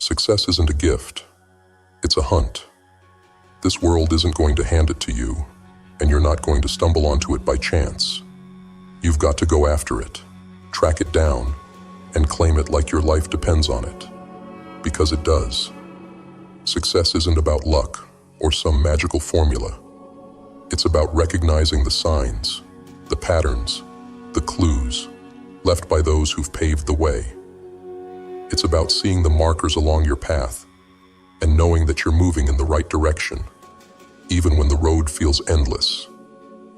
Success isn't a gift, it's a hunt. This world isn't going to hand it to you, and you're not going to stumble onto it by chance. You've got to go after it, track it down, and claim it like your life depends on it. Because it does. Success isn't about luck or some magical formula. It's about recognizing the signs, the patterns, the clues left by those who've paved the way. It's about seeing the markers along your path and knowing that you're moving in the right direction, even when the road feels endless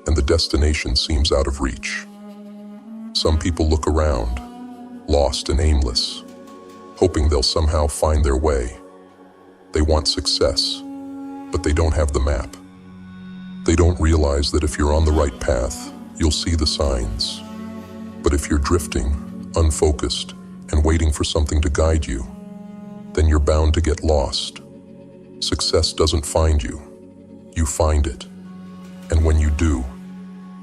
and the destination seems out of reach. Some people look around, lost and aimless, hoping they'll somehow find their way. They want success, but they don't have the map. They don't realize that if you're on the right path, you'll see the signs. But if you're drifting, unfocused, and waiting for something to guide you, then you're bound to get lost. Success doesn't find you, you find it. And when you do,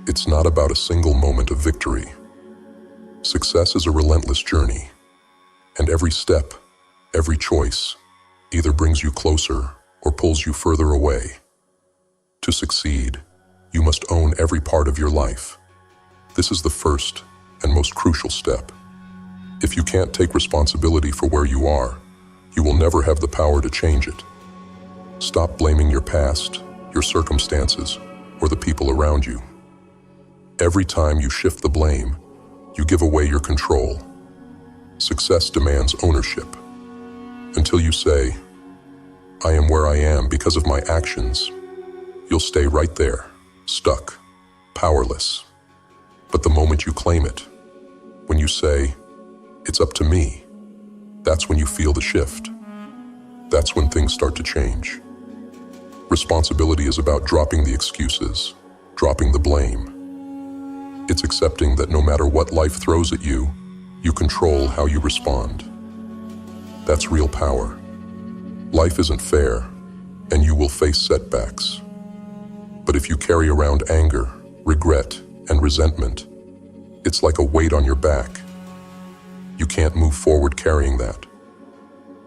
it's not about a single moment of victory. Success is a relentless journey, and every step, every choice, either brings you closer or pulls you further away. To succeed, you must own every part of your life. This is the first and most crucial step. If you can't take responsibility for where you are, you will never have the power to change it. Stop blaming your past, your circumstances, or the people around you. Every time you shift the blame, you give away your control. Success demands ownership. Until you say, "I am where I am because of my actions," you'll stay right there, stuck, powerless. But the moment you claim it, when you say, "It's up to me," that's when you feel the shift. That's when things start to change. Responsibility is about dropping the excuses, dropping the blame. It's accepting that no matter what life throws at you, you control how you respond. That's real power. Life isn't fair, and you will face setbacks. But if you carry around anger, regret, and resentment, it's like a weight on your back. You can't move forward carrying that.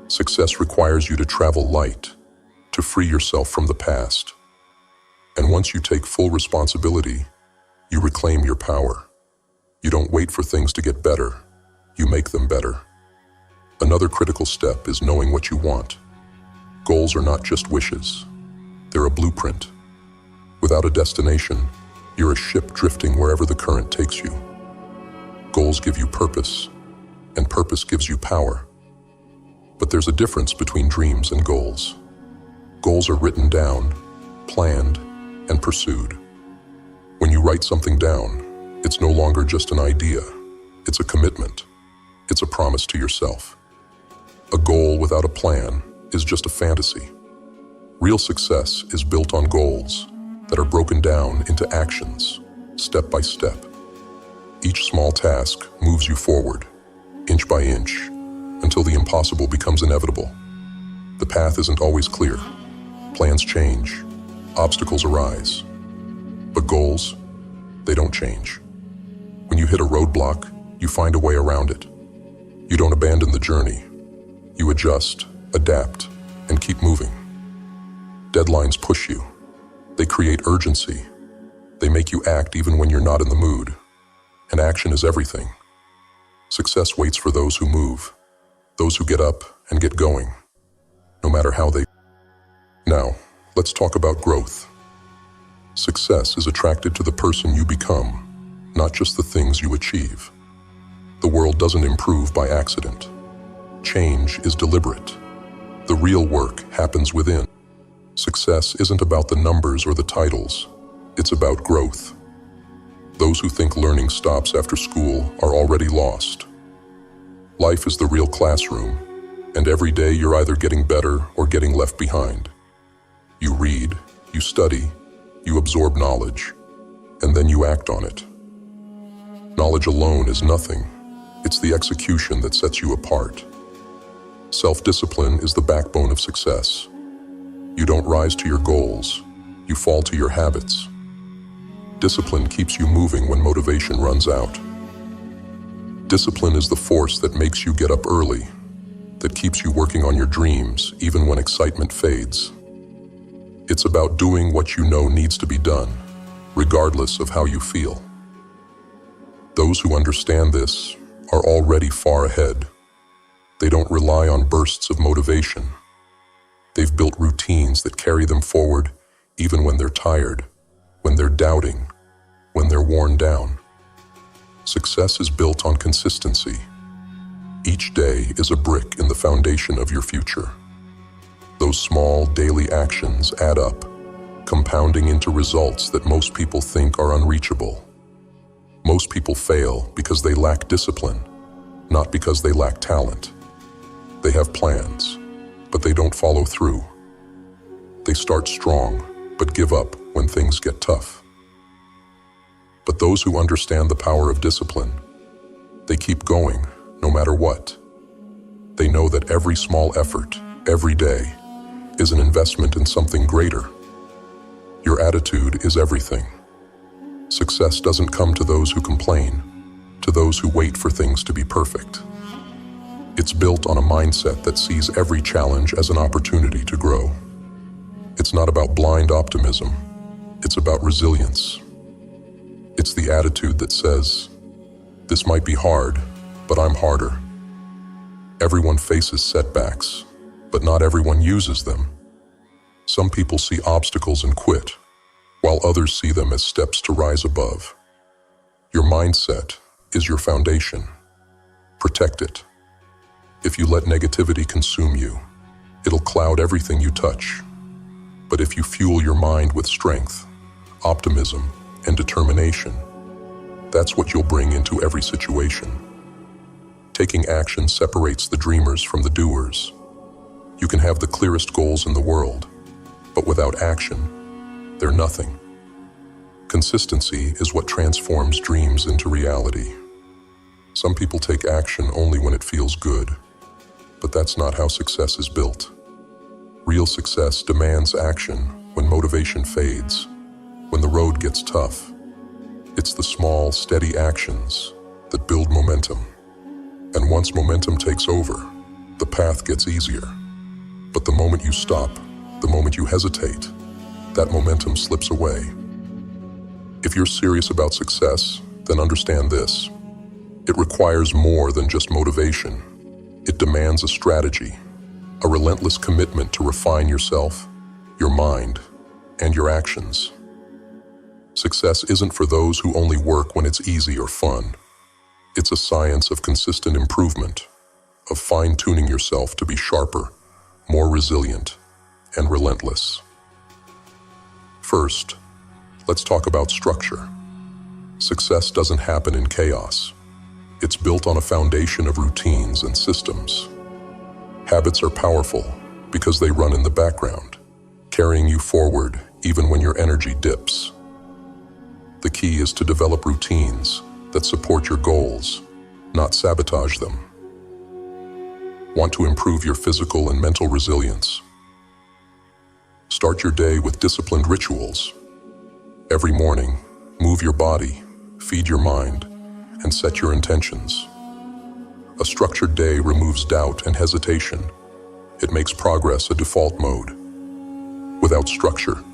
Success requires you to travel light, to free yourself from the past. And once you take full responsibility, you reclaim your power. You don't wait for things to get better, you make them better. Another critical step is knowing what you want. Goals are not just wishes, they're a blueprint. Without a destination, you're a ship drifting wherever the current takes you. Goals give you purpose, and purpose gives you power. But there's a difference between dreams and goals. Goals are written down, planned, and pursued. When you write something down, it's no longer just an idea. It's a commitment. It's a promise to yourself. A goal without a plan is just a fantasy. Real success is built on goals that are broken down into actions, step by step. Each small task moves you forward, inch by inch, until the impossible becomes inevitable. The path isn't always clear. Plans change. Obstacles arise. But goals, they don't change. When you hit a roadblock, you find a way around it. You don't abandon the journey. You adjust, adapt, and keep moving. Deadlines push you. They create urgency. They make you act even when you're not in the mood. And action is everything. Success waits for those who move, those who get up and get going, no matter how they... Now, let's talk about growth. Success is attracted to the person you become, not just the things you achieve. The world doesn't improve by accident. Change is deliberate. The real work happens within. Success isn't about the numbers or the titles. It's about growth. Those who think learning stops after school are already lost. Life is the real classroom, and every day you're either getting better or getting left behind. You read, you study, you absorb knowledge, and then you act on it. Knowledge alone is nothing. It's the execution that sets you apart. Self-discipline is the backbone of success. You don't rise to your goals, you fall to your habits. Discipline keeps you moving when motivation runs out. Discipline is the force that makes you get up early, that keeps you working on your dreams even when excitement fades. It's about doing what you know needs to be done, regardless of how you feel. Those who understand this are already far ahead. They don't rely on bursts of motivation. They've built routines that carry them forward even when they're tired, when they're doubting, when they're worn down. Success is built on consistency. Each day is a brick in the foundation of your future. Those small daily actions add up, compounding into results that most people think are unreachable. Most people fail because they lack discipline, not because they lack talent. They have plans, but they don't follow through. They start strong, but give up when things get tough. But those who understand the power of discipline, they keep going no matter what. They know that every small effort, every day, is an investment in something greater. Your attitude is everything. Success doesn't come to those who complain, to those who wait for things to be perfect. It's built on a mindset that sees every challenge as an opportunity to grow. It's not about blind optimism. It's about resilience. It's the attitude that says, "This might be hard, but I'm harder." Everyone faces setbacks, but not everyone uses them. Some people see obstacles and quit, while others see them as steps to rise above. Your mindset is your foundation. Protect it. If you let negativity consume you, it'll cloud everything you touch. But if you fuel your mind with strength, optimism, and determination, that's what you'll bring into every situation. Taking action separates the dreamers from the doers. You can have the clearest goals in the world, but without action, they're nothing. Consistency is what transforms dreams into reality. Some people take action only when it feels good, but that's not how success is built. Real success demands action when motivation fades, when the road gets tough. It's the small, steady actions that build momentum. And once momentum takes over, the path gets easier. But the moment you stop, the moment you hesitate, that momentum slips away. If you're serious about success, then understand this. It requires more than just motivation. It demands a strategy, a relentless commitment to refine yourself, your mind, and your actions. Success isn't for those who only work when it's easy or fun. It's a science of consistent improvement, of fine-tuning yourself to be sharper, more resilient, and relentless. First, let's talk about structure. Success doesn't happen in chaos. It's built on a foundation of routines and systems. Habits are powerful because they run in the background, carrying you forward even when your energy dips. The key is to develop routines that support your goals, not sabotage them. Want to improve your physical and mental resilience? Start your day with disciplined rituals. Every morning, move your body, feed your mind, and set your intentions. A structured day removes doubt and hesitation. It makes progress a default mode. Without structure,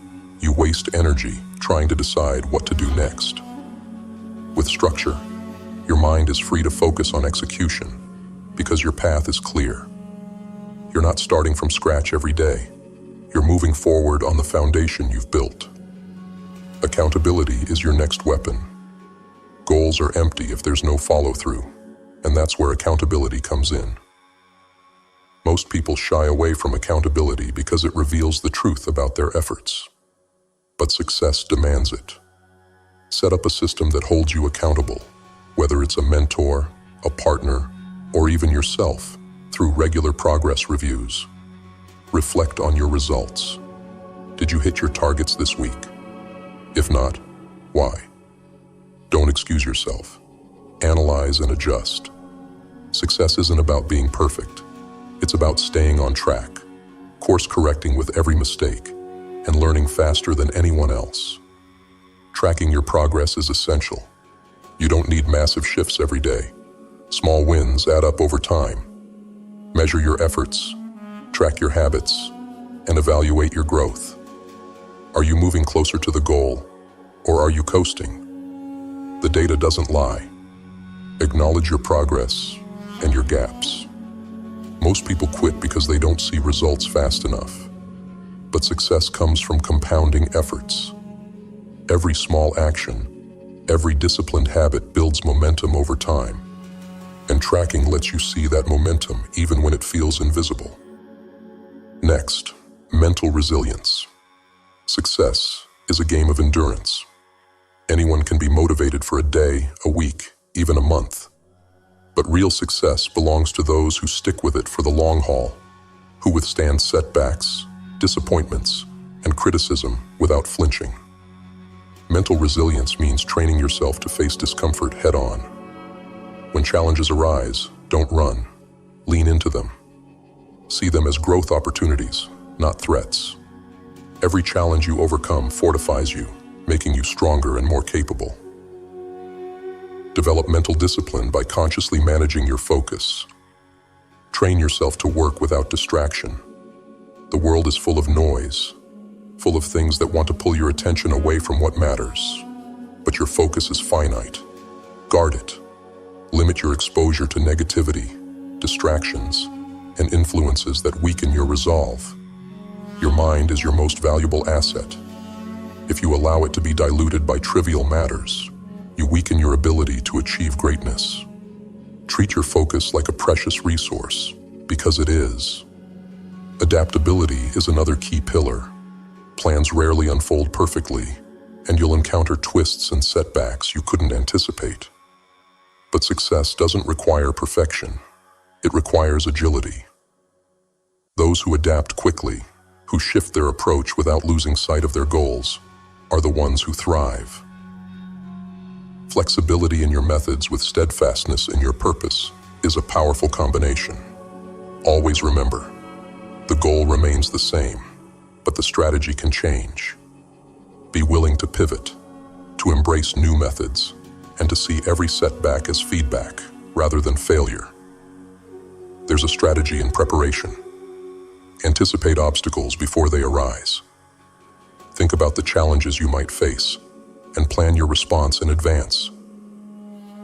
you waste energy trying to decide what to do next. With structure, your mind is free to focus on execution because your path is clear. You're not starting from scratch every day. You're moving forward on the foundation you've built. Accountability is your next weapon. Goals are empty if there's no follow-through, and that's where accountability comes in. Most people shy away from accountability because it reveals the truth about their efforts. But success demands it. Set up a system that holds you accountable, whether it's a mentor, a partner, or even yourself, through regular progress reviews. Reflect on your results. Did you hit your targets this week? If not, why? Don't excuse yourself. Analyze and adjust. Success isn't about being perfect. It's about staying on track, course-correcting with every mistake, and learning faster than anyone else. Tracking your progress is essential. You don't need massive shifts every day. Small wins add up over time. Measure your efforts, track your habits, and evaluate your growth. Are you moving closer to the goal, or are you coasting? The data doesn't lie. Acknowledge your progress and your gaps. Most people quit because they don't see results fast enough. But success comes from compounding efforts. Every small action, every disciplined habit builds momentum over time. And tracking lets you see that momentum even when it feels invisible. Next, mental resilience. Success is a game of endurance. Anyone can be motivated for a day, a week, even a month. But real success belongs to those who stick with it for the long haul, who withstand setbacks, disappointments, and criticism without flinching. Mental resilience means training yourself to face discomfort head-on. When challenges arise, don't run. Lean into them. See them as growth opportunities, not threats. Every challenge you overcome fortifies you, making you stronger and more capable. Develop mental discipline by consciously managing your focus. Train yourself to work without distraction. The world is full of noise, full of things that want to pull your attention away from what matters. But your focus is finite. Guard it. Limit your exposure to negativity, distractions, and influences that weaken your resolve. Your mind is your most valuable asset. If you allow it to be diluted by trivial matters, you weaken your ability to achieve greatness. Treat your focus like a precious resource, because it is. Adaptability is another key pillar. Plans rarely unfold perfectly, and you'll encounter twists and setbacks you couldn't anticipate. But success doesn't require perfection. It requires agility. Those who adapt quickly, who shift their approach without losing sight of their goals, are the ones who thrive. Flexibility in your methods with steadfastness in your purpose is a powerful combination. Always remember, the goal remains the same, but the strategy can change. Be willing to pivot, to embrace new methods, and to see every setback as feedback rather than failure. There's a strategy in preparation. Anticipate obstacles before they arise. Think about the challenges you might face and plan your response in advance.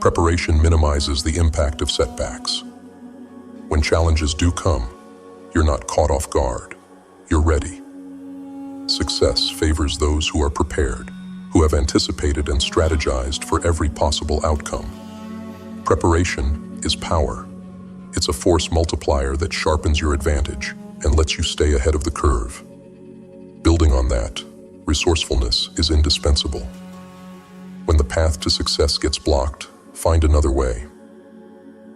Preparation minimizes the impact of setbacks. When challenges do come, you're not caught off guard. You're ready. Success favors those who are prepared, who have anticipated and strategized for every possible outcome. Preparation is power. It's a force multiplier that sharpens your advantage and lets you stay ahead of the curve. Building on that, resourcefulness is indispensable. When the path to success gets blocked, find another way.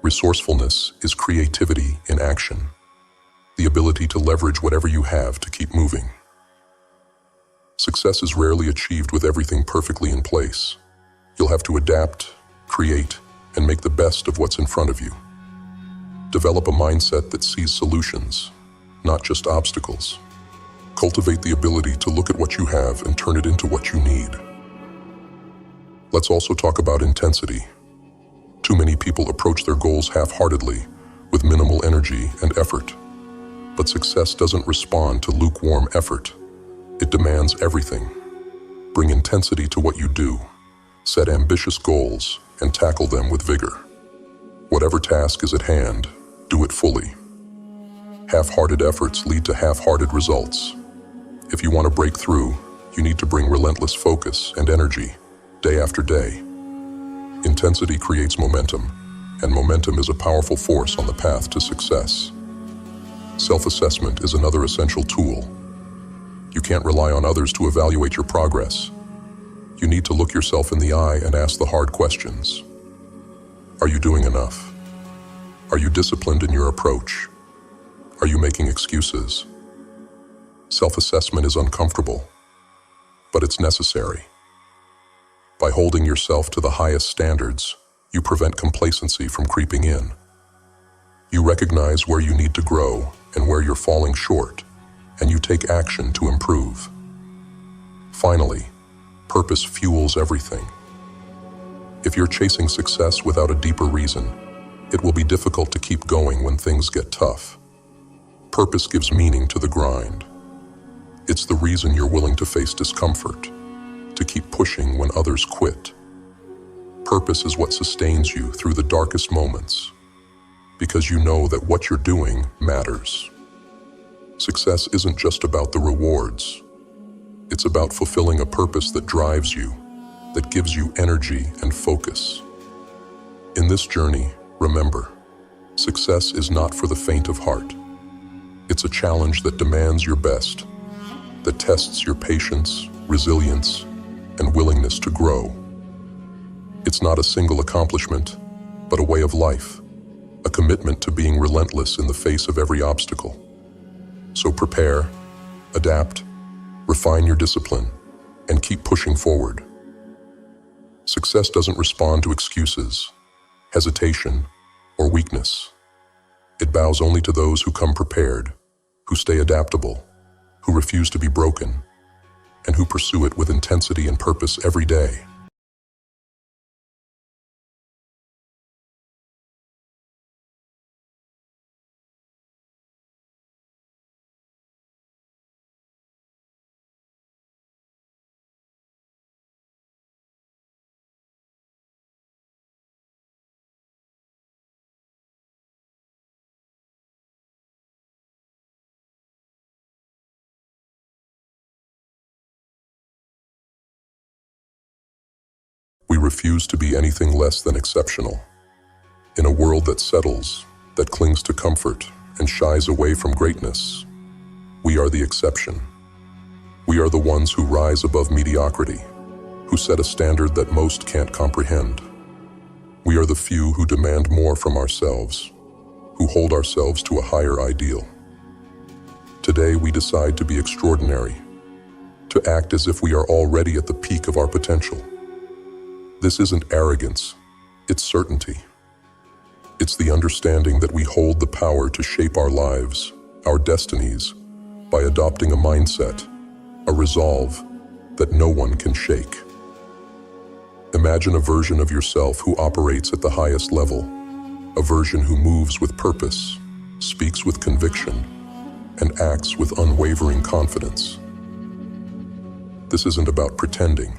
Resourcefulness is creativity in action, the ability to leverage whatever you have to keep moving. Success is rarely achieved with everything perfectly in place. You'll have to adapt, create, and make the best of what's in front of you. Develop a mindset that sees solutions, not just obstacles. Cultivate the ability to look at what you have and turn it into what you need. Let's also talk about intensity. Too many people approach their goals half-heartedly, with minimal energy and effort. But success doesn't respond to lukewarm effort. It demands everything. Bring intensity to what you do. Set ambitious goals and tackle them with vigor. Whatever task is at hand, do it fully. Half-hearted efforts lead to half-hearted results. If you want to break through, you need to bring relentless focus and energy, day after day. Intensity creates momentum, and momentum is a powerful force on the path to success. Self-assessment is another essential tool. You can't rely on others to evaluate your progress. You need to look yourself in the eye and ask the hard questions. Are you doing enough? Are you disciplined in your approach? Are you making excuses? Self-assessment is uncomfortable, but it's necessary. By holding yourself to the highest standards, you prevent complacency from creeping in. You recognize where you need to grow and where you're falling short, and you take action to improve. Finally, purpose fuels everything. If you're chasing success without a deeper reason, It will be difficult to keep going when things get tough. Purpose gives meaning to the grind. It's the reason you're willing to face discomfort, to keep pushing when others quit. Purpose is what sustains you through the darkest moments, because you know that what you're doing matters. Success isn't just about the rewards. It's about fulfilling a purpose that drives you, that gives you energy and focus. In this journey, remember, success is not for the faint of heart. It's a challenge that demands your best, that tests your patience, resilience, and willingness to grow. It's not a single accomplishment, but a way of life, a commitment to being relentless in the face of every obstacle. So prepare, adapt, refine your discipline, and keep pushing forward. Success doesn't respond to excuses, hesitation, or weakness. It bows only to those who come prepared, who stay adaptable, who refuse to be broken, and who pursue it with intensity and purpose every day. We refuse to be anything less than exceptional. In a world that settles, that clings to comfort, and shies away from greatness, we are the exception. We are the ones who rise above mediocrity, who set a standard that most can't comprehend. We are the few who demand more from ourselves, who hold ourselves to a higher ideal. Today we decide to be extraordinary, to act as if we are already at the peak of our potential. This isn't arrogance, it's certainty. It's the understanding that we hold the power to shape our lives, our destinies, by adopting a mindset, a resolve that no one can shake. Imagine a version of yourself who operates at the highest level, a version who moves with purpose, speaks with conviction, and acts with unwavering confidence. This isn't about pretending.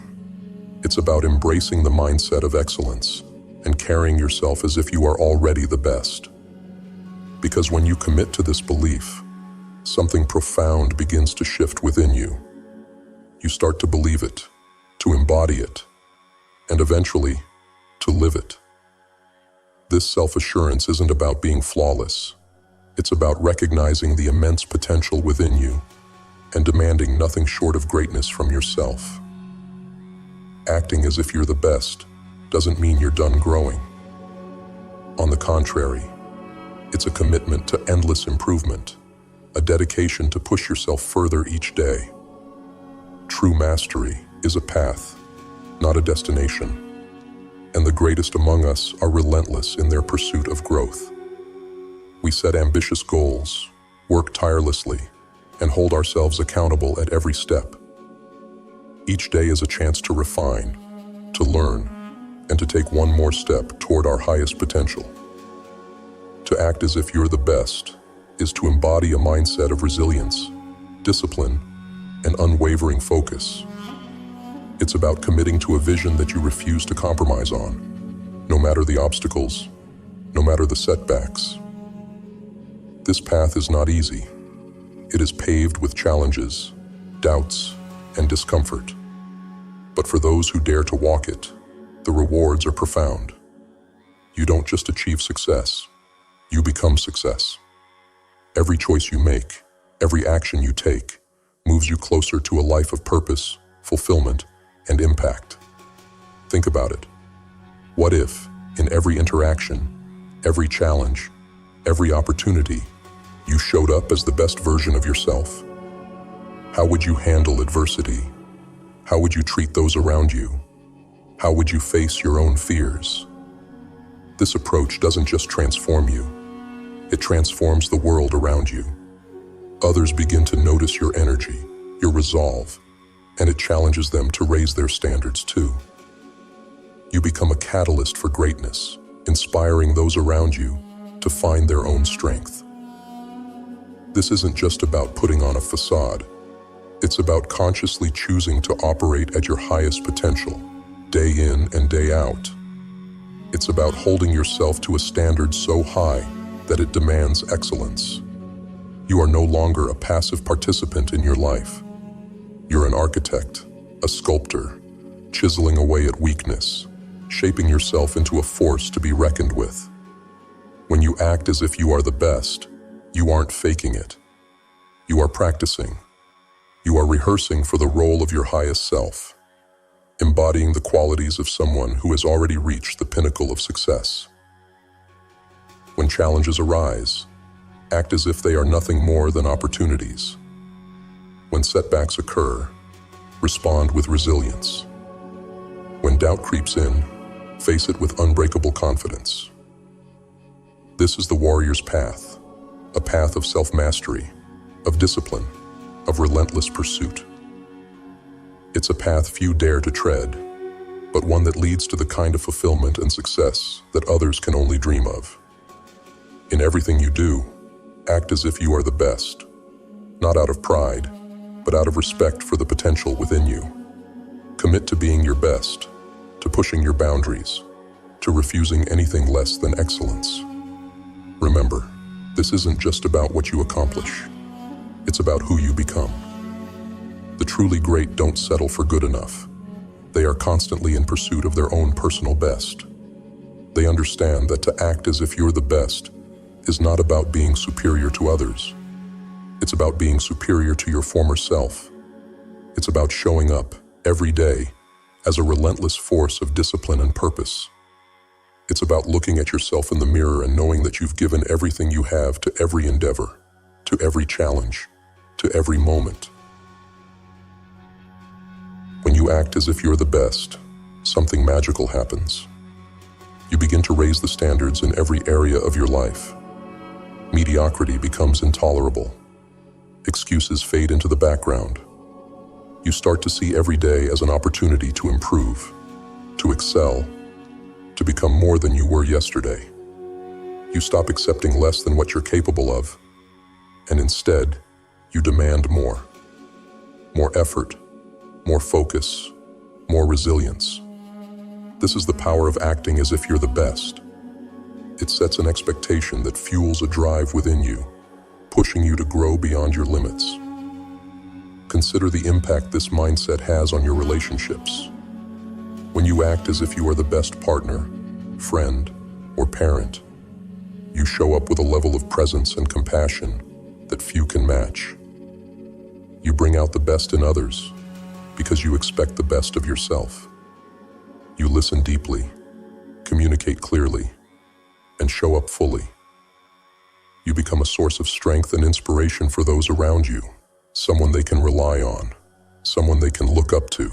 It's about embracing the mindset of excellence and carrying yourself as if you are already the best. Because when you commit to this belief, something profound begins to shift within you. You start to believe it, to embody it, and eventually, to live it. This self-assurance isn't about being flawless. It's about recognizing the immense potential within you and demanding nothing short of greatness from yourself. Acting as if you're the best doesn't mean you're done growing. On the contrary, it's a commitment to endless improvement, a dedication to push yourself further each day. True mastery is a path, not a destination, and the greatest among us are relentless in their pursuit of growth. We set ambitious goals, work tirelessly, and hold ourselves accountable at every step. Each day is a chance to refine, to learn, and to take one more step toward our highest potential. To act as if you're the best is to embody a mindset of resilience, discipline, and unwavering focus. It's about committing to a vision that you refuse to compromise on, no matter the obstacles, no matter the setbacks. This path is not easy. It is paved with challenges, doubts, and discomfort. But for those who dare to walk it, the rewards are profound. You don't just achieve success, you become success. Every choice you make, every action you take, moves you closer to a life of purpose, fulfillment, and impact. Think about it. What if, in every interaction, every challenge, every opportunity, you showed up as the best version of yourself? How would you handle adversity? How would you treat those around you? How would you face your own fears? This approach doesn't just transform you, it transforms the world around you. Others begin to notice your energy, your resolve, and it challenges them to raise their standards too. You become a catalyst for greatness, inspiring those around you to find their own strength. This isn't just about putting on a facade. It's about consciously choosing to operate at your highest potential, day in and day out. It's about holding yourself to a standard so high that it demands excellence. You are no longer a passive participant in your life. You're an architect, a sculptor, chiseling away at weakness, shaping yourself into a force to be reckoned with. When you act as if you are the best, you aren't faking it. You are practicing. You are rehearsing for the role of your highest self, embodying the qualities of someone who has already reached the pinnacle of success. When challenges arise, act as if they are nothing more than opportunities. When setbacks occur, respond with resilience. When doubt creeps in, face it with unbreakable confidence. This is the warrior's path, a path of self-mastery, of discipline, of relentless pursuit. It's a path few dare to tread, but one that leads to the kind of fulfillment and success that others can only dream of. In everything you do, act as if you are the best, not out of pride, but out of respect for the potential within you. Commit to being your best, to pushing your boundaries, to refusing anything less than excellence. Remember, this isn't just about what you accomplish. It's about who you become. The truly great don't settle for good enough. They are constantly in pursuit of their own personal best. They understand that to act as if you're the best is not about being superior to others. It's about being superior to your former self. It's about showing up every day as a relentless force of discipline and purpose. It's about looking at yourself in the mirror and knowing that you've given everything you have to every endeavor, to every challenge, to every moment. When you act as if you're the best, something magical happens. You begin to raise the standards in every area of your life. Mediocrity becomes intolerable. Excuses fade into the background. You start to see every day as an opportunity to improve, to excel, to become more than you were yesterday. You stop accepting less than what you're capable of, and instead, you demand more. More effort, more focus, more resilience. This is the power of acting as if you're the best. It sets an expectation that fuels a drive within you, pushing you to grow beyond your limits. Consider the impact this mindset has on your relationships. When you act as if you are the best partner, friend, or parent, you show up with a level of presence and compassion that few can match. You bring out the best in others because you expect the best of yourself. You listen deeply, communicate clearly, and show up fully. You become a source of strength and inspiration for those around you, someone they can rely on, someone they can look up to.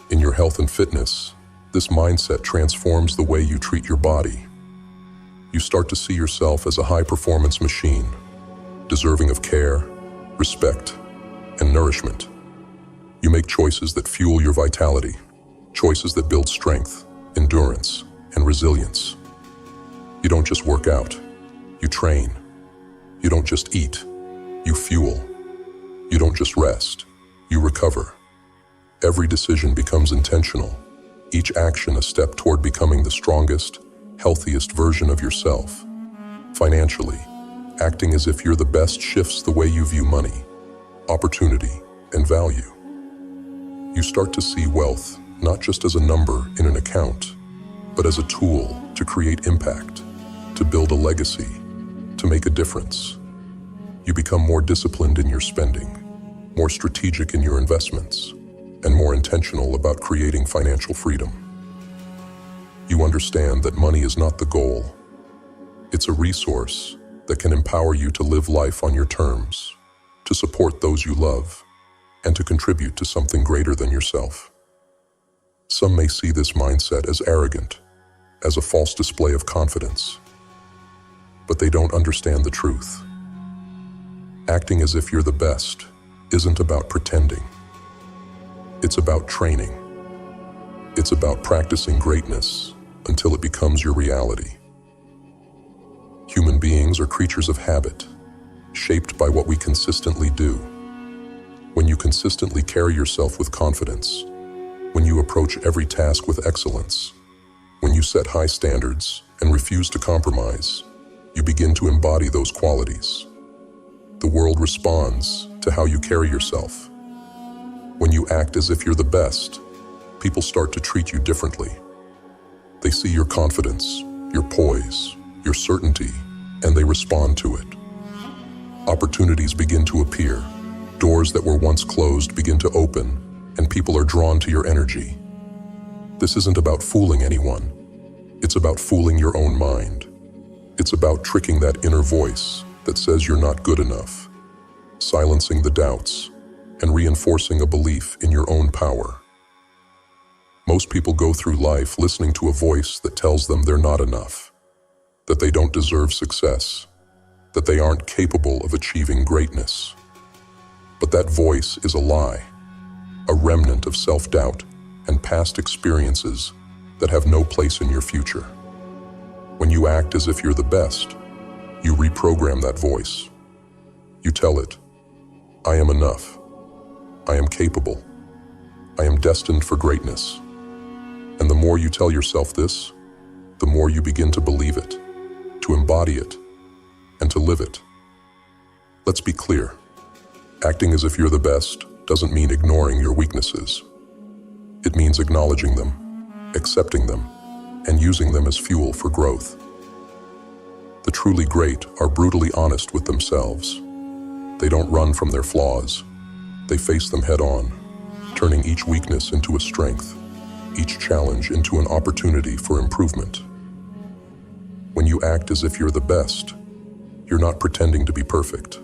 In your health and fitness, this mindset transforms the way you treat your body. You start to see yourself as a high-performance machine, deserving of care, respect, and nourishment. You make choices that fuel your vitality, choices that build strength, endurance, and resilience. You don't just work out, you train. You don't just eat, you fuel. You don't just rest, you recover. Every decision becomes intentional, each action a step toward becoming the strongest, healthiest version of yourself. Financially, acting as if you're the best shifts the way you view money, opportunity, and value. You start to see wealth not just as a number in an account, but as a tool to create impact, to build a legacy, to make a difference. You become more disciplined in your spending, more strategic in your investments, and more intentional about creating financial freedom. You understand that money is not the goal. It's a resource that can empower you to live life on your terms, to support those you love, and to contribute to something greater than yourself. Some may see this mindset as arrogant, as a false display of confidence, but they don't understand the truth. Acting as if you're the best isn't about pretending. It's about training. It's about practicing greatness until it becomes your reality. Human beings are creatures of habit, shaped by what we consistently do. When you consistently carry yourself with confidence, when you approach every task with excellence, when you set high standards and refuse to compromise, you begin to embody those qualities. The world responds to how you carry yourself. When you act as if you're the best, people start to treat you differently. They see your confidence, your poise, your certainty, and they respond to it. Opportunities begin to appear. Doors that were once closed begin to open, and people are drawn to your energy. This isn't about fooling anyone. It's about fooling your own mind. It's about tricking that inner voice that says you're not good enough, silencing the doubts, and reinforcing a belief in your own power. Most people go through life listening to a voice that tells them they're not enough, that they don't deserve success, that they aren't capable of achieving greatness. But that voice is a lie, a remnant of self-doubt and past experiences that have no place in your future. When you act as if you're the best, you reprogram that voice. You tell it, I am enough. I am capable. I am destined for greatness. And the more you tell yourself this, the more you begin to believe it, to embody it, and to live it. Let's be clear. Acting as if you're the best doesn't mean ignoring your weaknesses. It means acknowledging them, accepting them, and using them as fuel for growth. The truly great are brutally honest with themselves. They don't run from their flaws. They face them head-on, turning each weakness into a strength, each challenge into an opportunity for improvement. When you act as if you're the best, you're not pretending to be perfect.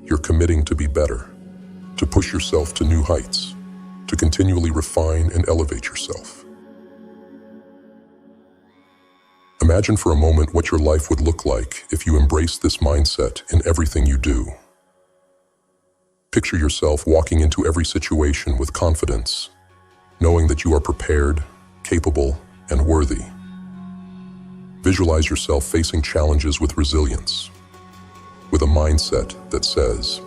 You're committing to be better, to push yourself to new heights, to continually refine and elevate yourself. Imagine for a moment what your life would look like if you embraced this mindset in everything you do. Picture yourself walking into every situation with confidence, knowing that you are prepared, capable, and worthy. Visualize yourself facing challenges with resilience, with a mindset that says,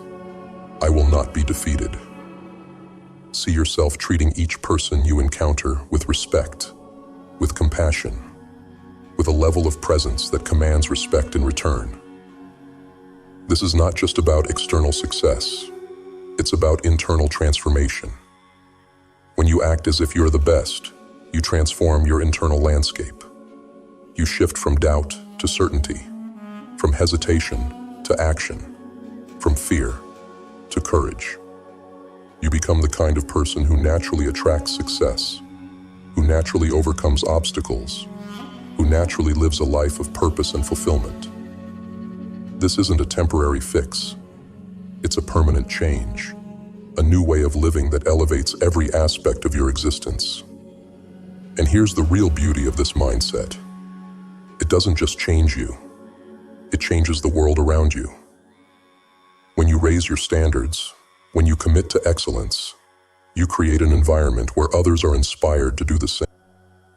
I will not be defeated. See yourself treating each person you encounter with respect, with compassion, with a level of presence that commands respect in return. This is not just about external success. It's about internal transformation. When you act as if you're the best, you transform your internal landscape. You shift from doubt to certainty, from hesitation to action, from fear to courage. You become the kind of person who naturally attracts success, who naturally overcomes obstacles, who naturally lives a life of purpose and fulfillment. This isn't a temporary fix. It's a permanent change, a new way of living that elevates every aspect of your existence. And here's the real beauty of this mindset. It doesn't just change you, it changes the world around you. When you raise your standards, when you commit to excellence, you create an environment where others are inspired to do the same.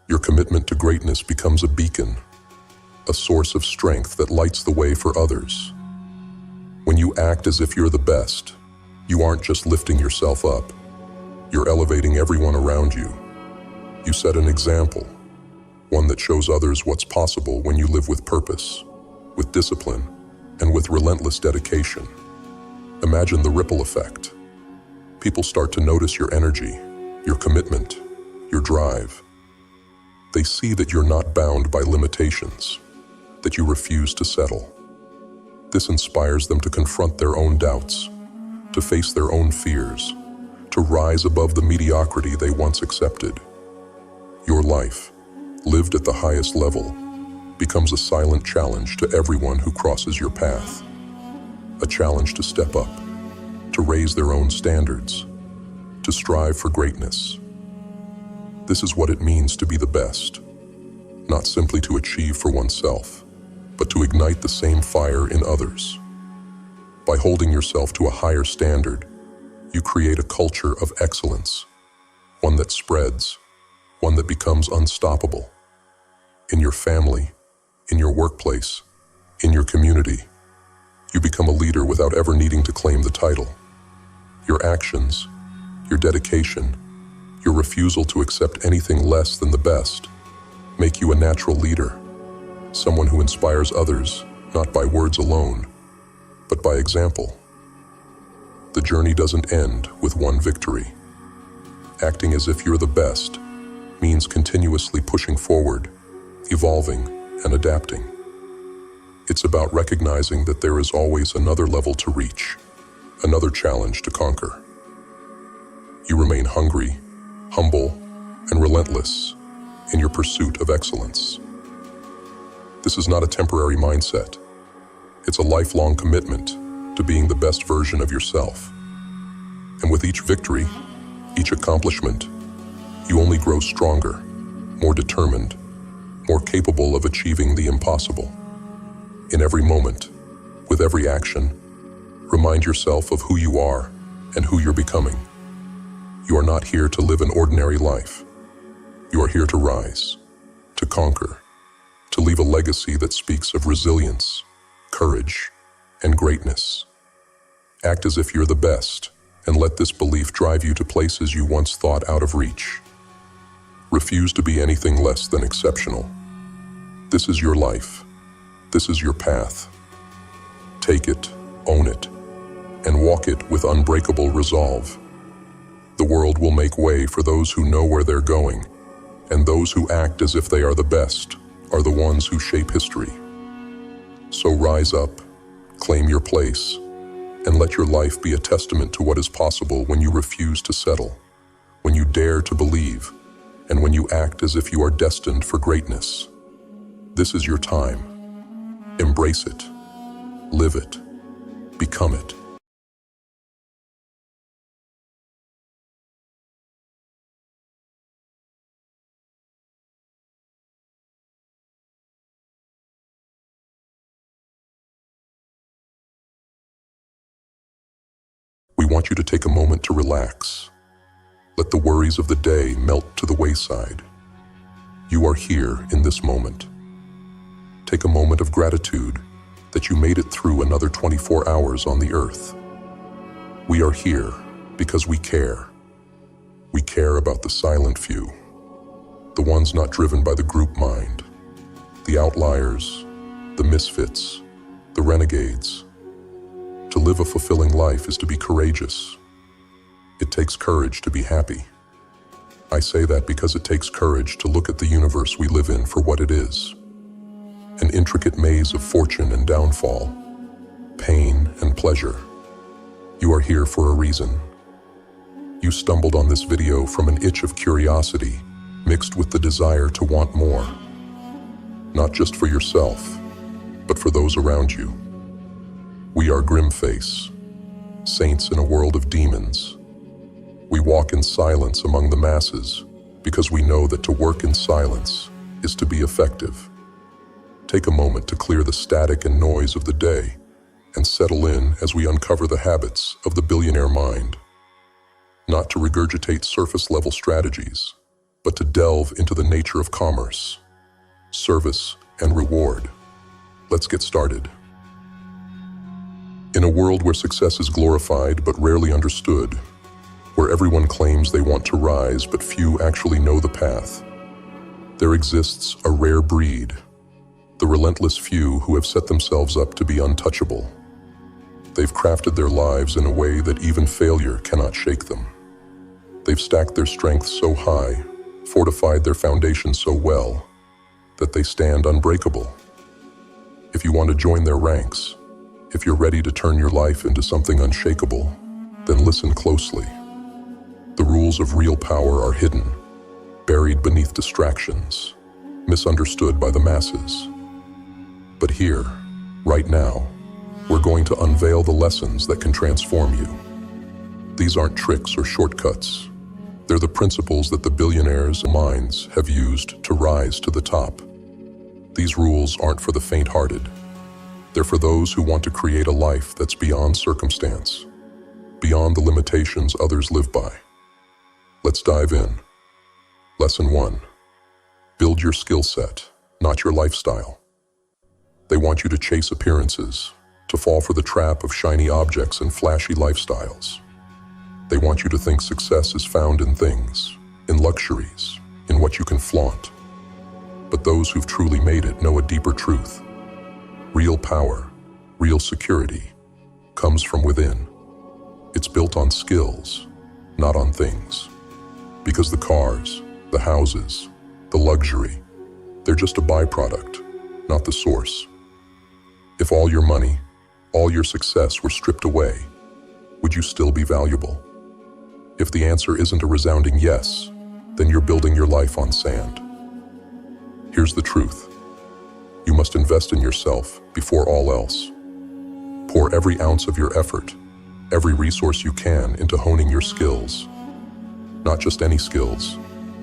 Your commitment to greatness becomes a beacon, a source of strength that lights the way for others. When you act as if you're the best, you aren't just lifting yourself up, you're elevating everyone around you. You set an example, one that shows others what's possible when you live with purpose, with discipline, and with relentless dedication. Imagine the ripple effect. People start to notice your energy, your commitment, your drive. They see that you're not bound by limitations, that you refuse to settle. This inspires them to confront their own doubts, to face their own fears, to rise above the mediocrity they once accepted. Your life, lived at the highest level, becomes a silent challenge to everyone who crosses your path. A challenge to step up, to raise their own standards, to strive for greatness. This is what it means to be the best, not simply to achieve for oneself, but to ignite the same fire in others. By holding yourself to a higher standard, you create a culture of excellence, one that spreads, one that becomes unstoppable. in your family, in your workplace, in your community. You become a leader without ever needing to claim the title. Your actions, your dedication, your refusal to accept anything less than the best make you a natural leader, someone who inspires others, not by words alone, but by example. The journey doesn't end with one victory. Acting as if you're the best means continuously pushing forward, evolving, and adapting. It's about recognizing that there is always another level to reach, another challenge to conquer. You remain hungry, humble, and relentless in your pursuit of excellence. This is not a temporary mindset. It's a lifelong commitment to being the best version of yourself. And with each victory, each accomplishment, you only grow stronger, more determined, more capable of achieving the impossible. In every moment, with every action, remind yourself of who you are and who you're becoming. You are not here to live an ordinary life. You are here to rise, to conquer, to leave a legacy that speaks of resilience, courage, and greatness. Act as if you're the best, and let this belief drive you to places you once thought out of reach. Refuse to be anything less than exceptional. This is your life. This is your path. Take it, own it, and walk it with unbreakable resolve. The world will make way for those who know where they're going, and those who act as if they are the best are the ones who shape history. So rise up, claim your place, and let your life be a testament to what is possible when you refuse to settle, when you dare to believe, and when you act as if you are destined for greatness. This is your time. Embrace it, live it, become it. We want you to take a moment to relax. Let the worries of the day melt to the wayside. You are here in this moment. Take a moment of gratitude that you made it through another 24 hours on the earth. We are here because we care. We care about the silent few, the ones not driven by the group mind, the outliers, the misfits, the renegades. To live a fulfilling life is to be courageous. It takes courage to be happy. I say that because it takes courage to look at the universe we live in for what it is. An intricate maze of fortune and downfall, pain and pleasure. You are here for a reason. You stumbled on this video from an itch of curiosity, mixed with the desire to want more. Not just for yourself, but for those around you. We are GrimFace, saints in a world of demons. We walk in silence among the masses because we know that to work in silence is to be effective. Take a moment to clear the static and noise of the day and settle in as we uncover the habits of the billionaire mind. Not to regurgitate surface-level strategies, but to delve into the nature of commerce, service, and reward. Let's get started. In a world where success is glorified but rarely understood, where everyone claims they want to rise but few actually know the path, there exists a rare breed, the relentless few who have set themselves up to be untouchable. They've crafted their lives in a way that even failure cannot shake them. They've stacked their strength so high, fortified their foundation so well, that they stand unbreakable. If you want to join their ranks, if you're ready to turn your life into something unshakable, then listen closely. The rules of real power are hidden, buried beneath distractions, misunderstood by the masses. But here, right now, we're going to unveil the lessons that can transform you. These aren't tricks or shortcuts. They're the principles that the billionaires' minds have used to rise to the top. These rules aren't for the faint-hearted. They're for those who want to create a life that's beyond circumstance, beyond the limitations others live by. Let's dive in. Lesson 1. Build your skill set, not your lifestyle. They want you to chase appearances, to fall for the trap of shiny objects and flashy lifestyles. They want you to think success is found in things, in luxuries, in what you can flaunt. But those who've truly made it know a deeper truth. Real power, real security, comes from within. It's built on skills, not on things. Because the cars, the houses, the luxury, they're just a byproduct, not the source. If all your money, all your success were stripped away, would you still be valuable? If the answer isn't a resounding yes, then you're building your life on sand. Here's the truth. You must invest in yourself before all else. Pour every ounce of your effort, every resource you can into honing your skills. Not just any skills,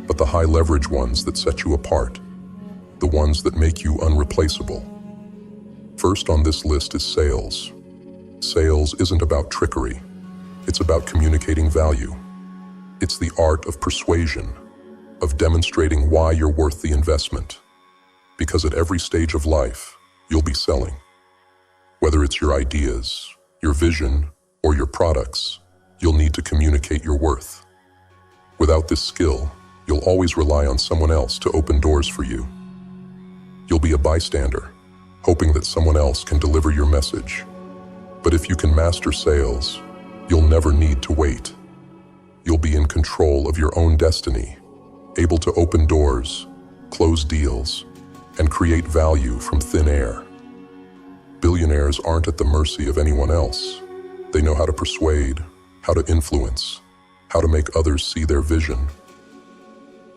but the high-leverage ones that set you apart, the ones that make you unreplaceable. First on this list is sales. Sales isn't about trickery. It's about communicating value. It's the art of persuasion, of demonstrating why you're worth the investment. Because at every stage of life, you'll be selling. Whether it's your ideas, your vision, or your products, you'll need to communicate your worth. Without this skill, you'll always rely on someone else to open doors for you. You'll be a bystander, hoping that someone else can deliver your message. But if you can master sales, you'll never need to wait. You'll be in control of your own destiny, able to open doors, close deals, and create value from thin air. Billionaires aren't at the mercy of anyone else. They know how to persuade, how to influence, how to make others see their vision.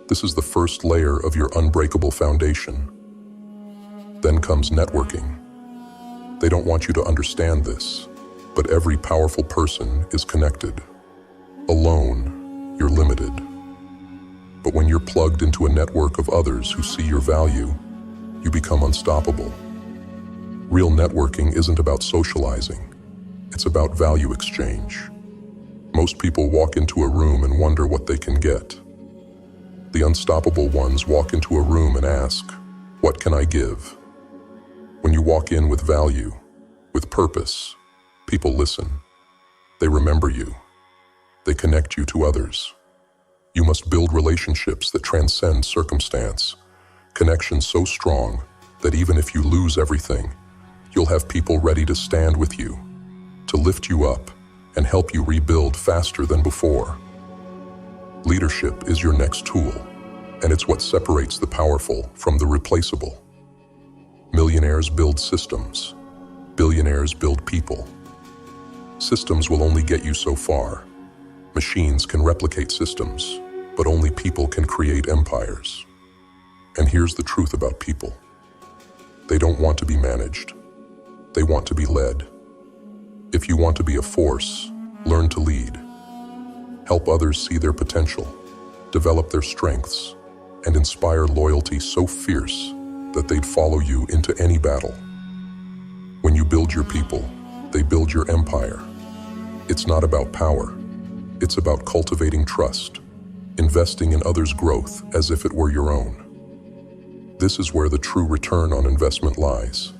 This is the first layer of your unbreakable foundation. Then comes networking. They don't want you to understand this, but every powerful person is connected. Alone, you're limited. But when you're plugged into a network of others who see your value, you become unstoppable. Real networking isn't about socializing. It's about value exchange. Most people walk into a room and wonder what they can get. The unstoppable ones walk into a room and ask, "What can I give?" When you walk in with value, with purpose, people listen. They remember you. They connect you to others. You must build relationships that transcend circumstance, connections so strong that even if you lose everything, you'll have people ready to stand with you, to lift you up and help you rebuild faster than before. Leadership is your next tool, and it's what separates the powerful from the replaceable. Millionaires build systems. Billionaires build people. Systems will only get you so far. Machines can replicate systems, but only people can create empires. And here's the truth about people. They don't want to be managed. They want to be led. If you want to be a force, learn to lead. Help others see their potential, develop their strengths, and inspire loyalty so fierce that they'd follow you into any battle. When you build your people, they build your empire. It's not about power. It's about cultivating trust, investing in others' growth as if it were your own. This is where the true return on investment lies,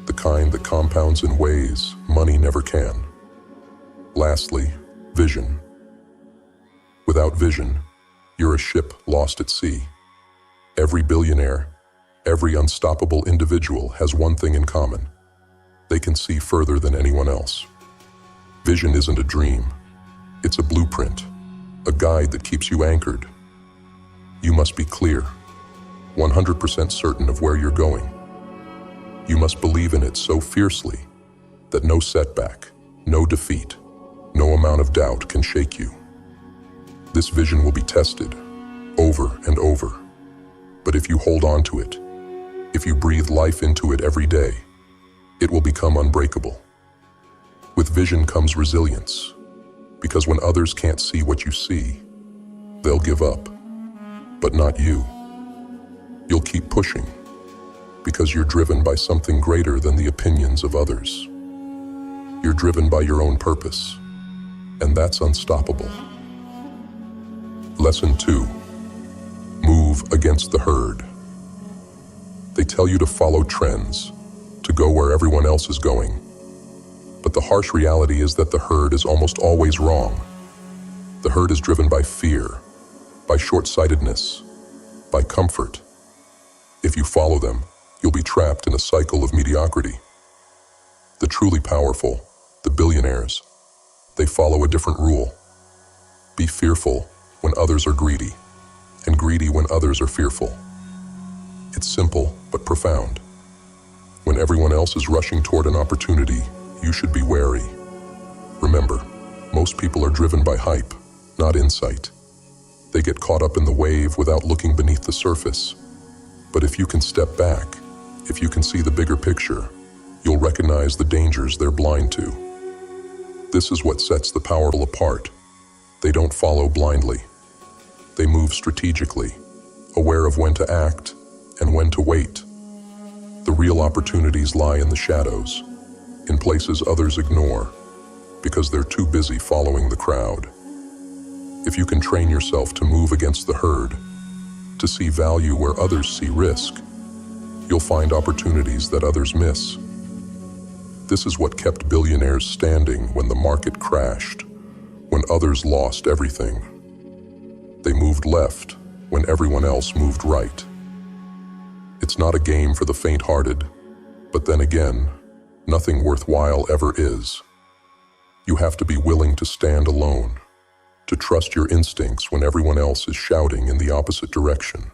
the kind that compounds in ways money never can. Lastly, vision. Without vision, you're a ship lost at sea. Every billionaire, every unstoppable individual has one thing in common. They can see further than anyone else. Vision isn't a dream. It's a blueprint, a guide that keeps you anchored. You must be clear, 100% certain of where you're going. You must believe in it so fiercely that no setback, no defeat, no amount of doubt can shake you. This vision will be tested over and over. But if you hold on to it, if you breathe life into it every day, it will become unbreakable. With vision comes resilience, because when others can't see what you see, they'll give up, but not you. You'll keep pushing, because you're driven by something greater than the opinions of others. You're driven by your own purpose, and that's unstoppable. Lesson 2. Move against the herd. They tell you to follow trends, to go where everyone else is going. But the harsh reality is that the herd is almost always wrong. The herd is driven by fear, by short-sightedness, by comfort. If you follow them, you'll be trapped in a cycle of mediocrity. The truly powerful, the billionaires, they follow a different rule. Be fearful when others are greedy, and greedy when others are fearful. It's simple but profound. When everyone else is rushing toward an opportunity, you should be wary. Remember, most people are driven by hype, not insight. They get caught up in the wave without looking beneath the surface. But if you can step back, if you can see the bigger picture, you'll recognize the dangers they're blind to. This is what sets the powerful apart. They don't follow blindly. They move strategically, aware of when to act and when to wait. The real opportunities lie in the shadows, in places others ignore, because they're too busy following the crowd. If you can train yourself to move against the herd, to see value where others see risk, you'll find opportunities that others miss. This is what kept billionaires standing when the market crashed, when others lost everything. They moved left when everyone else moved right. It's not a game for the faint-hearted, but then again, nothing worthwhile ever is. You have to be willing to stand alone, to trust your instincts when everyone else is shouting in the opposite direction.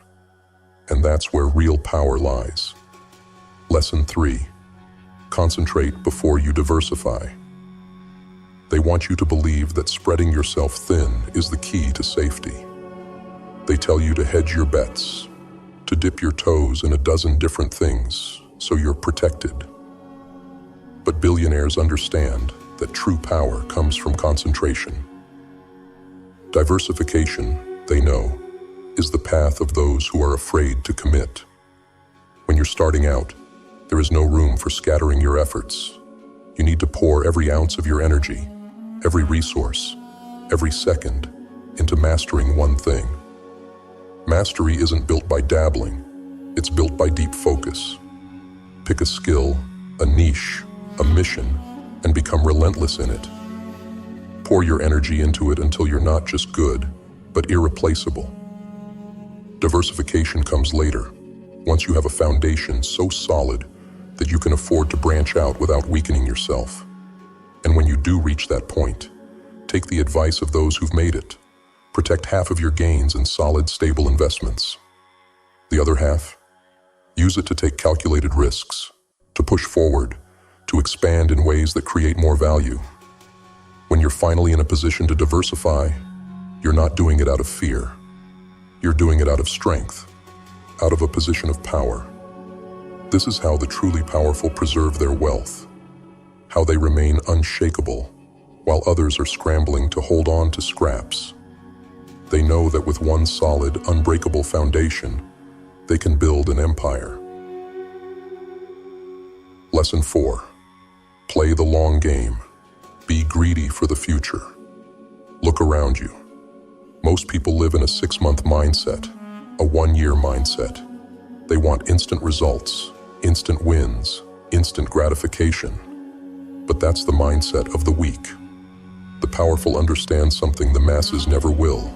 And that's where real power lies. Lesson 3. Concentrate before you diversify. They want you to believe that spreading yourself thin is the key to safety. They tell you to hedge your bets, to dip your toes in a dozen different things so you're protected. But billionaires understand that true power comes from concentration. Diversification, they know, is the path of those who are afraid to commit. When you're starting out, there is no room for scattering your efforts. You need to pour every ounce of your energy, every resource, every second, into mastering one thing. Mastery isn't built by dabbling, it's built by deep focus. Pick a skill, a niche, a mission, and become relentless in it. Pour your energy into it until you're not just good, but irreplaceable. Diversification comes later, once you have a foundation so solid that you can afford to branch out without weakening yourself. And when you do reach that point, take the advice of those who've made it. Protect half of your gains in solid, stable investments. The other half, use it to take calculated risks, to push forward, to expand in ways that create more value. When you're finally in a position to diversify, you're not doing it out of fear. You're doing it out of strength, out of a position of power. This is how the truly powerful preserve their wealth, how they remain unshakable while others are scrambling to hold on to scraps. They know that with one solid, unbreakable foundation, they can build an empire. Lesson 4. Play the long game. Be greedy for the future. Look around you. Most people live in a 6-month mindset, a 1-year mindset. They want instant results, instant wins, instant gratification. But that's the mindset of the weak. The powerful understand something the masses never will.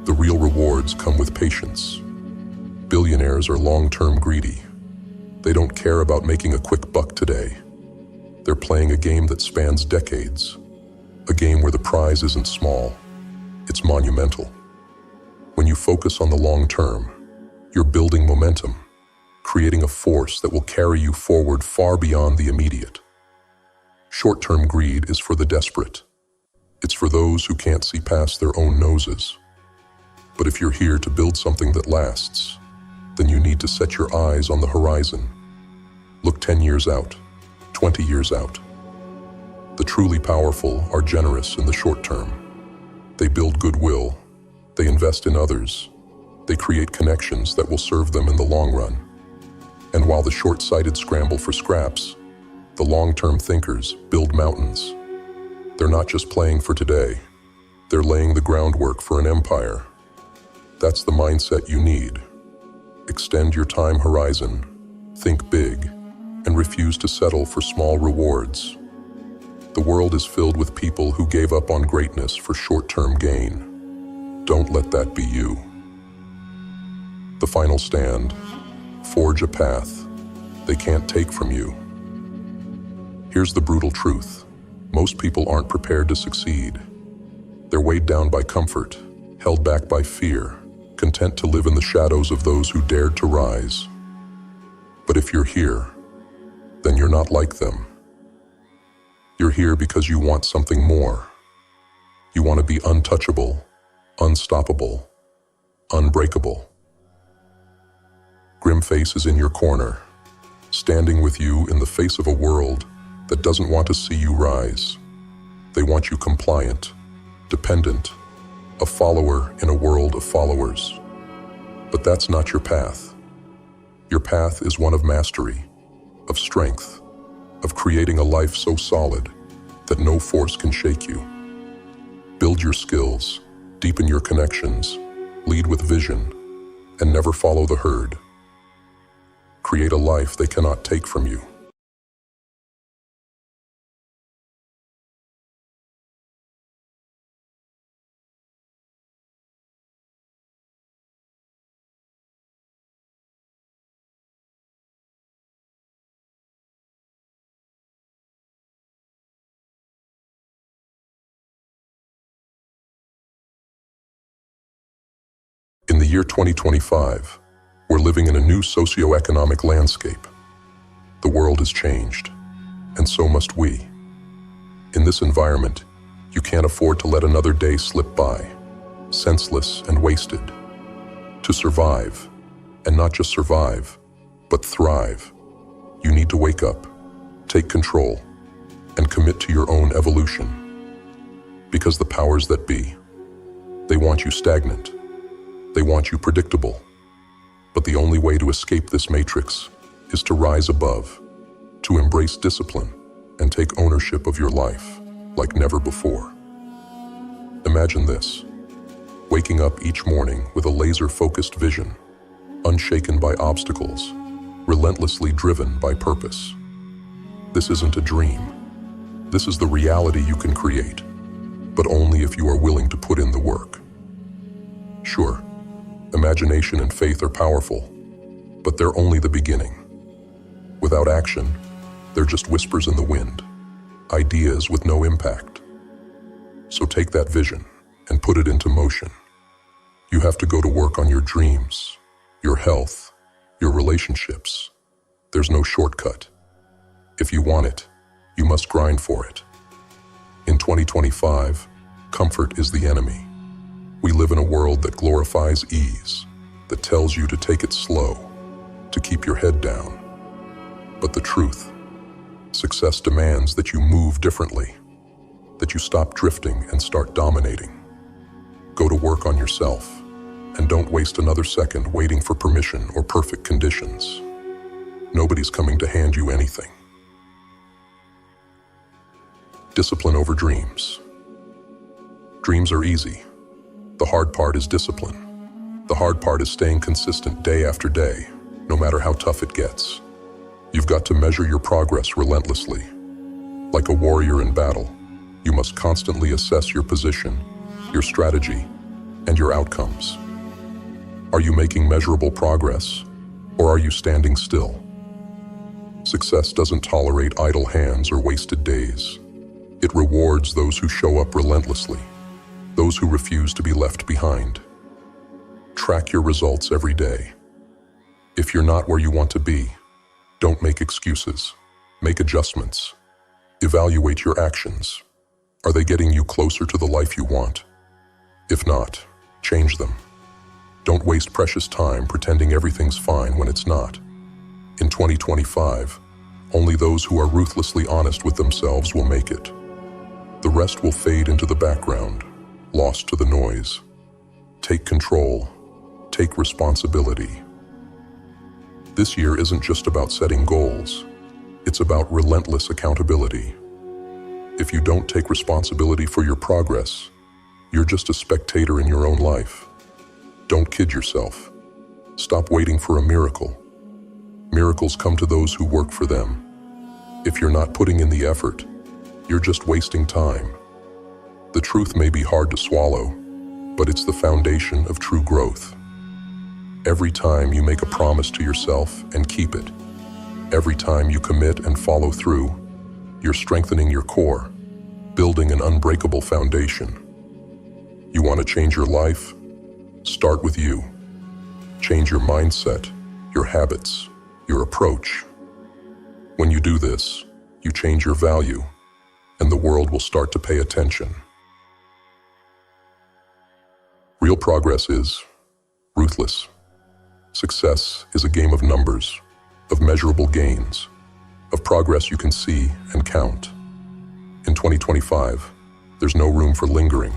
The real rewards come with patience. Billionaires are long-term greedy. They don't care about making a quick buck today. They're playing a game that spans decades. A game where the prize isn't small, it's monumental. When you focus on the long term, you're building momentum, creating a force that will carry you forward far beyond the immediate. Short-term greed is for the desperate. It's for those who can't see past their own noses. But if you're here to build something that lasts, then you need to set your eyes on the horizon. Look 10 years out, 20 years out. The truly powerful are generous in the short term. They build goodwill, they invest in others, they create connections that will serve them in the long run. And while the short-sighted scramble for scraps, the long-term thinkers build mountains. They're not just playing for today, they're laying the groundwork for an empire. That's the mindset you need. Extend your time horizon, Think big, and refuse to settle for small rewards. The world is filled with people who gave up on greatness for short-term gain. Don't let that be you. The final stand: forge a path they can't take from you. Here's the brutal truth. Most people aren't prepared to succeed. They're weighed down by comfort, held back by fear, content to live in the shadows of those who dared to rise. But if you're here, then you're not like them. You're here because you want something more. You want to be untouchable, unstoppable, unbreakable. GrimFace is in your corner, standing with you in the face of a world that doesn't want to see you rise. They want you compliant, dependent, a follower in a world of followers. But that's not your path. Your path is one of mastery, of strength, of creating a life so solid that no force can shake you. Build your skills, deepen your connections, lead with vision, and never follow the herd. Create a life they cannot take from you. In the year 2025, we're living in a new socio-economic landscape. The world has changed, and so must we. In this environment, you can't afford to let another day slip by, senseless and wasted. To survive, and not just survive, but thrive, you need to wake up, take control, and commit to your own evolution. Because the powers that be, they want you stagnant. They want you predictable. But the only way to escape this matrix is to rise above, to embrace discipline, and take ownership of your life like never before. Imagine this: waking up each morning with a laser-focused vision, unshaken by obstacles, relentlessly driven by purpose. This isn't a dream. This is the reality you can create, but only if you are willing to put in the work. Sure, imagination and faith are powerful, but they're only the beginning. Without action, they're just whispers in the wind, ideas with no impact. So take that vision and put it into motion. You have to go to work on your dreams, your health, your relationships. There's no shortcut. If you want it, you must grind for it. In 2025, comfort is the enemy. We live in a world that glorifies ease, that tells you to take it slow, to keep your head down. But the truth, success demands that you move differently, that you stop drifting and start dominating. Go to work on yourself, and don't waste another second waiting for permission or perfect conditions. Nobody's coming to hand you anything. Discipline over dreams. Dreams are easy. The hard part is discipline. The hard part is staying consistent day after day, no matter how tough it gets. You've got to measure your progress relentlessly. Like a warrior in battle, you must constantly assess your position, your strategy, and your outcomes. Are you making measurable progress, or are you standing still? Success doesn't tolerate idle hands or wasted days. It rewards those who show up relentlessly, those who refuse to be left behind. Track your results every day. If you're not where you want to be, don't make excuses. Make adjustments. Evaluate your actions. Are they getting you closer to the life you want? If not, change them. Don't waste precious time pretending everything's fine when it's not. In 2025, only those who are ruthlessly honest with themselves will make it. The rest will fade into the background, lost to the noise. Take control. Take responsibility. This year isn't just about setting goals. It's about relentless accountability. If you don't take responsibility for your progress, you're just a spectator in your own life. Don't kid yourself. Stop waiting for a miracle. Miracles come to those who work for them. If you're not putting in the effort, you're just wasting time. The truth may be hard to swallow, but it's the foundation of true growth. Every time you make a promise to yourself and keep it, every time you commit and follow through, you're strengthening your core, building an unbreakable foundation. You want to change your life? Start with you. Change your mindset, your habits, your approach. When you do this, you change your value, and the world will start to pay attention. Real progress is ruthless. Success is a game of numbers, of measurable gains, of progress you can see and count. In 2025, there's no room for lingering,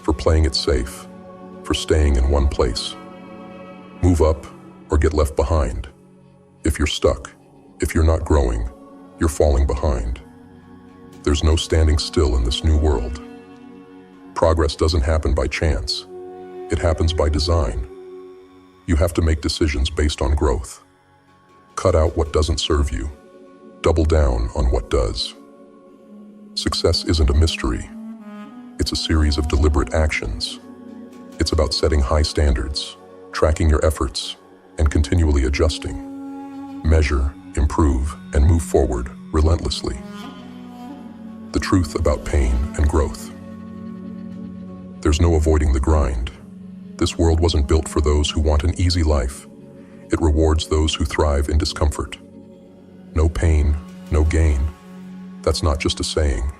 for playing it safe, for staying in one place. Move up or get left behind. If you're stuck, if you're not growing, you're falling behind. There's no standing still in this new world. Progress doesn't happen by chance. It happens by design. You have to make decisions based on growth. Cut out what doesn't serve you. Double down on what does. Success isn't a mystery. It's a series of deliberate actions. It's about setting high standards, tracking your efforts, and continually adjusting. Measure, improve, and move forward relentlessly. The truth about pain and growth. There's no avoiding the grind. This world wasn't built for those who want an easy life. It rewards those who thrive in discomfort. No pain, no gain. That's not just a saying.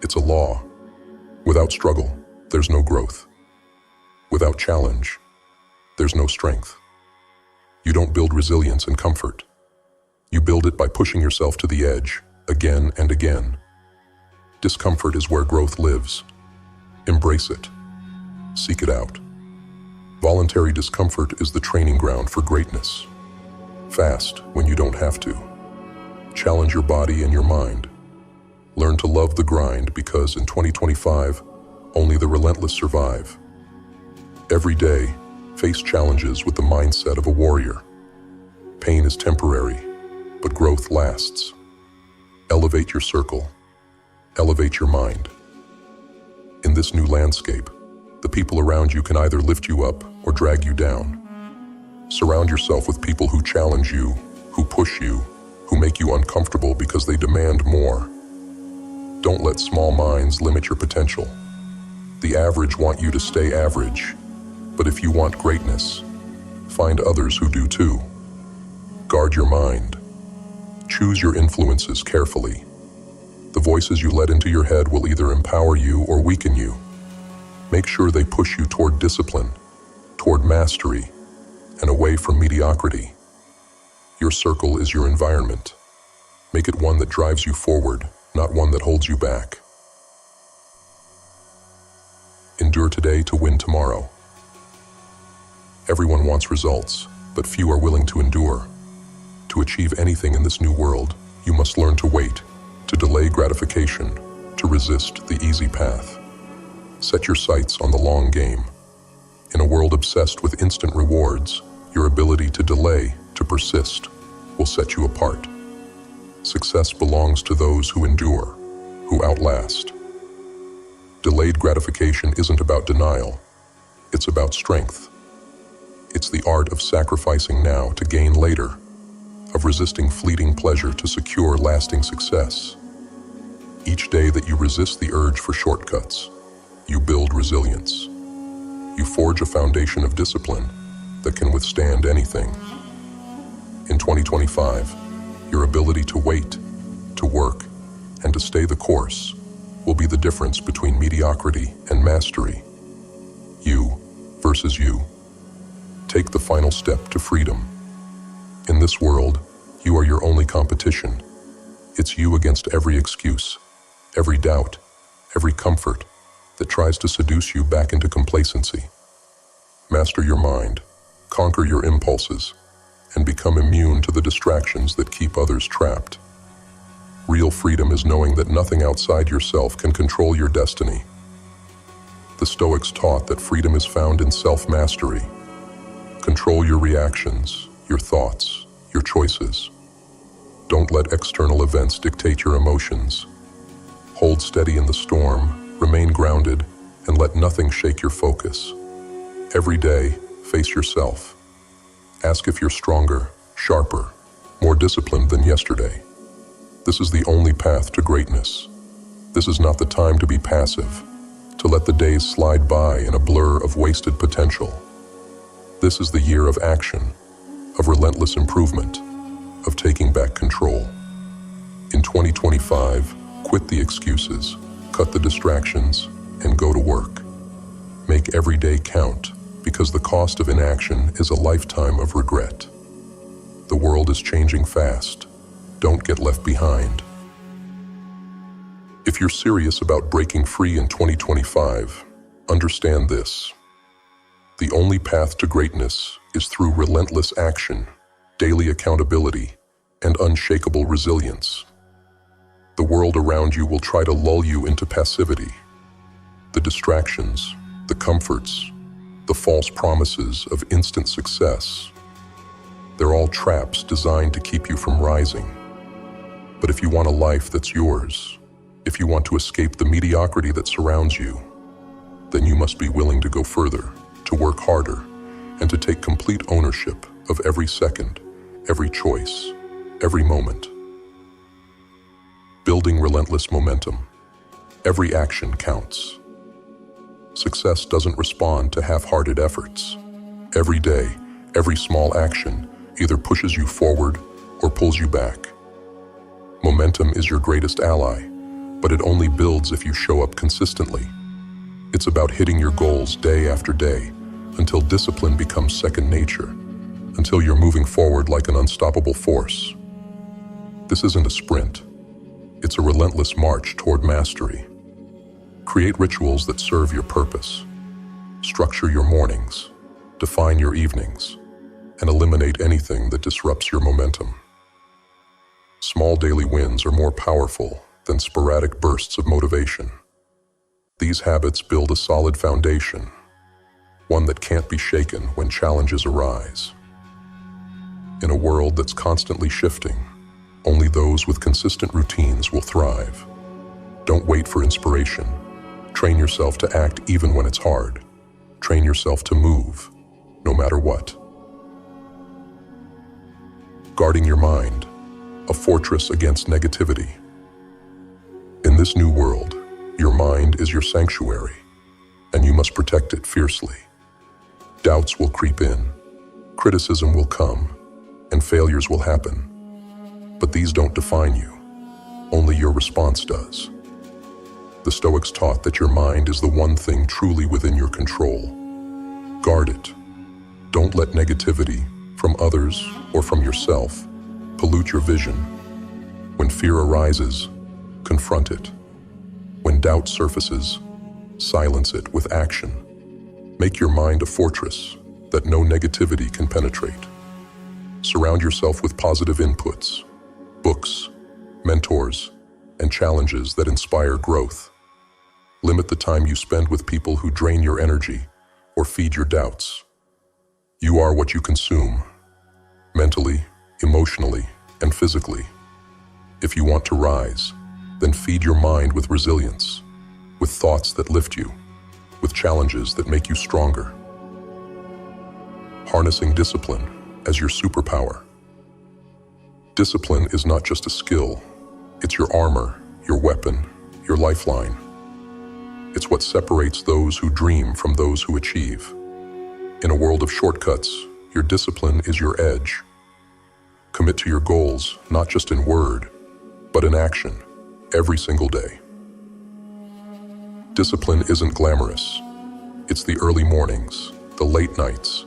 It's a law. Without struggle, there's no growth. Without challenge, there's no strength. You don't build resilience and comfort. You build it by pushing yourself to the edge, again and again. Discomfort is where growth lives. Embrace it. Seek it out. Voluntary discomfort is the training ground for greatness. Fast when you don't have to. Challenge your body and your mind. Learn to love the grind because in 2025, only the relentless survive. Every day, face challenges with the mindset of a warrior. Pain is temporary, but growth lasts. Elevate your circle. Elevate your mind. In this new landscape, the people around you can either lift you up or drag you down. Surround yourself with people who challenge you, who push you, who make you uncomfortable because they demand more. Don't let small minds limit your potential. The average want you to stay average, but if you want greatness, find others who do too. Guard your mind. Choose your influences carefully. The voices you let into your head will either empower you or weaken you. Make sure they push you toward discipline, toward mastery, and away from mediocrity. Your circle is your environment. Make it one that drives you forward, not one that holds you back. Endure today to win tomorrow. Everyone wants results, but few are willing to endure. To achieve anything in this new world, you must learn to wait, to delay gratification, to resist the easy path. Set your sights on the long game. In a world obsessed with instant rewards, your ability to delay, to persist, will set you apart. Success belongs to those who endure, who outlast. Delayed gratification isn't about denial. It's about strength. It's the art of sacrificing now to gain later, of resisting fleeting pleasure to secure lasting success. Each day that you resist the urge for shortcuts, you build resilience. You forge a foundation of discipline that can withstand anything. In 2025, your ability to wait, to work, and to stay the course will be the difference between mediocrity and mastery. You versus you. Take the final step to freedom. In this world, you are your only competition. It's you against every excuse, every doubt, every comfort that tries to seduce you back into complacency. Master your mind, conquer your impulses, and become immune to the distractions that keep others trapped. Real freedom is knowing that nothing outside yourself can control your destiny. The Stoics taught that freedom is found in self-mastery. Control your reactions, your thoughts, your choices. Don't let external events dictate your emotions. Hold steady in the storm, remain grounded, and let nothing shake your focus. Every day, face yourself. Ask if you're stronger, sharper, more disciplined than yesterday. This is the only path to greatness. This is not the time to be passive, to let the days slide by in a blur of wasted potential. This is the year of action, of relentless improvement, of taking back control. In 2025, quit the excuses, cut the distractions, and go to work. Make every day count, because the cost of inaction is a lifetime of regret. The world is changing fast. Don't get left behind. If you're serious about breaking free in 2025, understand this. The only path to greatness is through relentless action, daily accountability, and unshakable resilience. The world around you will try to lull you into passivity. The distractions, the comforts, the false promises of instant success, they're all traps designed to keep you from rising. But if you want a life that's yours, if you want to escape the mediocrity that surrounds you, then you must be willing to go further, to work harder, and to take complete ownership of every second, every choice, every moment. Building relentless momentum. Every action counts. Success doesn't respond to half-hearted efforts. Every day, every small action either pushes you forward or pulls you back. Momentum is your greatest ally, but it only builds if you show up consistently. It's about hitting your goals day after day until discipline becomes second nature, until you're moving forward like an unstoppable force. This isn't a sprint. It's a relentless march toward mastery. Create rituals that serve your purpose. Structure your mornings, define your evenings, and eliminate anything that disrupts your momentum. Small daily wins are more powerful than sporadic bursts of motivation. These habits build a solid foundation, one that can't be shaken when challenges arise. In a world that's constantly shifting, only those with consistent routines will thrive. Don't wait for inspiration. Train yourself to act even when it's hard. Train yourself to move, no matter what. Guarding your mind, a fortress against negativity. In this new world, your mind is your sanctuary, and you must protect it fiercely. Doubts will creep in, criticism will come, and failures will happen. But these don't define you. Only your response does. The Stoics taught that your mind is the one thing truly within your control. Guard it. Don't let negativity, from others or from yourself, pollute your vision. When fear arises, confront it. When doubt surfaces, silence it with action. Make your mind a fortress that no negativity can penetrate. Surround yourself with positive inputs, books, mentors, and challenges that inspire growth. Limit the time you spend with people who drain your energy or feed your doubts. You are what you consume, mentally, emotionally, and physically. If you want to rise, then feed your mind with resilience, with thoughts that lift you, with challenges that make you stronger. Harnessing discipline as your superpower. Discipline is not just a skill, it's your armor, your weapon, your lifeline. It's what separates those who dream from those who achieve. In a world of shortcuts, your discipline is your edge. Commit to your goals, not just in word, but in action, every single day. Discipline isn't glamorous. It's the early mornings, the late nights,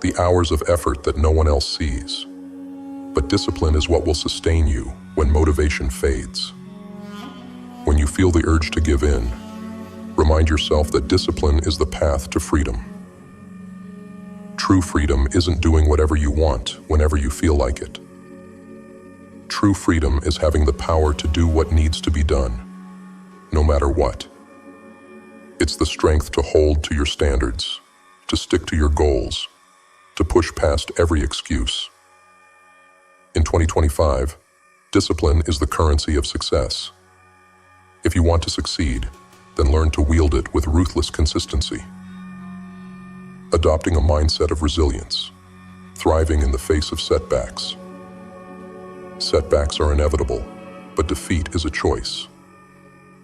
the hours of effort that no one else sees. But discipline is what will sustain you when motivation fades. When you feel the urge to give in, remind yourself that discipline is the path to freedom. True freedom isn't doing whatever you want whenever you feel like it. True freedom is having the power to do what needs to be done, no matter what. It's the strength to hold to your standards, to stick to your goals, to push past every excuse. In 2025, discipline is the currency of success. If you want to succeed, then learn to wield it with ruthless consistency. Adopting a mindset of resilience, thriving in the face of setbacks. Setbacks are inevitable, but defeat is a choice.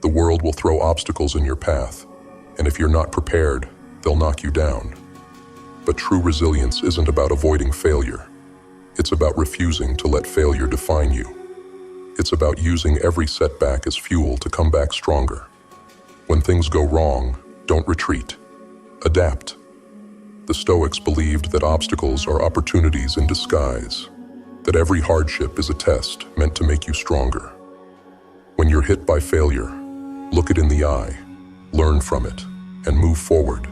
The world will throw obstacles in your path, and if you're not prepared, they'll knock you down. But true resilience isn't about avoiding failure. It's about refusing to let failure define you. It's about using every setback as fuel to come back stronger. When things go wrong, don't retreat. Adapt. The Stoics believed that obstacles are opportunities in disguise, that every hardship is a test meant to make you stronger. When you're hit by failure, look it in the eye, learn from it, and move forward.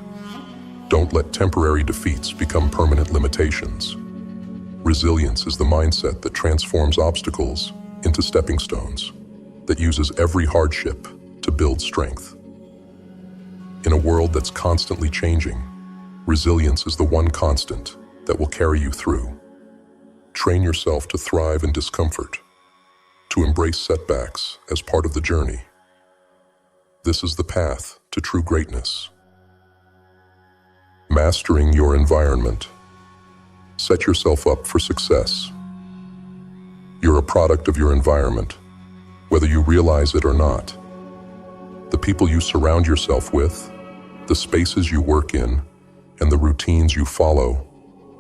Don't let temporary defeats become permanent limitations. Resilience is the mindset that transforms obstacles into stepping stones, that uses every hardship to build strength. In a world that's constantly changing, resilience is the one constant that will carry you through. Train yourself to thrive in discomfort, to embrace setbacks as part of the journey. This is the path to true greatness. Mastering your environment. Set yourself up for success. You're a product of your environment, whether you realize it or not. The people you surround yourself with, the spaces you work in, and the routines you follow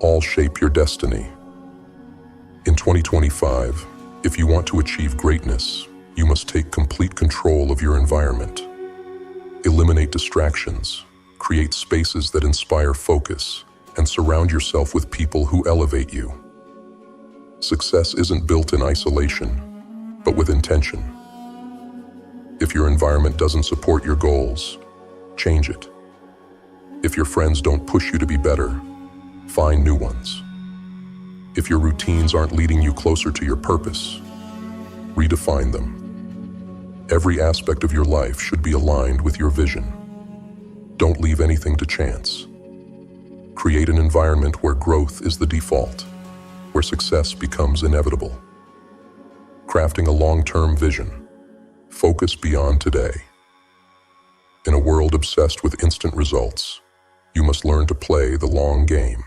all shape your destiny. In 2025, if you want to achieve greatness, you must take complete control of your environment. Eliminate distractions, create spaces that inspire focus, and surround yourself with people who elevate you. Success isn't built in isolation, but with intention. If your environment doesn't support your goals, change it. If your friends don't push you to be better, find new ones. If your routines aren't leading you closer to your purpose, redefine them. Every aspect of your life should be aligned with your vision. Don't leave anything to chance. Create an environment where growth is the default, where success becomes inevitable. Crafting a long-term vision. Focus beyond today. In a world obsessed with instant results, you must learn to play the long game.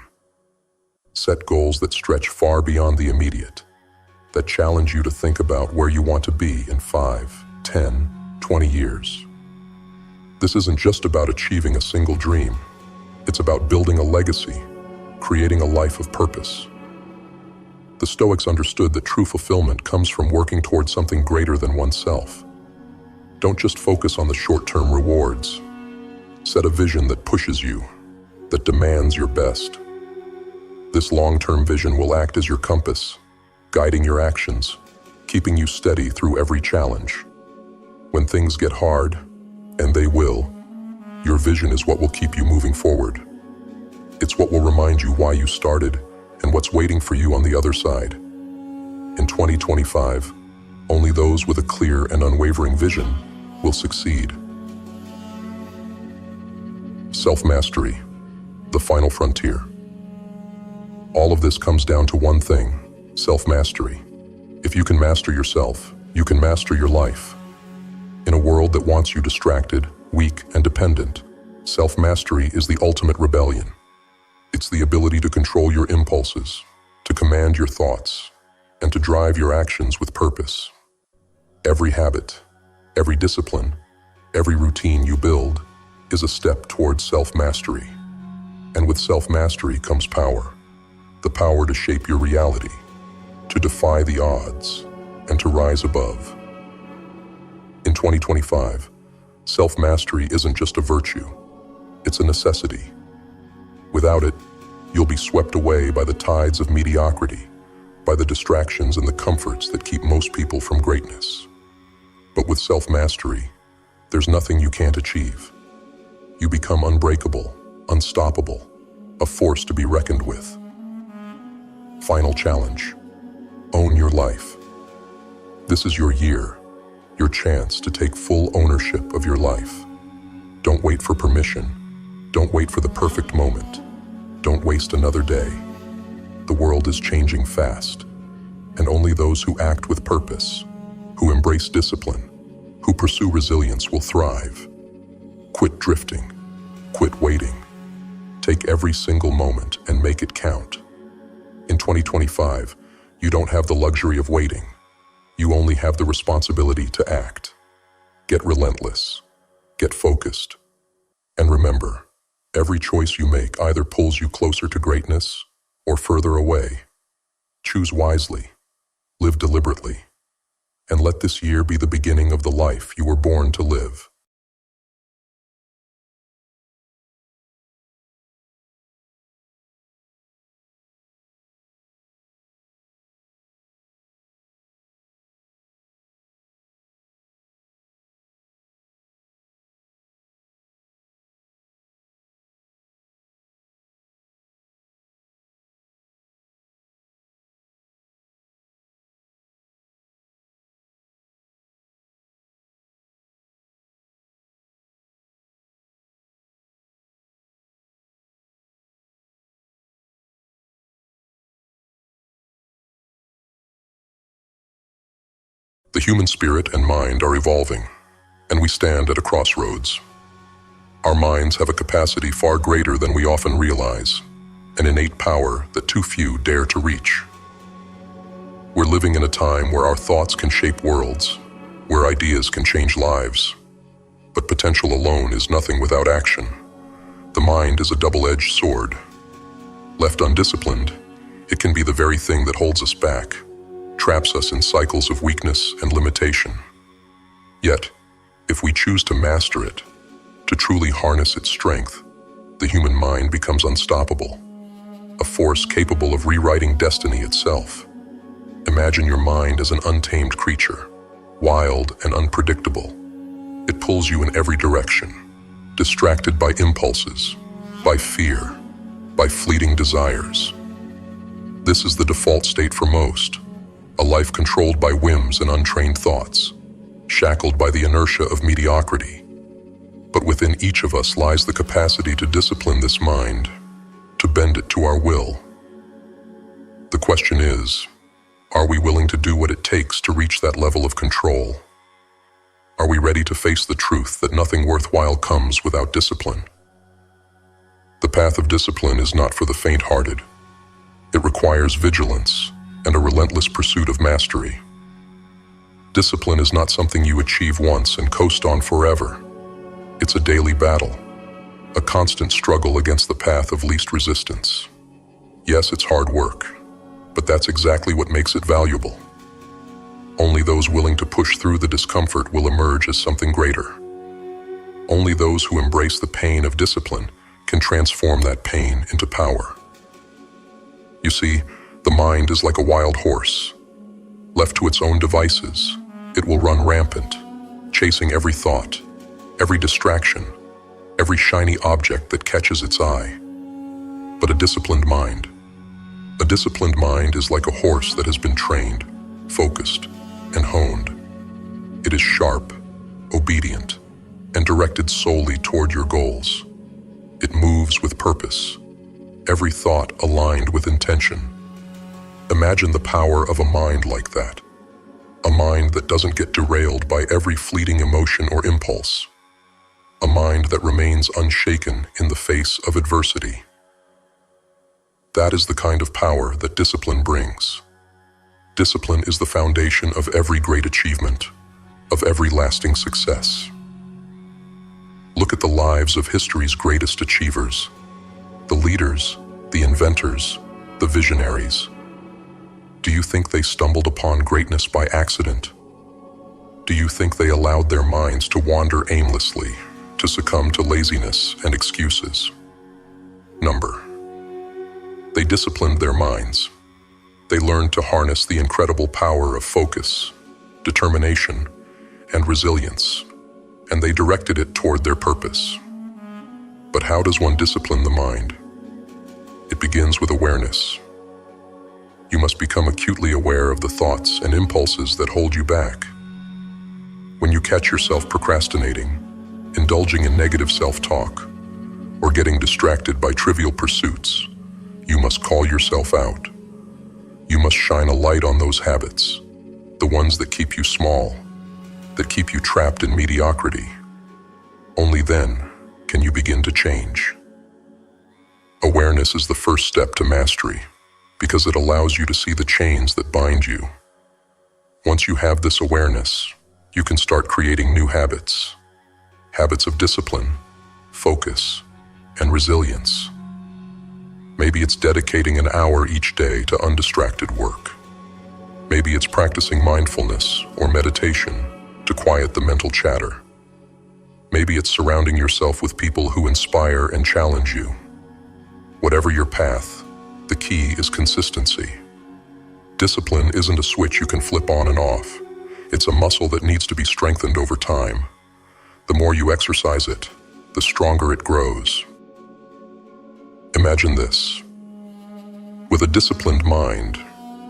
Set goals that stretch far beyond the immediate, that challenge you to think about where you want to be in 5, 10, 20 years. This isn't just about achieving a single dream. It's about building a legacy, creating a life of purpose. The Stoics understood that true fulfillment comes from working towards something greater than oneself. Don't just focus on the short-term rewards. Set a vision that pushes you, that demands your best. This long-term vision will act as your compass, guiding your actions, keeping you steady through every challenge. When things get hard, and they will, your vision is what will keep you moving forward. It's what will remind you why you started and what's waiting for you on the other side. In 2025, only those with a clear and unwavering vision will succeed. Self-mastery, the final frontier. All of this comes down to one thing: self-mastery. If you can master yourself, you can master your life. In a world that wants you distracted, weak, and dependent, self-mastery is the ultimate rebellion. It's the ability to control your impulses, to command your thoughts, and to drive your actions with purpose. Every habit, every discipline, every routine you build is a step towards self-mastery. And with self-mastery comes power. The power to shape your reality, to defy the odds, and to rise above. In 2025, self-mastery isn't just a virtue, it's a necessity. Without it, you'll be swept away by the tides of mediocrity, by the distractions and the comforts that keep most people from greatness. But with self-mastery, there's nothing you can't achieve. You become unbreakable, unstoppable, a force to be reckoned with. Final challenge: own your life. This is your year, your chance to take full ownership of your life. Don't wait for permission. Don't wait for the perfect moment. Don't waste another day. The world is changing fast. And only those who act with purpose, who embrace discipline, who pursue resilience will thrive. Quit drifting. Quit waiting. Take every single moment and make it count. In 2025, you don't have the luxury of waiting. You only have the responsibility to act. Get relentless. Get focused. And remember, every choice you make either pulls you closer to greatness or further away. Choose wisely. Live deliberately. And let this year be the beginning of the life you were born to live. The human spirit and mind are evolving, and we stand at a crossroads. Our minds have a capacity far greater than we often realize, an innate power that too few dare to reach. We're living in a time where our thoughts can shape worlds, where ideas can change lives. But potential alone is nothing without action. The mind is a double-edged sword. Left undisciplined, it can be the very thing that holds us back, traps us in cycles of weakness and limitation. Yet, if we choose to master it, to truly harness its strength, the human mind becomes unstoppable, a force capable of rewriting destiny itself. Imagine your mind as an untamed creature, wild and unpredictable. It pulls you in every direction, distracted by impulses, by fear, by fleeting desires. This is the default state for most, a life controlled by whims and untrained thoughts, shackled by the inertia of mediocrity. But within each of us lies the capacity to discipline this mind, to bend it to our will. The question is, are we willing to do what it takes to reach that level of control? Are we ready to face the truth that nothing worthwhile comes without discipline? The path of discipline is not for the faint-hearted. It requires vigilance and a relentless pursuit of mastery. Discipline is not something you achieve once and coast on forever. It's a daily battle, a constant struggle against the path of least resistance. Yes, it's hard work, but that's exactly what makes it valuable. Only those willing to push through the discomfort will emerge as something greater. Only those who embrace the pain of discipline can transform that pain into power. You see, the mind is like a wild horse. Left to its own devices, it will run rampant, chasing every thought, every distraction, every shiny object that catches its eye. But a disciplined mind is like a horse that has been trained, focused, and honed. It is sharp, obedient, and directed solely toward your goals. It moves with purpose, every thought aligned with intention. Imagine the power of a mind like that, a mind that doesn't get derailed by every fleeting emotion or impulse, a mind that remains unshaken in the face of adversity. That is the kind of power that discipline brings. Discipline is the foundation of every great achievement, of every lasting success. Look at the lives of history's greatest achievers, the leaders, the inventors, the visionaries. Do you think they stumbled upon greatness by accident? Do you think they allowed their minds to wander aimlessly, to succumb to laziness and excuses? They disciplined their minds. They learned to harness the incredible power of focus, determination, and resilience, and they directed it toward their purpose. But how does one discipline the mind? It begins with awareness. You must become acutely aware of the thoughts and impulses that hold you back. When you catch yourself procrastinating, indulging in negative self-talk, or getting distracted by trivial pursuits, you must call yourself out. You must shine a light on those habits, the ones that keep you small, that keep you trapped in mediocrity. Only then can you begin to change. Awareness is the first step to mastery, because it allows you to see the chains that bind you. Once you have this awareness, you can start creating new habits. Habits of discipline, focus, and resilience. Maybe it's dedicating an hour each day to undistracted work. Maybe it's practicing mindfulness or meditation to quiet the mental chatter. Maybe it's surrounding yourself with people who inspire and challenge you. Whatever your path, the key is consistency. Discipline isn't a switch you can flip on and off. It's a muscle that needs to be strengthened over time. The more you exercise it, the stronger it grows. Imagine this. With a disciplined mind,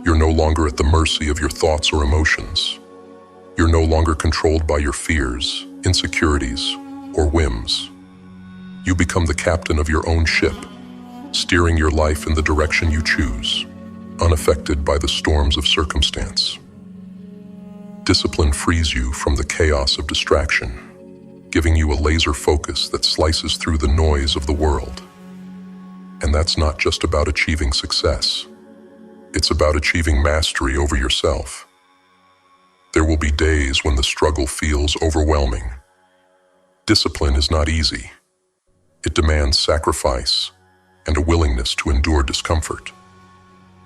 you're no longer at the mercy of your thoughts or emotions. You're no longer controlled by your fears, insecurities, or whims. You become the captain of your own ship, steering your life in the direction you choose, unaffected by the storms of circumstance. Discipline frees you from the chaos of distraction, giving you a laser focus that slices through the noise of the world. And that's not just about achieving success. It's about achieving mastery over yourself. There will be days when the struggle feels overwhelming. Discipline is not easy. It demands sacrifice and a willingness to endure discomfort.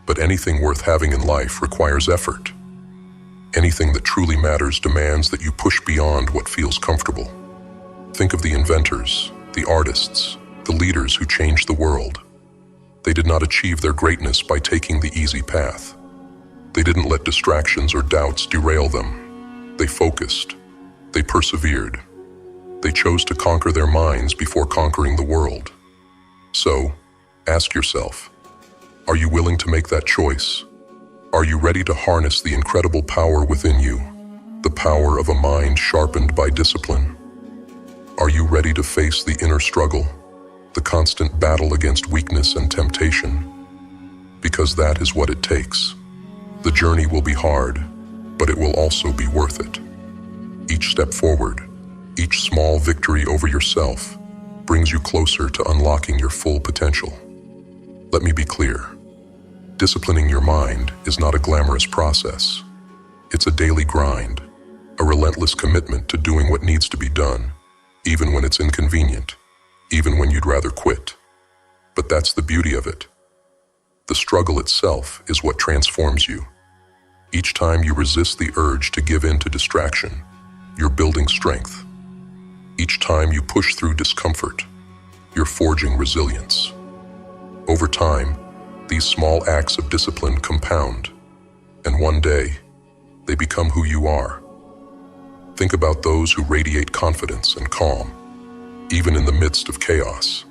But anything worth having in life requires effort. Anything that truly matters demands that you push beyond what feels comfortable. Think of the inventors, the artists, the leaders who changed the world. They did not achieve their greatness by taking the easy path. They didn't let distractions or doubts derail them. They focused. They persevered. They chose to conquer their minds before conquering the world. So, ask yourself, are you willing to make that choice? Are you ready to harness the incredible power within you, the power of a mind sharpened by discipline? Are you ready to face the inner struggle, the constant battle against weakness and temptation? Because that is what it takes. The journey will be hard, but it will also be worth it. Each step forward, each small victory over yourself, brings you closer to unlocking your full potential. Let me be clear. Disciplining your mind is not a glamorous process. It's a daily grind, a relentless commitment to doing what needs to be done, even when it's inconvenient, even when you'd rather quit. But that's the beauty of it. The struggle itself is what transforms you. Each time you resist the urge to give in to distraction, you're building strength. Each time you push through discomfort, you're forging resilience. Over time, these small acts of discipline compound, and one day, they become who you are. Think about those who radiate confidence and calm, even in the midst of chaos.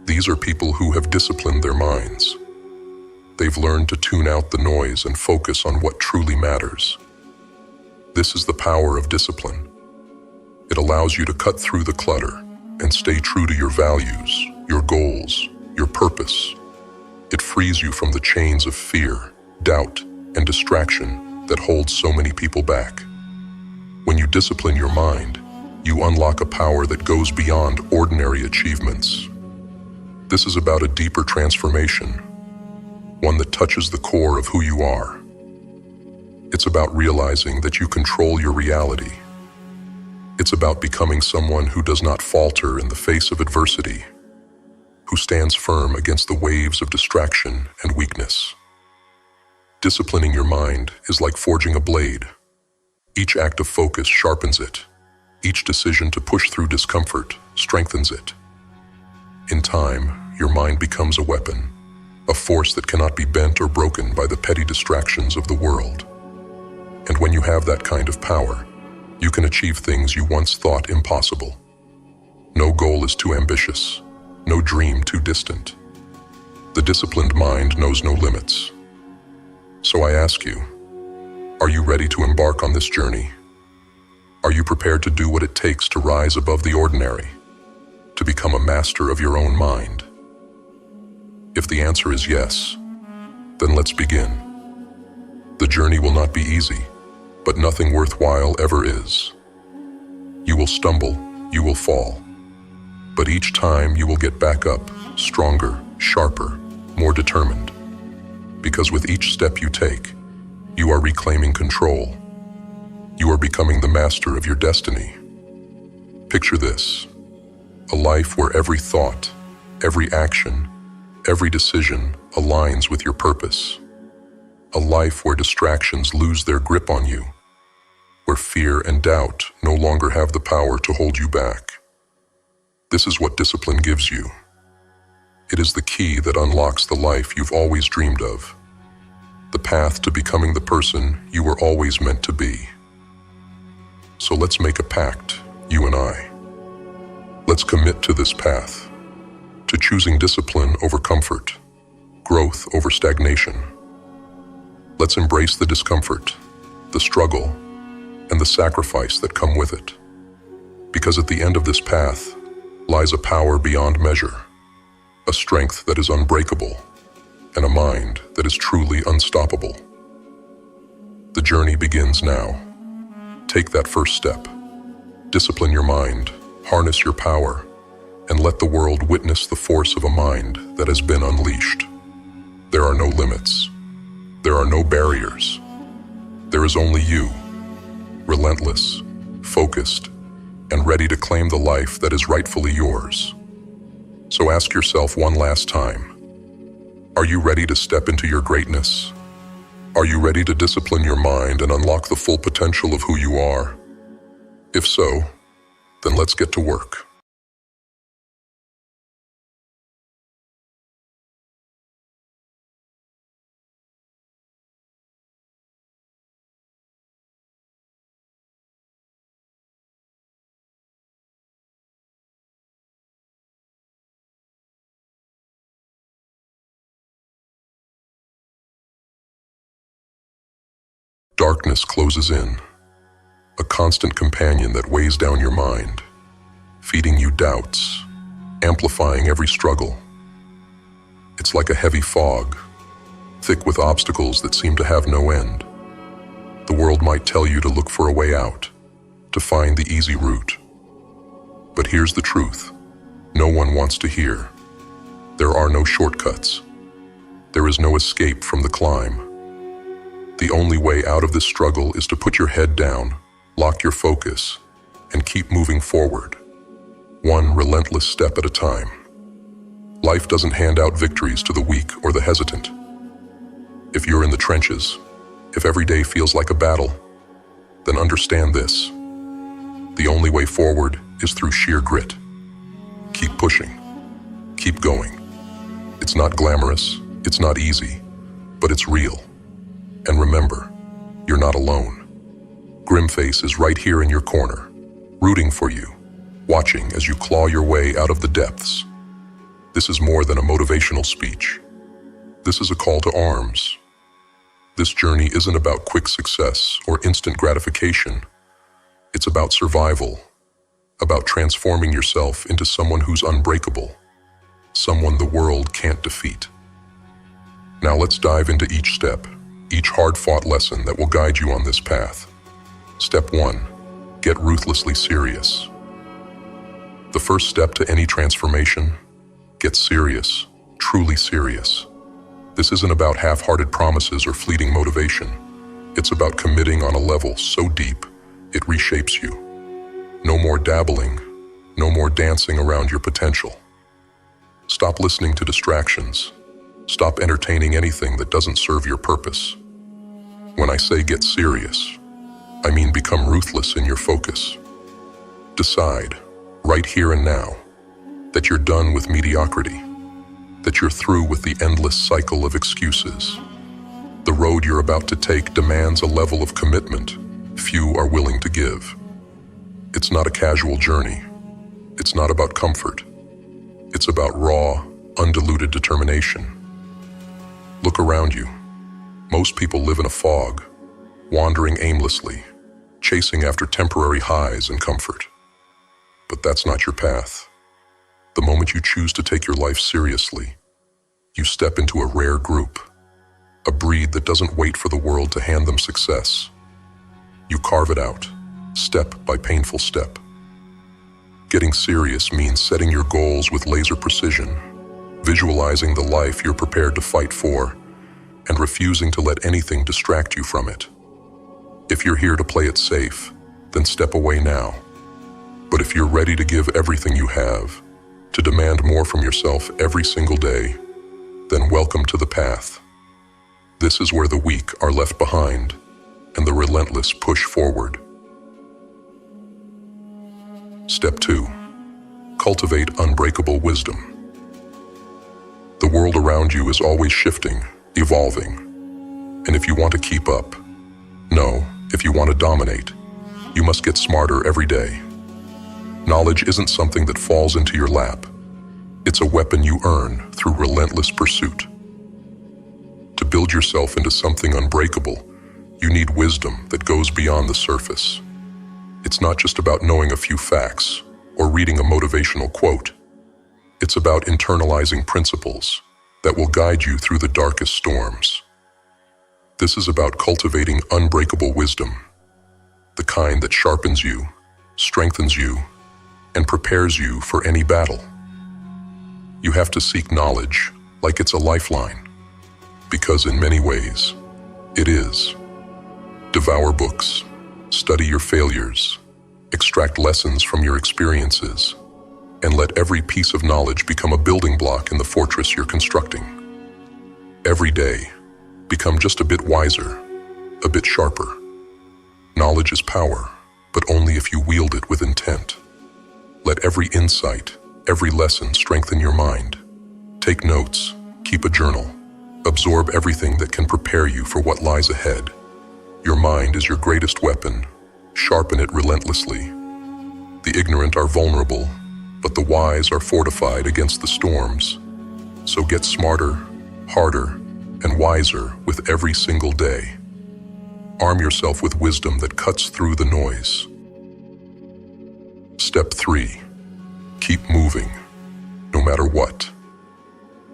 These are people who have disciplined their minds. They've learned to tune out the noise and focus on what truly matters. This is the power of discipline. It allows you to cut through the clutter and stay true to your values, your goals, your purpose. It frees you from the chains of fear, doubt, and distraction that hold so many people back. When you discipline your mind, you unlock a power that goes beyond ordinary achievements. This is about a deeper transformation, one that touches the core of who you are. It's about realizing that you control your reality. It's about becoming someone who does not falter in the face of adversity, who stands firm against the waves of distraction and weakness. Disciplining your mind is like forging a blade. Each act of focus sharpens it. Each decision to push through discomfort strengthens it. In time, your mind becomes a weapon, a force that cannot be bent or broken by the petty distractions of the world. And when you have that kind of power, you can achieve things you once thought impossible. No goal is too ambitious, no dream too distant. The disciplined mind knows no limits. So I ask you, are you ready to embark on this journey? Are you prepared to do what it takes to rise above the ordinary, to become a master of your own mind? If the answer is yes, then let's begin. The journey will not be easy, but nothing worthwhile ever is. You will stumble, you will fall, but each time you will get back up, stronger, sharper, more determined. Because with each step you take, you are reclaiming control. You are becoming the master of your destiny. Picture this: a life where every thought, every action, every decision aligns with your purpose. A life where distractions lose their grip on you, where fear and doubt no longer have the power to hold you back. This is what discipline gives you. It is the key that unlocks the life you've always dreamed of, the path to becoming the person you were always meant to be. So let's make a pact, you and I. Let's commit to this path, to choosing discipline over comfort, growth over stagnation. Let's embrace the discomfort, the struggle, and the sacrifice that come with it. Because at the end of this path lies a power beyond measure, a strength that is unbreakable, and a mind that is truly unstoppable. The journey begins now. Take that first step. Discipline your mind, harness your power, and let the world witness the force of a mind that has been unleashed. There are no limits. There are no barriers. There is only you, relentless, focused, and ready to claim the life that is rightfully yours. So ask yourself one last time, are you ready to step into your greatness? Are you ready to discipline your mind and unlock the full potential of who you are? If so, then let's get to work. Darkness closes in, a constant companion that weighs down your mind, feeding you doubts, amplifying every struggle. It's like a heavy fog, thick with obstacles that seem to have no end. The world might tell you to look for a way out, to find the easy route. But here's the truth: no one wants to hear. There are no shortcuts. There is no escape from the climb. The only way out of this struggle is to put your head down, lock your focus, and keep moving forward, one relentless step at a time. Life doesn't hand out victories to the weak or the hesitant. If you're in the trenches, if every day feels like a battle, then understand this: the only way forward is through sheer grit. Keep pushing. Keep going. It's not glamorous, it's not easy, but it's real. And remember, you're not alone. GrimFace is right here in your corner, rooting for you, watching as you claw your way out of the depths. This is more than a motivational speech. This is a call to arms. This journey isn't about quick success or instant gratification. It's about survival, about transforming yourself into someone who's unbreakable, someone the world can't defeat. Now let's dive into each step, each hard-fought lesson that will guide you on this path. Step 1. Get ruthlessly serious. The first step to any transformation: get serious, truly serious. This isn't about half-hearted promises or fleeting motivation. It's about committing on a level so deep, it reshapes you. No more dabbling, no more dancing around your potential. Stop listening to distractions. Stop entertaining anything that doesn't serve your purpose. When I say get serious, I mean become ruthless in your focus. Decide, right here and now, that you're done with mediocrity, that you're through with the endless cycle of excuses. The road you're about to take demands a level of commitment few are willing to give. It's not a casual journey. It's not about comfort. It's about raw, undiluted determination. Look around you. Most people live in a fog, wandering aimlessly, chasing after temporary highs and comfort. But that's not your path. The moment you choose to take your life seriously, you step into a rare group, a breed that doesn't wait for the world to hand them success. You carve it out, step by painful step. Getting serious means setting your goals with laser precision, visualizing the life you're prepared to fight for, and refusing to let anything distract you from it. If you're here to play it safe, then step away now. But if you're ready to give everything you have, to demand more from yourself every single day, then welcome to the path. This is where the weak are left behind, and the relentless push forward. Step 2. Cultivate unbreakable wisdom. The world around you is always shifting, evolving. And if you want to keep up, no, if you want to dominate, you must get smarter every day. Knowledge isn't something that falls into your lap. It's a weapon you earn through relentless pursuit. To build yourself into something unbreakable, you need wisdom that goes beyond the surface. It's not just about knowing a few facts or reading a motivational quote. It's about internalizing principles that will guide you through the darkest storms. This is about cultivating unbreakable wisdom, the kind that sharpens you, strengthens you, and prepares you for any battle. You have to seek knowledge like it's a lifeline, because in many ways, it is. Devour books, study your failures, extract lessons from your experiences, and let every piece of knowledge become a building block in the fortress you're constructing. Every day, become just a bit wiser, a bit sharper. Knowledge is power, but only if you wield it with intent. Let every insight, every lesson strengthen your mind. Take notes, keep a journal, absorb everything that can prepare you for what lies ahead. Your mind is your greatest weapon. Sharpen it relentlessly. The ignorant are vulnerable, but the wise are fortified against the storms. So get smarter, harder, and wiser with every single day. Arm yourself with wisdom that cuts through the noise. Step 3. Keep moving, no matter what.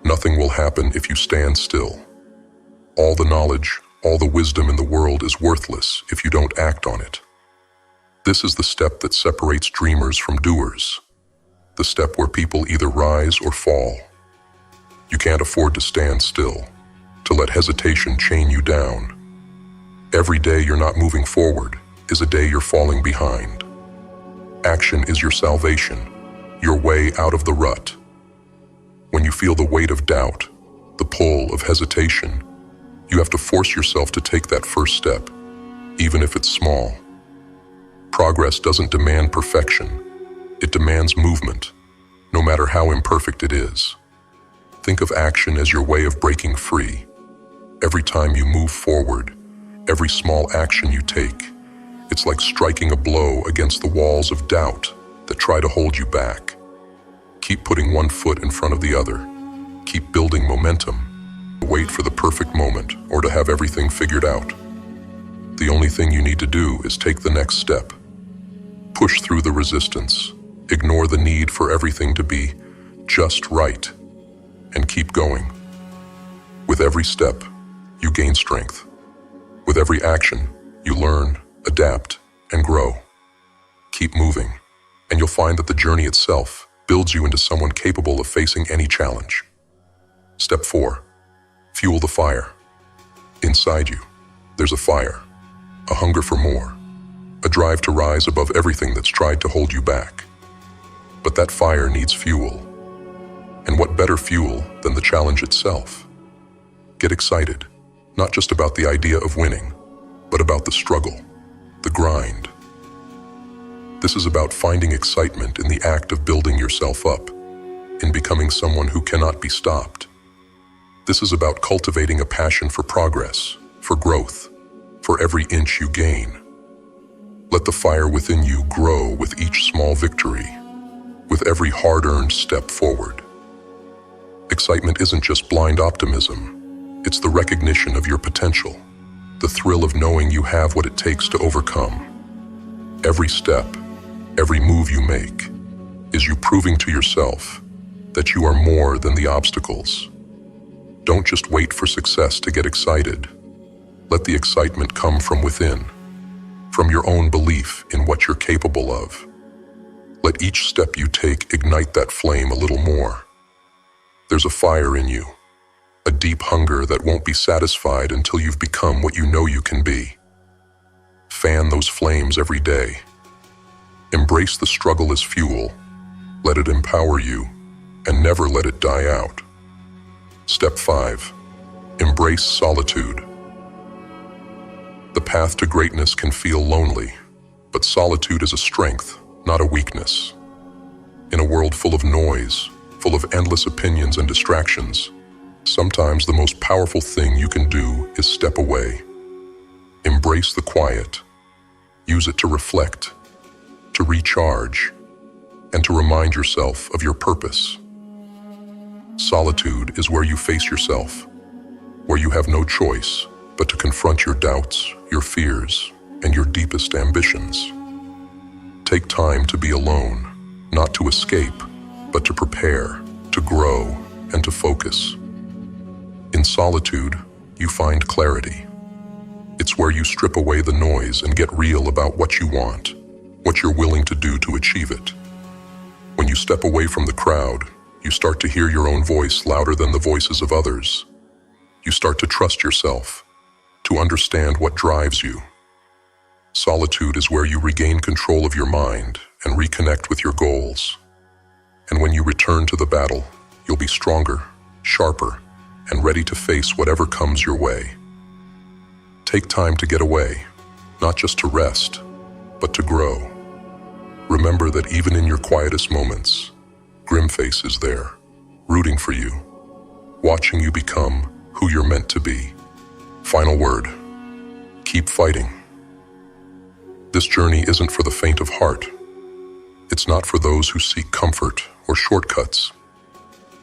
Nothing will happen if you stand still. All the knowledge, all the wisdom in the world is worthless if you don't act on it. This is the step that separates dreamers from doers. The step where people either rise or fall. You can't afford to stand still, to let hesitation chain you down. Every day you're not moving forward is a day you're falling behind. Action is your salvation, your way out of the rut. When you feel the weight of doubt, the pull of hesitation, you have to force yourself to take that first step, even if it's small. Progress doesn't demand perfection. It demands movement, no matter how imperfect it is. Think of action as your way of breaking free. Every time you move forward, every small action you take, it's like striking a blow against the walls of doubt that try to hold you back. Keep putting one foot in front of the other. Keep building momentum. Wait for the perfect moment or to have everything figured out. The only thing you need to do is take the next step. Push through the resistance. Ignore the need for everything to be just right, and keep going. With every step, you gain strength. With every action, you learn, adapt, and grow. Keep moving, and you'll find that the journey itself builds you into someone capable of facing any challenge. Step 4. Fuel the fire. Inside you, there's a fire, a hunger for more, a drive to rise above everything that's tried to hold you back. But that fire needs fuel. And what better fuel than the challenge itself? Get excited, not just about the idea of winning, but about the struggle, the grind. This is about finding excitement in the act of building yourself up, in becoming someone who cannot be stopped. This is about cultivating a passion for progress, for growth, for every inch you gain. Let the fire within you grow with each small victory, with every hard-earned step forward. Excitement isn't just blind optimism. It's the recognition of your potential, the thrill of knowing you have what it takes to overcome. Every step, every move you make, is you proving to yourself that you are more than the obstacles. Don't just wait for success to get excited. Let the excitement come from within, from your own belief in what you're capable of. Let each step you take ignite that flame a little more. There's a fire in you, a deep hunger that won't be satisfied until you've become what you know you can be. Fan those flames every day. Embrace the struggle as fuel. Let it empower you, and never let it die out. Step 5. Embrace solitude. The path to greatness can feel lonely, but solitude is a strength, not a weakness. In a world full of noise, full of endless opinions and distractions, sometimes the most powerful thing you can do is step away. Embrace the quiet. Use it to reflect, to recharge, and to remind yourself of your purpose. Solitude is where you face yourself, where you have no choice but to confront your doubts, your fears, and your deepest ambitions. Take time to be alone, not to escape, but to prepare, to grow, and to focus. In solitude, you find clarity. It's where you strip away the noise and get real about what you want, what you're willing to do to achieve it. When you step away from the crowd, you start to hear your own voice louder than the voices of others. You start to trust yourself, to understand what drives you. Solitude is where you regain control of your mind and reconnect with your goals. And when you return to the battle, you'll be stronger, sharper, and ready to face whatever comes your way. Take time to get away, not just to rest, but to grow. Remember that even in your quietest moments, GrimFace is there, rooting for you, watching you become who you're meant to be. Final word: keep fighting. This journey isn't for the faint of heart. It's not for those who seek comfort or shortcuts.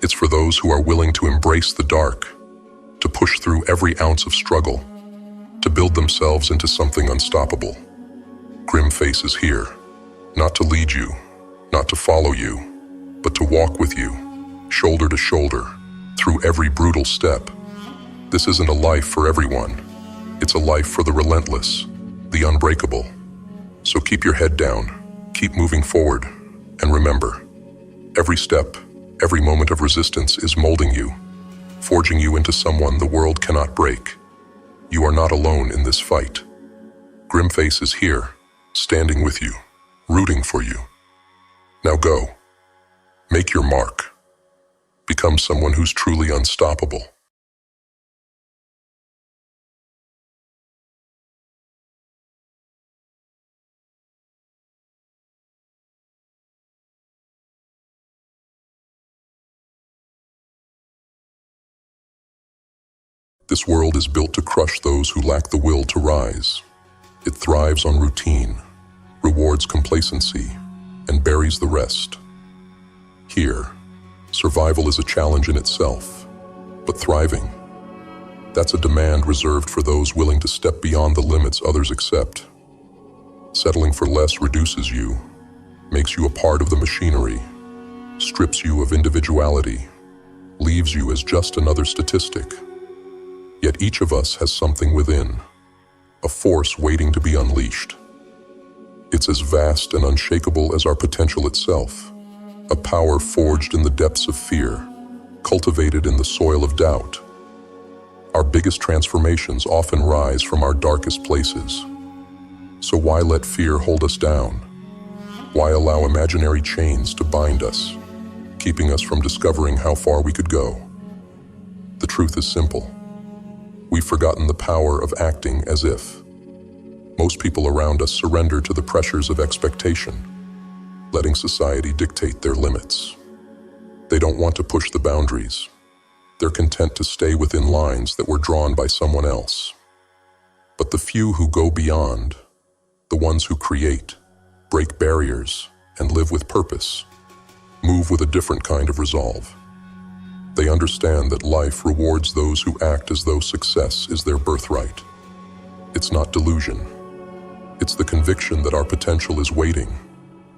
It's for those who are willing to embrace the dark, to push through every ounce of struggle, to build themselves into something unstoppable. GrimFace is here, not to lead you, not to follow you, but to walk with you, shoulder to shoulder, through every brutal step. This isn't a life for everyone. It's a life for the relentless, the unbreakable. So keep your head down, keep moving forward, and remember, every step, every moment of resistance is molding you, forging you into someone the world cannot break. You are not alone in this fight. GrimFace is here, standing with you, rooting for you. Now go. Make your mark. Become someone who's truly unstoppable. This world is built to crush those who lack the will to rise. It thrives on routine, rewards complacency, and buries the rest. Here, survival is a challenge in itself, but thriving, that's a demand reserved for those willing to step beyond the limits others accept. Settling for less reduces you, makes you a part of the machinery, strips you of individuality, leaves you as just another statistic. Yet each of us has something within, a force waiting to be unleashed. It's as vast and unshakable as our potential itself, a power forged in the depths of fear, cultivated in the soil of doubt. Our biggest transformations often rise from our darkest places. So why let fear hold us down? Why allow imaginary chains to bind us, keeping us from discovering how far we could go? The truth is simple. We've forgotten the power of acting as if. Most people around us surrender to the pressures of expectation, letting society dictate their limits. They don't want to push the boundaries. They're content to stay within lines that were drawn by someone else. But the few who go beyond, the ones who create, break barriers, and live with purpose, move with a different kind of resolve. They understand that life rewards those who act as though success is their birthright. It's not delusion. It's the conviction that our potential is waiting,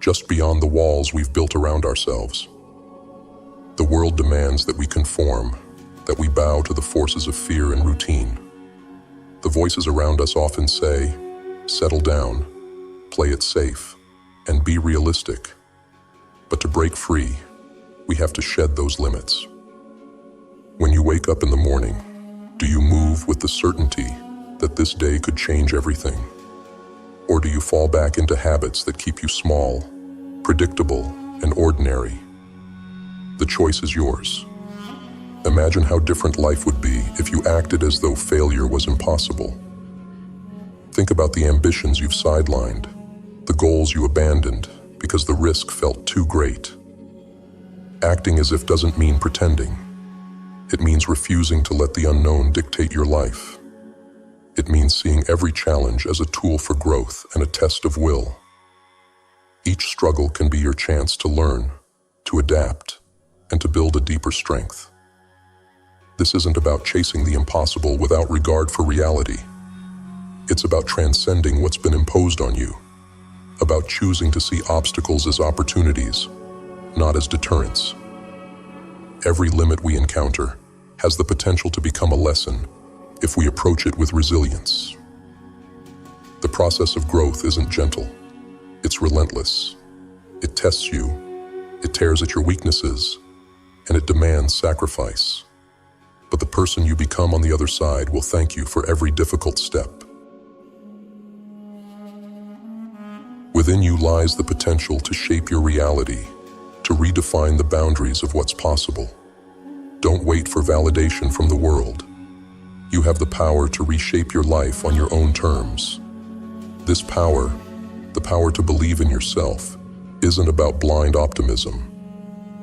just beyond the walls we've built around ourselves. The world demands that we conform, that we bow to the forces of fear and routine. The voices around us often say, settle down, play it safe, and be realistic. But to break free, we have to shed those limits. When you wake up in the morning, do you move with the certainty that this day could change everything? Or do you fall back into habits that keep you small, predictable, and ordinary? The choice is yours. Imagine how different life would be if you acted as though failure was impossible. Think about the ambitions you've sidelined, the goals you abandoned because the risk felt too great. Acting as if doesn't mean pretending. It means refusing to let the unknown dictate your life. It means seeing every challenge as a tool for growth and a test of will. Each struggle can be your chance to learn, to adapt, and to build a deeper strength. This isn't about chasing the impossible without regard for reality. It's about transcending what's been imposed on you, about choosing to see obstacles as opportunities, not as deterrents. Every limit we encounter has the potential to become a lesson if we approach it with resilience. The process of growth isn't gentle. It's relentless. It tests you, it tears at your weaknesses, and it demands sacrifice. But the person you become on the other side will thank you for every difficult step. Within you lies the potential to shape your reality, to redefine the boundaries of what's possible. Don't wait for validation from the world. You have the power to reshape your life on your own terms. This power, the power to believe in yourself, isn't about blind optimism.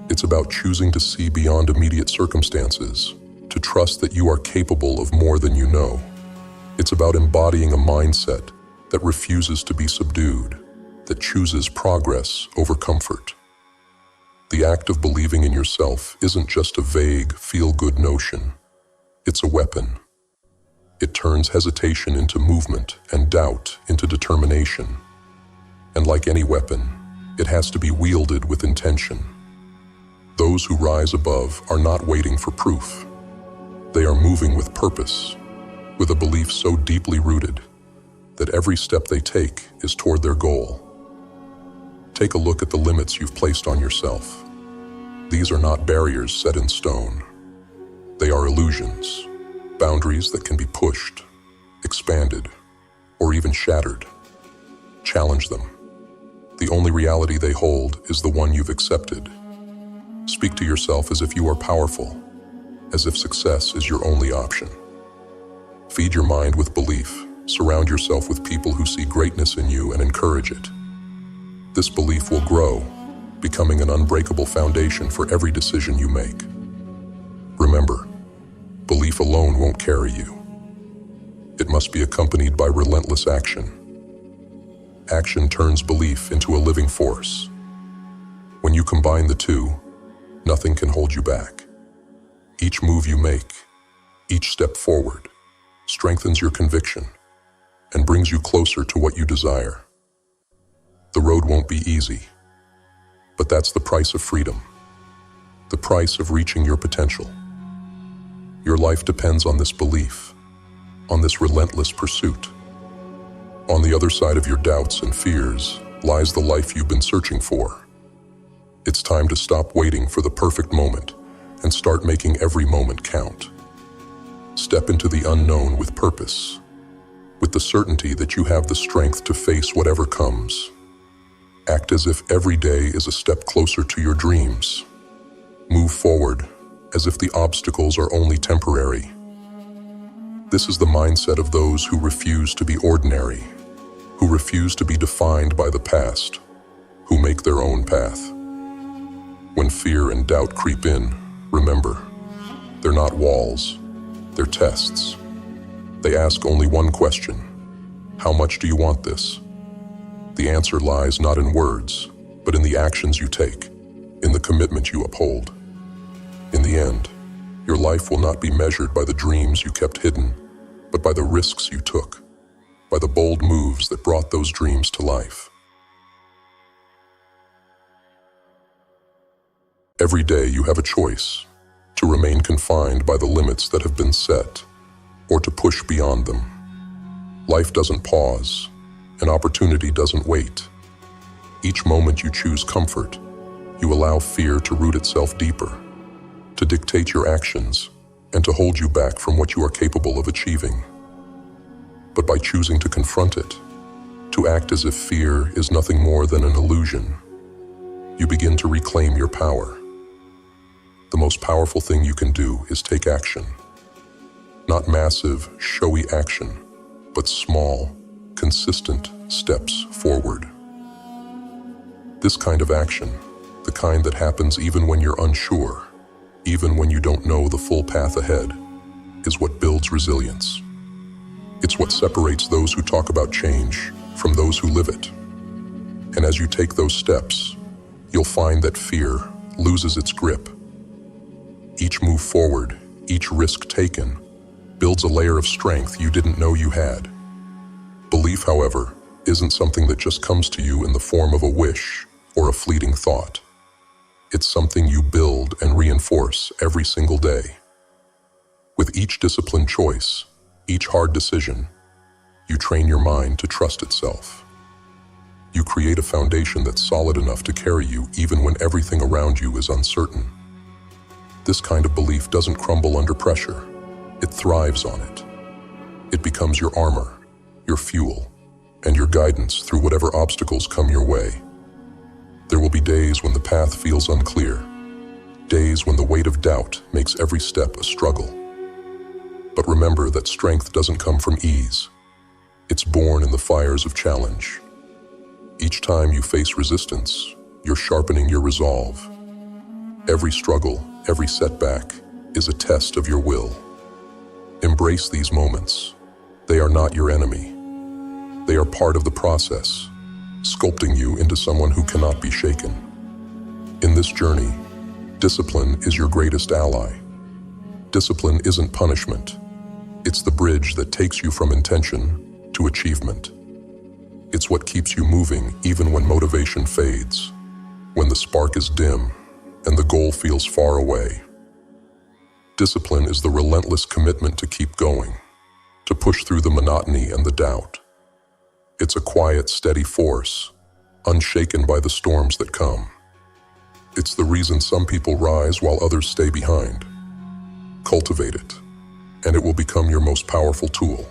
It's about choosing to see beyond immediate circumstances, to trust that you are capable of more than you know. It's about embodying a mindset that refuses to be subdued, that chooses progress over comfort. The act of believing in yourself isn't just a vague, feel-good notion. It's a weapon. It turns hesitation into movement and doubt into determination. And like any weapon, it has to be wielded with intention. Those who rise above are not waiting for proof. They are moving with purpose, with a belief so deeply rooted that every step they take is toward their goal. Take a look at the limits you've placed on yourself. These are not barriers set in stone. They are illusions, boundaries that can be pushed, expanded, or even shattered. Challenge them. The only reality they hold is the one you've accepted. Speak to yourself as if you are powerful, as if success is your only option. Feed your mind with belief. Surround yourself with people who see greatness in you and encourage it. This belief will grow, becoming an unbreakable foundation for every decision you make. Remember, belief alone won't carry you. It must be accompanied by relentless action. Action turns belief into a living force. When you combine the two, nothing can hold you back. Each move you make, each step forward, strengthens your conviction and brings you closer to what you desire. The road won't be easy, but that's the price of freedom, the price of reaching your potential. Your life depends on this belief, on this relentless pursuit. On the other side of your doubts and fears lies the life you've been searching for. It's time to stop waiting for the perfect moment and start making every moment count. Step into the unknown with purpose, with the certainty that you have the strength to face whatever comes. Act as if every day is a step closer to your dreams. Move forward as if the obstacles are only temporary. This is the mindset of those who refuse to be ordinary, who refuse to be defined by the past, who make their own path. When fear and doubt creep in, remember, they're not walls, they're tests. They ask only one question: how much do you want this? The answer lies not in words, but in the actions you take, in the commitment you uphold. In the end, your life will not be measured by the dreams you kept hidden, but by the risks you took, by the bold moves that brought those dreams to life. Every day you have a choice: to to remain confined by the limits that have been set, or to push beyond them. Life doesn't pause, and opportunity doesn't wait. Each moment you choose comfort, you allow fear to root itself deeper, to dictate your actions, and to hold you back from what you are capable of achieving. But by choosing to confront it, to act as if fear is nothing more than an illusion, you begin to reclaim your power. The most powerful thing you can do is take action. Not massive, showy action, but small, consistent steps forward. This kind of action, the kind that happens even when you're unsure, even when you don't know the full path ahead, is what builds resilience. It's what separates those who talk about change from those who live it. And as you take those steps, you'll find that fear loses its grip. Each move forward, each risk taken, builds a layer of strength you didn't know you had. Belief, however, isn't something that just comes to you in the form of a wish or a fleeting thought. It's something you build and reinforce every single day. With each disciplined choice, each hard decision, you train your mind to trust itself. You create a foundation that's solid enough to carry you even when everything around you is uncertain. This kind of belief doesn't crumble under pressure. It thrives on it. It becomes your armor, your fuel, and your guidance through whatever obstacles come your way. There will be days when the path feels unclear, days when the weight of doubt makes every step a struggle. But remember that strength doesn't come from ease. It's born in the fires of challenge. Each time you face resistance, you're sharpening your resolve. Every struggle, every setback, is a test of your will. Embrace these moments. They are not your enemy. They are part of the process, sculpting you into someone who cannot be shaken. In this journey, discipline is your greatest ally. Discipline isn't punishment. It's the bridge that takes you from intention to achievement. It's what keeps you moving even when motivation fades, when the spark is dim, and the goal feels far away. Discipline is the relentless commitment to keep going, to push through the monotony and the doubt. It's a quiet, steady force, unshaken by the storms that come. It's the reason some people rise while others stay behind. Cultivate it, and it will become your most powerful tool.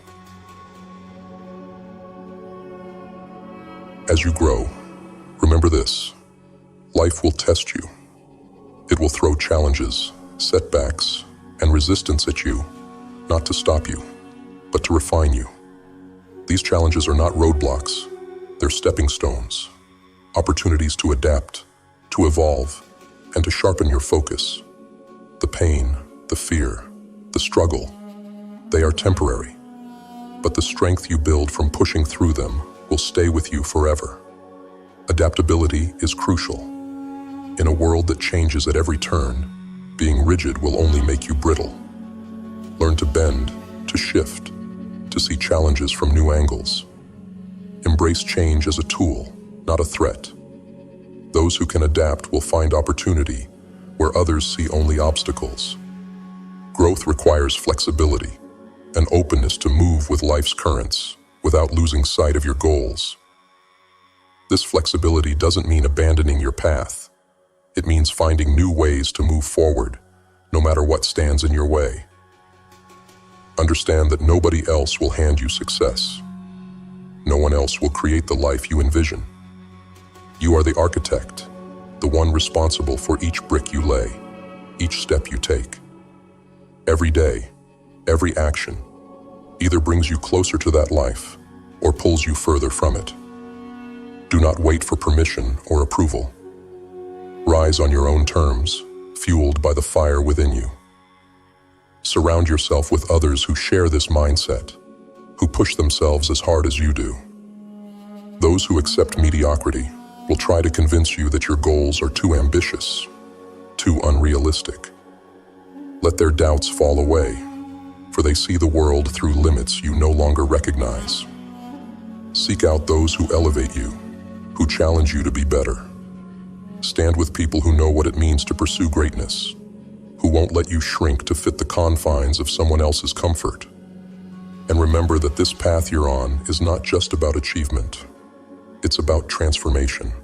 As you grow, remember this: life will test you. It will throw challenges, setbacks, and resistance at you, not to stop you, but to refine you. These challenges are not roadblocks, they're stepping stones, opportunities to adapt, to evolve, and to sharpen your focus. The pain, the fear, the struggle, they are temporary, but the strength you build from pushing through them will stay with you forever. Adaptability is crucial. In a world that changes at every turn, being rigid will only make you brittle. Learn to bend, to shift, to see challenges from new angles. Embrace change as a tool, not a threat. Those who can adapt will find opportunity where others see only obstacles. Growth requires flexibility, an openness to move with life's currents without losing sight of your goals. This flexibility doesn't mean abandoning your path. It means finding new ways to move forward, no matter what stands in your way. Understand that nobody else will hand you success. No one else will create the life you envision. You are the architect, the one responsible for each brick you lay, each step you take. Every day, every action, either brings you closer to that life or pulls you further from it. Do not wait for permission or approval. Rise on your own terms, fueled by the fire within you. Surround yourself with others who share this mindset, who push themselves as hard as you do. Those who accept mediocrity will try to convince you that your goals are too ambitious, too unrealistic. Let their doubts fall away, for they see the world through limits you no longer recognize. Seek out those who elevate you, who challenge you to be better. Stand with people who know what it means to pursue greatness, who won't let you shrink to fit the confines of someone else's comfort. And remember that this path you're on is not just about achievement. It's about transformation.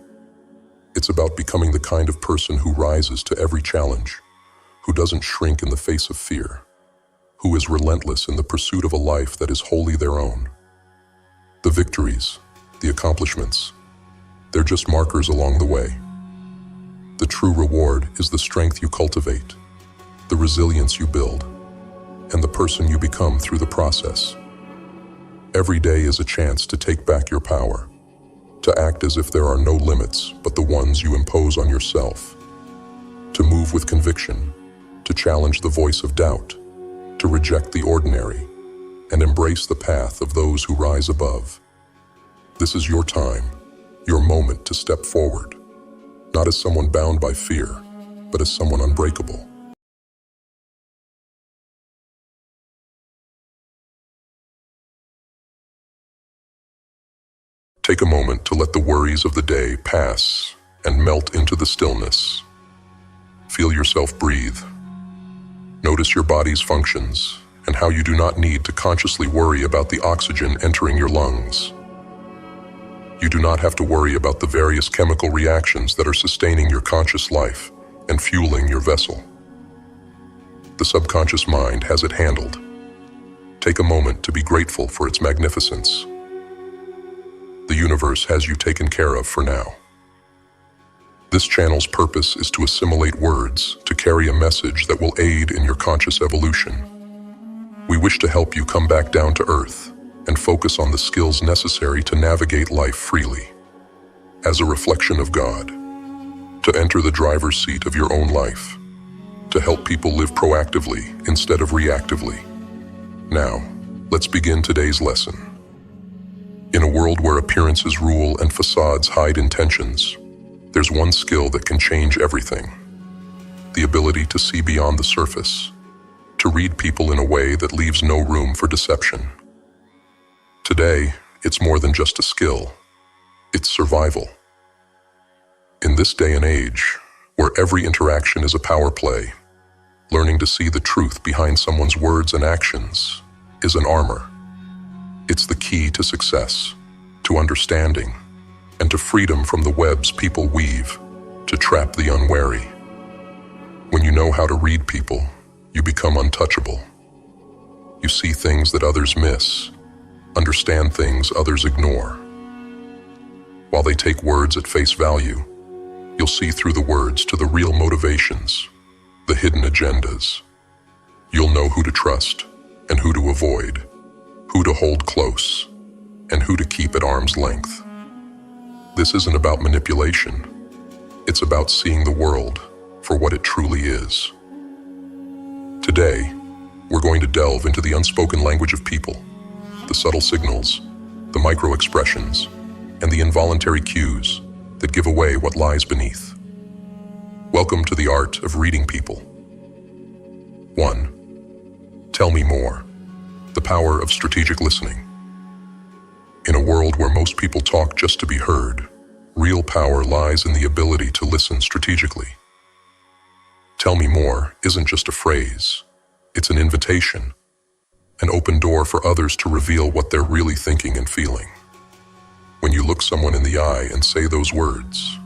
It's about becoming the kind of person who rises to every challenge, who doesn't shrink in the face of fear, who is relentless in the pursuit of a life that is wholly their own. The victories, the accomplishments, they're just markers along the way. The true reward is the strength you cultivate, the resilience you build, and the person you become through the process. Every day is a chance to take back your power, to act as if there are no limits but the ones you impose on yourself, to move with conviction, to challenge the voice of doubt, to reject the ordinary, and embrace the path of those who rise above. This is your time, your moment to step forward, not as someone bound by fear, but as someone unbreakable. Take a moment to let the worries of the day pass and melt into the stillness. Feel yourself breathe. Notice your body's functions and how you do not need to consciously worry about the oxygen entering your lungs. You do not have to worry about the various chemical reactions that are sustaining your conscious life and fueling your vessel. The subconscious mind has it handled. Take a moment to be grateful for its magnificence. The universe has you taken care of for now. This channel's purpose is to assimilate words to carry a message that will aid in your conscious evolution. We wish to help you come back down to earth and focus on the skills necessary to navigate life freely, as a reflection of God, to enter the driver's seat of your own life, to help people live proactively instead of reactively. Now, let's begin today's lesson. In a world where appearances rule and facades hide intentions, there's one skill that can change everything. The ability to see beyond the surface, to read people in a way that leaves no room for deception. Today, it's more than just a skill. It's survival. In this day and age, where every interaction is a power play, learning to see the truth behind someone's words and actions is an armor. It's the key to success, to understanding, and to freedom from the webs people weave to trap the unwary. When you know how to read people, you become untouchable. You see things that others miss, understand things others ignore. While they take words at face value, you'll see through the words to the real motivations, the hidden agendas. You'll know who to trust and who to avoid, who to hold close, and who to keep at arm's length. This isn't about manipulation. It's about seeing the world for what it truly is. Today, we're going to delve into the unspoken language of people, the subtle signals, the micro-expressions, and the involuntary cues that give away what lies beneath. Welcome to the art of reading people. 1. Tell me more. The power of strategic listening. In a world where most people talk just to be heard, real power lies in the ability to listen strategically. Tell me more isn't just a phrase. It's an invitation, an open door for others to reveal what they're really thinking and feeling. When you look someone in the eye and say those words,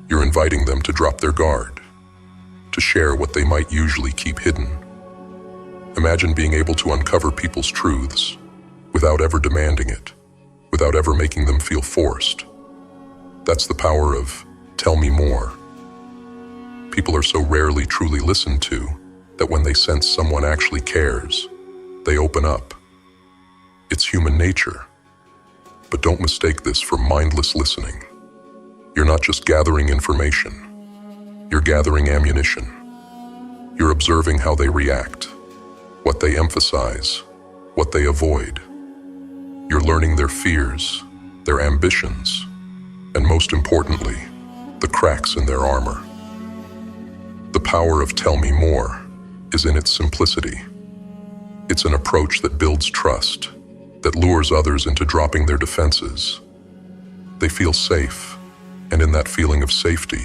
you're inviting them to drop their guard, to share what they might usually keep hidden. Imagine being able to uncover people's truths without ever demanding it, without ever making them feel forced. That's the power of tell me more. People are so rarely truly listened to that when they sense someone actually cares, they open up. It's human nature. But don't mistake this for mindless listening. You're not just gathering information. You're gathering ammunition. You're observing how they react, what they emphasize, what they avoid. You're learning their fears, their ambitions, and most importantly, the cracks in their armor. The power of tell me more is in its simplicity. It's an approach that builds trust, that lures others into dropping their defenses. They feel safe, and in that feeling of safety,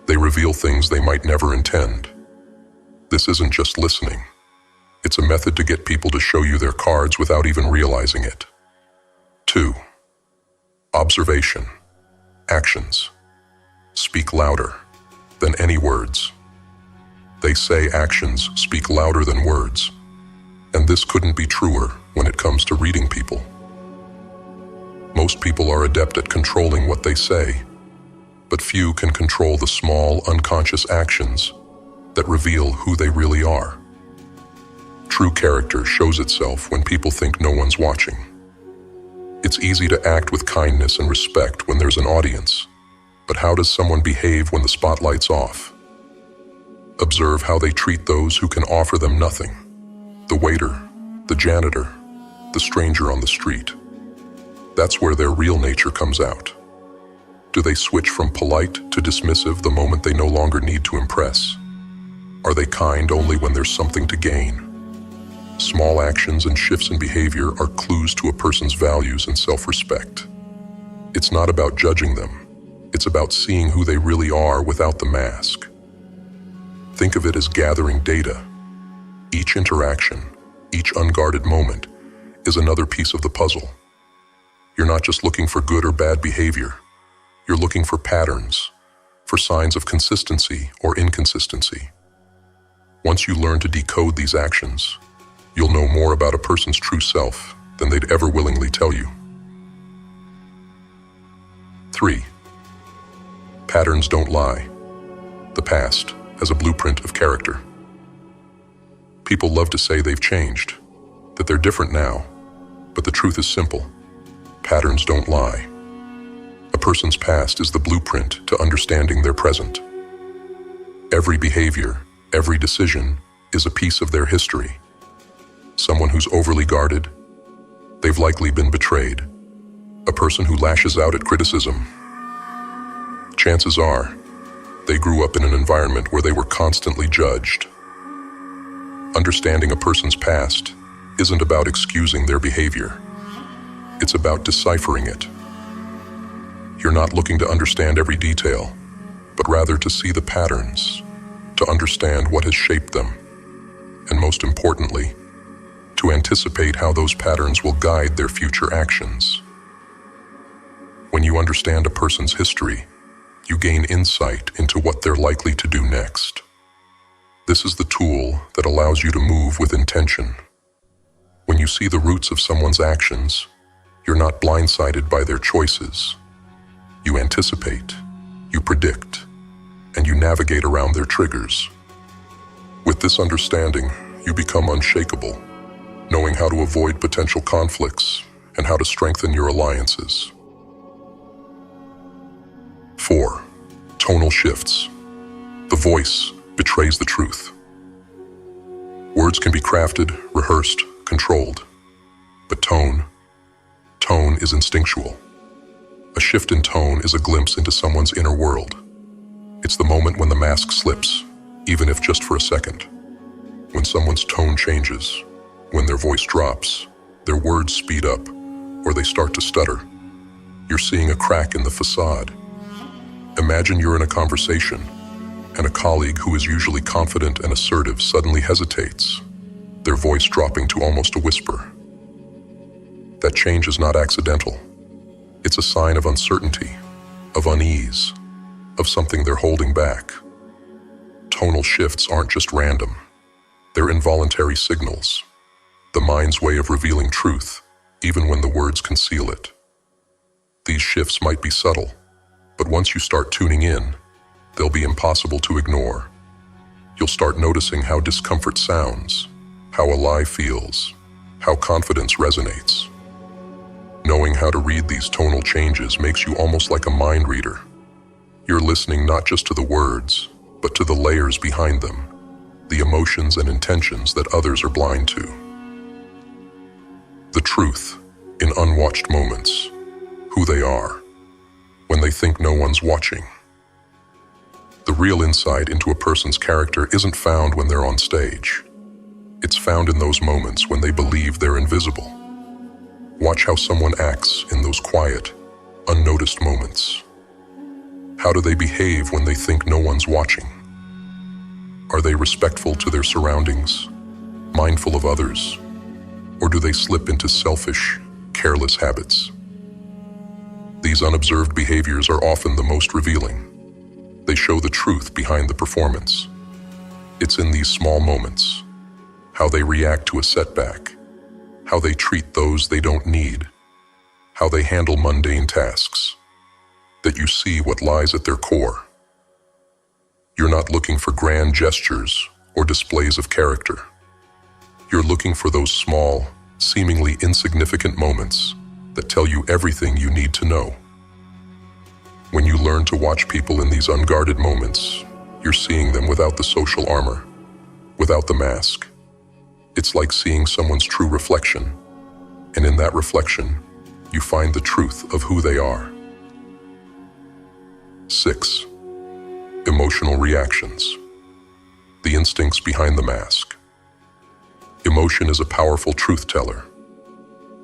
they reveal things they might never intend. This isn't just listening. It's a method to get people to show you their cards without even realizing it. 2. Observation. Actions speak louder than any words. They say actions speak louder than words, and this couldn't be truer when it comes to reading people. Most people are adept at controlling what they say, but few can control the small, unconscious actions that reveal who they really are. True character shows itself when people think no one's watching. It's easy to act with kindness and respect when there's an audience, but how does someone behave when the spotlight's off? Observe how they treat those who can offer them nothing. The waiter, the janitor, the stranger on the street. That's where their real nature comes out. Do they switch from polite to dismissive the moment they no longer need to impress? Are they kind only when there's something to gain? Small actions and shifts in behavior are clues to a person's values and self-respect. It's not about judging them. It's about seeing who they really are without the mask. Think of it as gathering data. Each interaction, each unguarded moment, is another piece of the puzzle. You're not just looking for good or bad behavior. You're looking for patterns, for signs of consistency or inconsistency. Once you learn to decode these actions, you'll know more about a person's true self than they'd ever willingly tell you. 3. Patterns don't lie. The past as a blueprint of character. People love to say they've changed, that they're different now, but the truth is simple. Patterns don't lie. A person's past is the blueprint to understanding their present. Every behavior, every decision is a piece of their history. Someone who's overly guarded, they've likely been betrayed. A person who lashes out at criticism, chances are they grew up in an environment where they were constantly judged. Understanding a person's past isn't about excusing their behavior. It's about deciphering it. You're not looking to understand every detail, but rather to see the patterns, to understand what has shaped them, and most importantly, to anticipate how those patterns will guide their future actions. When you understand a person's history, you gain insight into what they're likely to do next. This is the tool that allows you to move with intention. When you see the roots of someone's actions, you're not blindsided by their choices. You anticipate, you predict, and you navigate around their triggers. With this understanding, you become unshakable, knowing how to avoid potential conflicts and how to strengthen your alliances. 4. Tonal shifts. The voice betrays the truth. Words can be crafted, rehearsed, controlled, but tone is instinctual. A shift in tone is a glimpse into someone's inner world. It's the moment when the mask slips, even if just for a second. When someone's tone changes, when their voice drops, their words speed up, or they start to stutter, you're seeing a crack in the facade. Imagine you're in a conversation, and a colleague who is usually confident and assertive suddenly hesitates, their voice dropping to almost a whisper. That change is not accidental. It's a sign of uncertainty, of unease, of something they're holding back. Tonal shifts aren't just random. They're involuntary signals, the mind's way of revealing truth, even when the words conceal it. These shifts might be subtle, but once you start tuning in, they'll be impossible to ignore. You'll start noticing how discomfort sounds, how a lie feels, how confidence resonates. Knowing how to read these tonal changes makes you almost like a mind reader. You're listening not just to the words, but to the layers behind them, the emotions and intentions that others are blind to. The truth in unwatched moments, who they are, when they think no one's watching. The real insight into a person's character isn't found when they're on stage. It's found in those moments when they believe they're invisible. Watch how someone acts in those quiet, unnoticed moments. How do they behave when they think no one's watching? Are Are they respectful to their surroundings, mindful of others, or do they slip into selfish, careless habits? These unobserved behaviors are often the most revealing. They show the truth behind the performance. It's in these small moments, how they react to a setback, how they treat those they don't need, how they handle mundane tasks, that you see what lies at their core. You're not looking for grand gestures or displays of character. You're looking for those small, seemingly insignificant moments that tell you everything you need to know. When you learn to watch people in these unguarded moments, you're seeing them without the social armor, without the mask. It's like seeing someone's true reflection, and in that reflection, you find the truth of who they are. 6. Emotional reactions. The instincts behind the mask. Emotion is a powerful truth teller.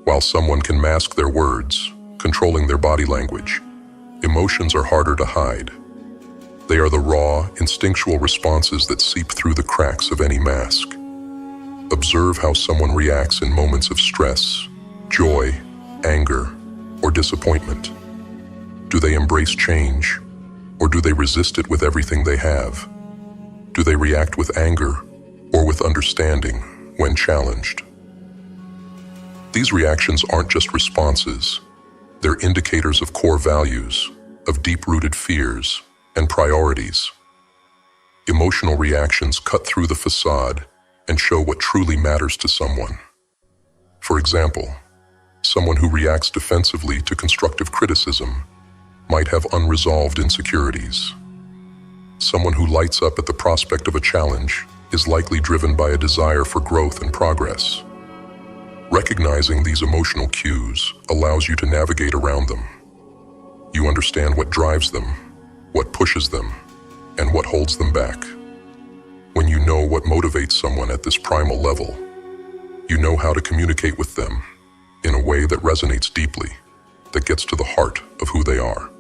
While someone can mask their words, controlling their body language, emotions are harder to hide. They are the raw, instinctual responses that seep through the cracks of any mask. Observe how someone reacts in moments of stress, joy, anger, or disappointment. Do they embrace change, or do they resist it with everything they have? Do they react with anger or with understanding when challenged? These reactions aren't just responses. They're indicators of core values, of deep-rooted fears and priorities. Emotional reactions cut through the facade and show what truly matters to someone. For example, someone who reacts defensively to constructive criticism might have unresolved insecurities. Someone who lights up at the prospect of a challenge is likely driven by a desire for growth and progress. Recognizing these emotional cues allows you to navigate around them. You understand what drives them, what pushes them, and what holds them back. When you know what motivates someone at this primal level, you know how to communicate with them in a way that resonates deeply, that gets to the heart of who they are.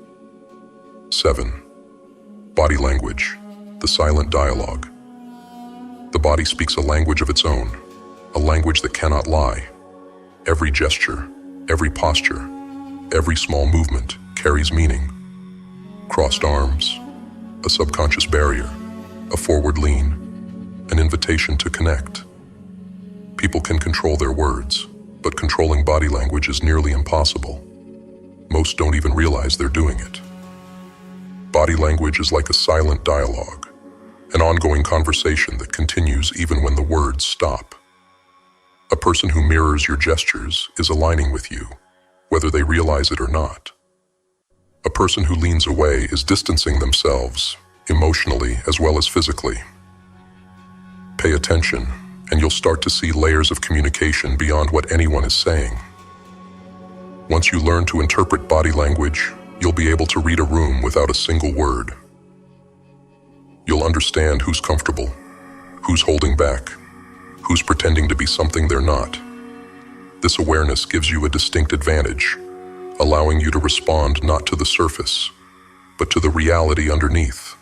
7. Body language, the silent dialogue. The body speaks a language of its own, a language that cannot lie. Every gesture, every posture, every small movement carries meaning. Crossed arms, a subconscious barrier, a forward lean, an invitation to connect. People can control their words, but controlling body language is nearly impossible. Most don't even realize they're doing it. Body language is like a silent dialogue, an ongoing conversation that continues even when the words stop. A person who mirrors your gestures is aligning with you, whether they realize it or not. A person who leans away is distancing themselves, emotionally as well as physically. Pay attention, and you'll start to see layers of communication beyond what anyone is saying. Once you learn to interpret body language, you'll be able to read a room without a single word. You'll understand who's comfortable, who's holding back, who's pretending to be something they're not. This awareness gives you a distinct advantage, allowing you to respond not to the surface, but to the reality underneath.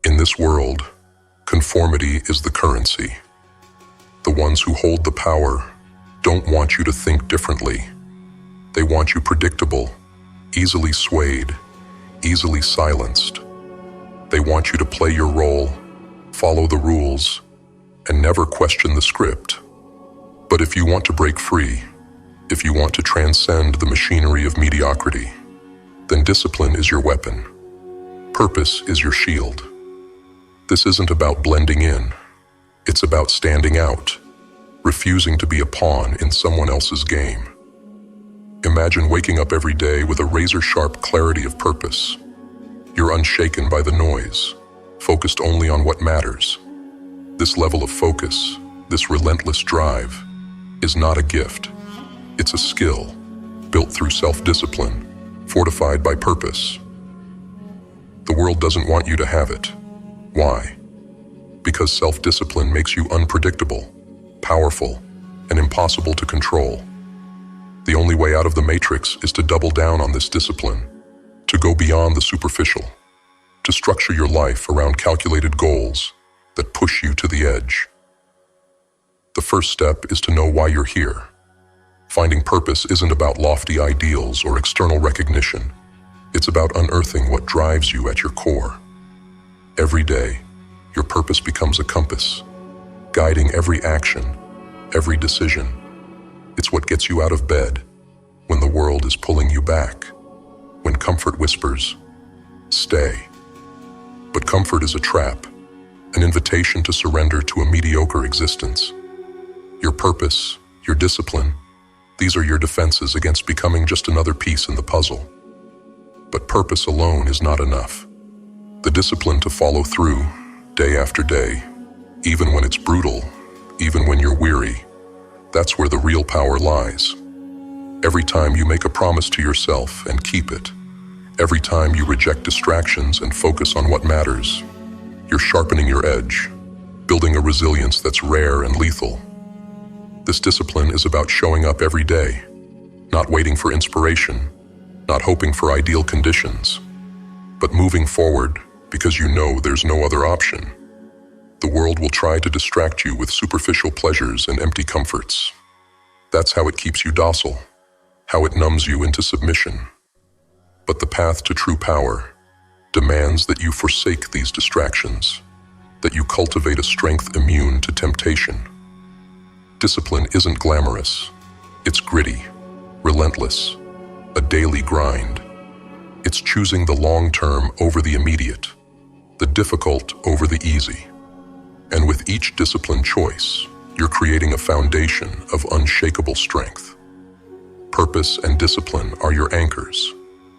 In this world, conformity is the currency. The ones who hold the power don't want you to think differently. They want you predictable, easily swayed, easily silenced. They want you to play your role, follow the rules, and never question the script. But if you want to break free, if you want to transcend the machinery of mediocrity, then discipline is your weapon. Purpose is your shield. This isn't about blending in. It's about standing out, refusing to be a pawn in someone else's game. Imagine waking up every day with a razor-sharp clarity of purpose. You're unshaken by the noise, focused only on what matters. This level of focus, this relentless drive, is not a gift. It's a skill, built through self-discipline, fortified by purpose. The world doesn't want you to have it. Why? Because self-discipline makes you unpredictable, powerful, and impossible to control. The only way out of the matrix is to double down on this discipline, to go beyond the superficial, to structure your life around calculated goals that push you to the edge. The first step is to know why you're here. Finding purpose isn't about lofty ideals or external recognition. It's about unearthing what drives you at your core. Every day, your purpose becomes a compass, guiding every action, every decision. It's what gets you out of bed when the world is pulling you back, when comfort whispers, "Stay." But comfort is a trap, an invitation to surrender to a mediocre existence. Your purpose, your discipline, these are your defenses against becoming just another piece in the puzzle. But purpose alone is not enough. The discipline to follow through, day after day, even when it's brutal, even when you're weary, that's where the real power lies. Every time you make a promise to yourself and keep it, every time you reject distractions and focus on what matters, you're sharpening your edge, building a resilience that's rare and lethal. This discipline is about showing up every day, not waiting for inspiration, not hoping for ideal conditions, but moving forward because you know there's no other option. The world will try to distract you with superficial pleasures and empty comforts. That's how it keeps you docile, how it numbs you into submission. But the path to true power demands that you forsake these distractions, that you cultivate a strength immune to temptation. Discipline isn't glamorous. It's gritty, relentless, a daily grind. It's choosing the long term over the immediate, the difficult over the easy. And with each disciplined choice, you're creating a foundation of unshakable strength. Purpose and discipline are your anchors,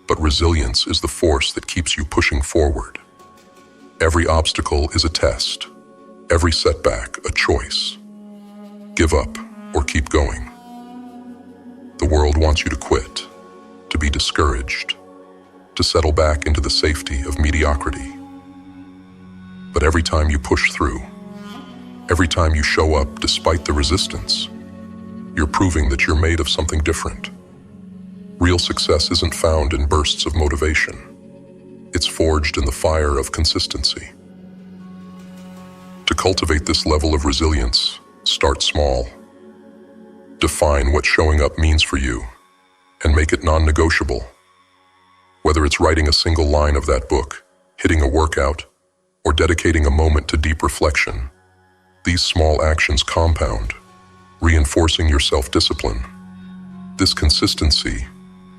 but resilience is the force that keeps you pushing forward. Every obstacle is a test, every setback a choice. Give up or keep going. The world wants you to quit, to be discouraged, to settle back into the safety of mediocrity. But every time you push through, every time you show up despite the resistance, you're proving that you're made of something different. Real success isn't found in bursts of motivation. It's forged in the fire of consistency. To cultivate this level of resilience, start small. Define what showing up means for you, and make it non-negotiable. Whether it's writing a single line of that book, hitting a workout, or dedicating a moment to deep reflection, these small actions compound, reinforcing your self-discipline. This consistency,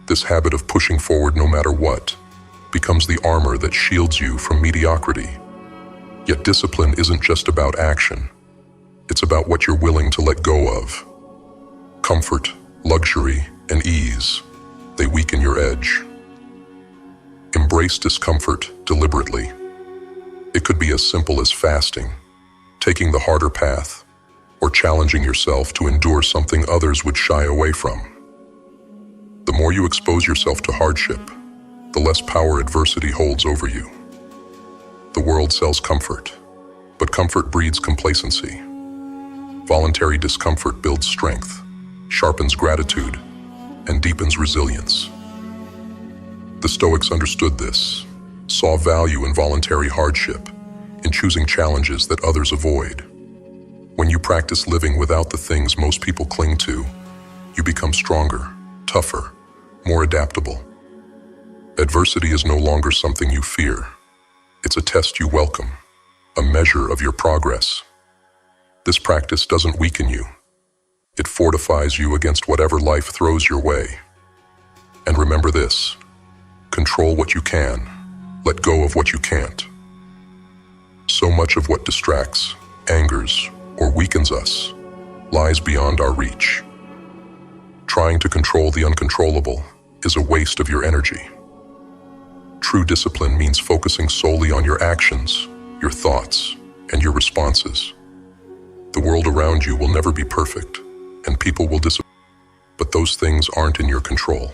this habit of pushing forward no matter what, becomes the armor that shields you from mediocrity. Yet discipline isn't just about action. It's about what you're willing to let go of. Comfort, luxury, and ease, they weaken your edge. Embrace discomfort deliberately. It could be as simple as fasting, taking the harder path, or challenging yourself to endure something others would shy away from. The more you expose yourself to hardship, the less power adversity holds over you. The world sells comfort, but comfort breeds complacency. Voluntary discomfort builds strength, sharpens gratitude, and deepens resilience. The Stoics understood this, saw value in voluntary hardship, in choosing challenges that others avoid. When you practice living without the things most people cling to, you become stronger, tougher, more adaptable. Adversity is no longer something you fear. It's a test you welcome, a measure of your progress. This practice doesn't weaken you. It fortifies you against whatever life throws your way. And remember this: control what you can, let go of what you can't. So much of what distracts, angers, or weakens us lies beyond our reach. Trying to control the uncontrollable is a waste of your energy. True discipline means focusing solely on your actions, your thoughts, and your responses. The world around you will never be perfect, and people will disappoint, but those things aren't in your control.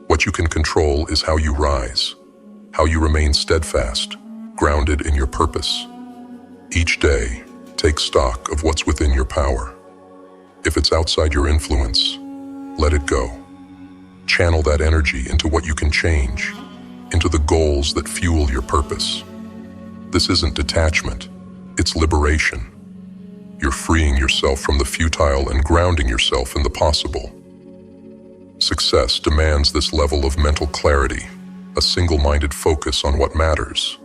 What you can control is how you rise, how you remain steadfast, grounded in your purpose. Each day, take stock of what's within your power. If it's outside your influence, let it go. Channel that energy into what you can change, into the goals that fuel your purpose. This isn't detachment, it's liberation. You're freeing yourself from the futile and grounding yourself in the possible. Success demands this level of mental clarity, a single-minded focus on what matters.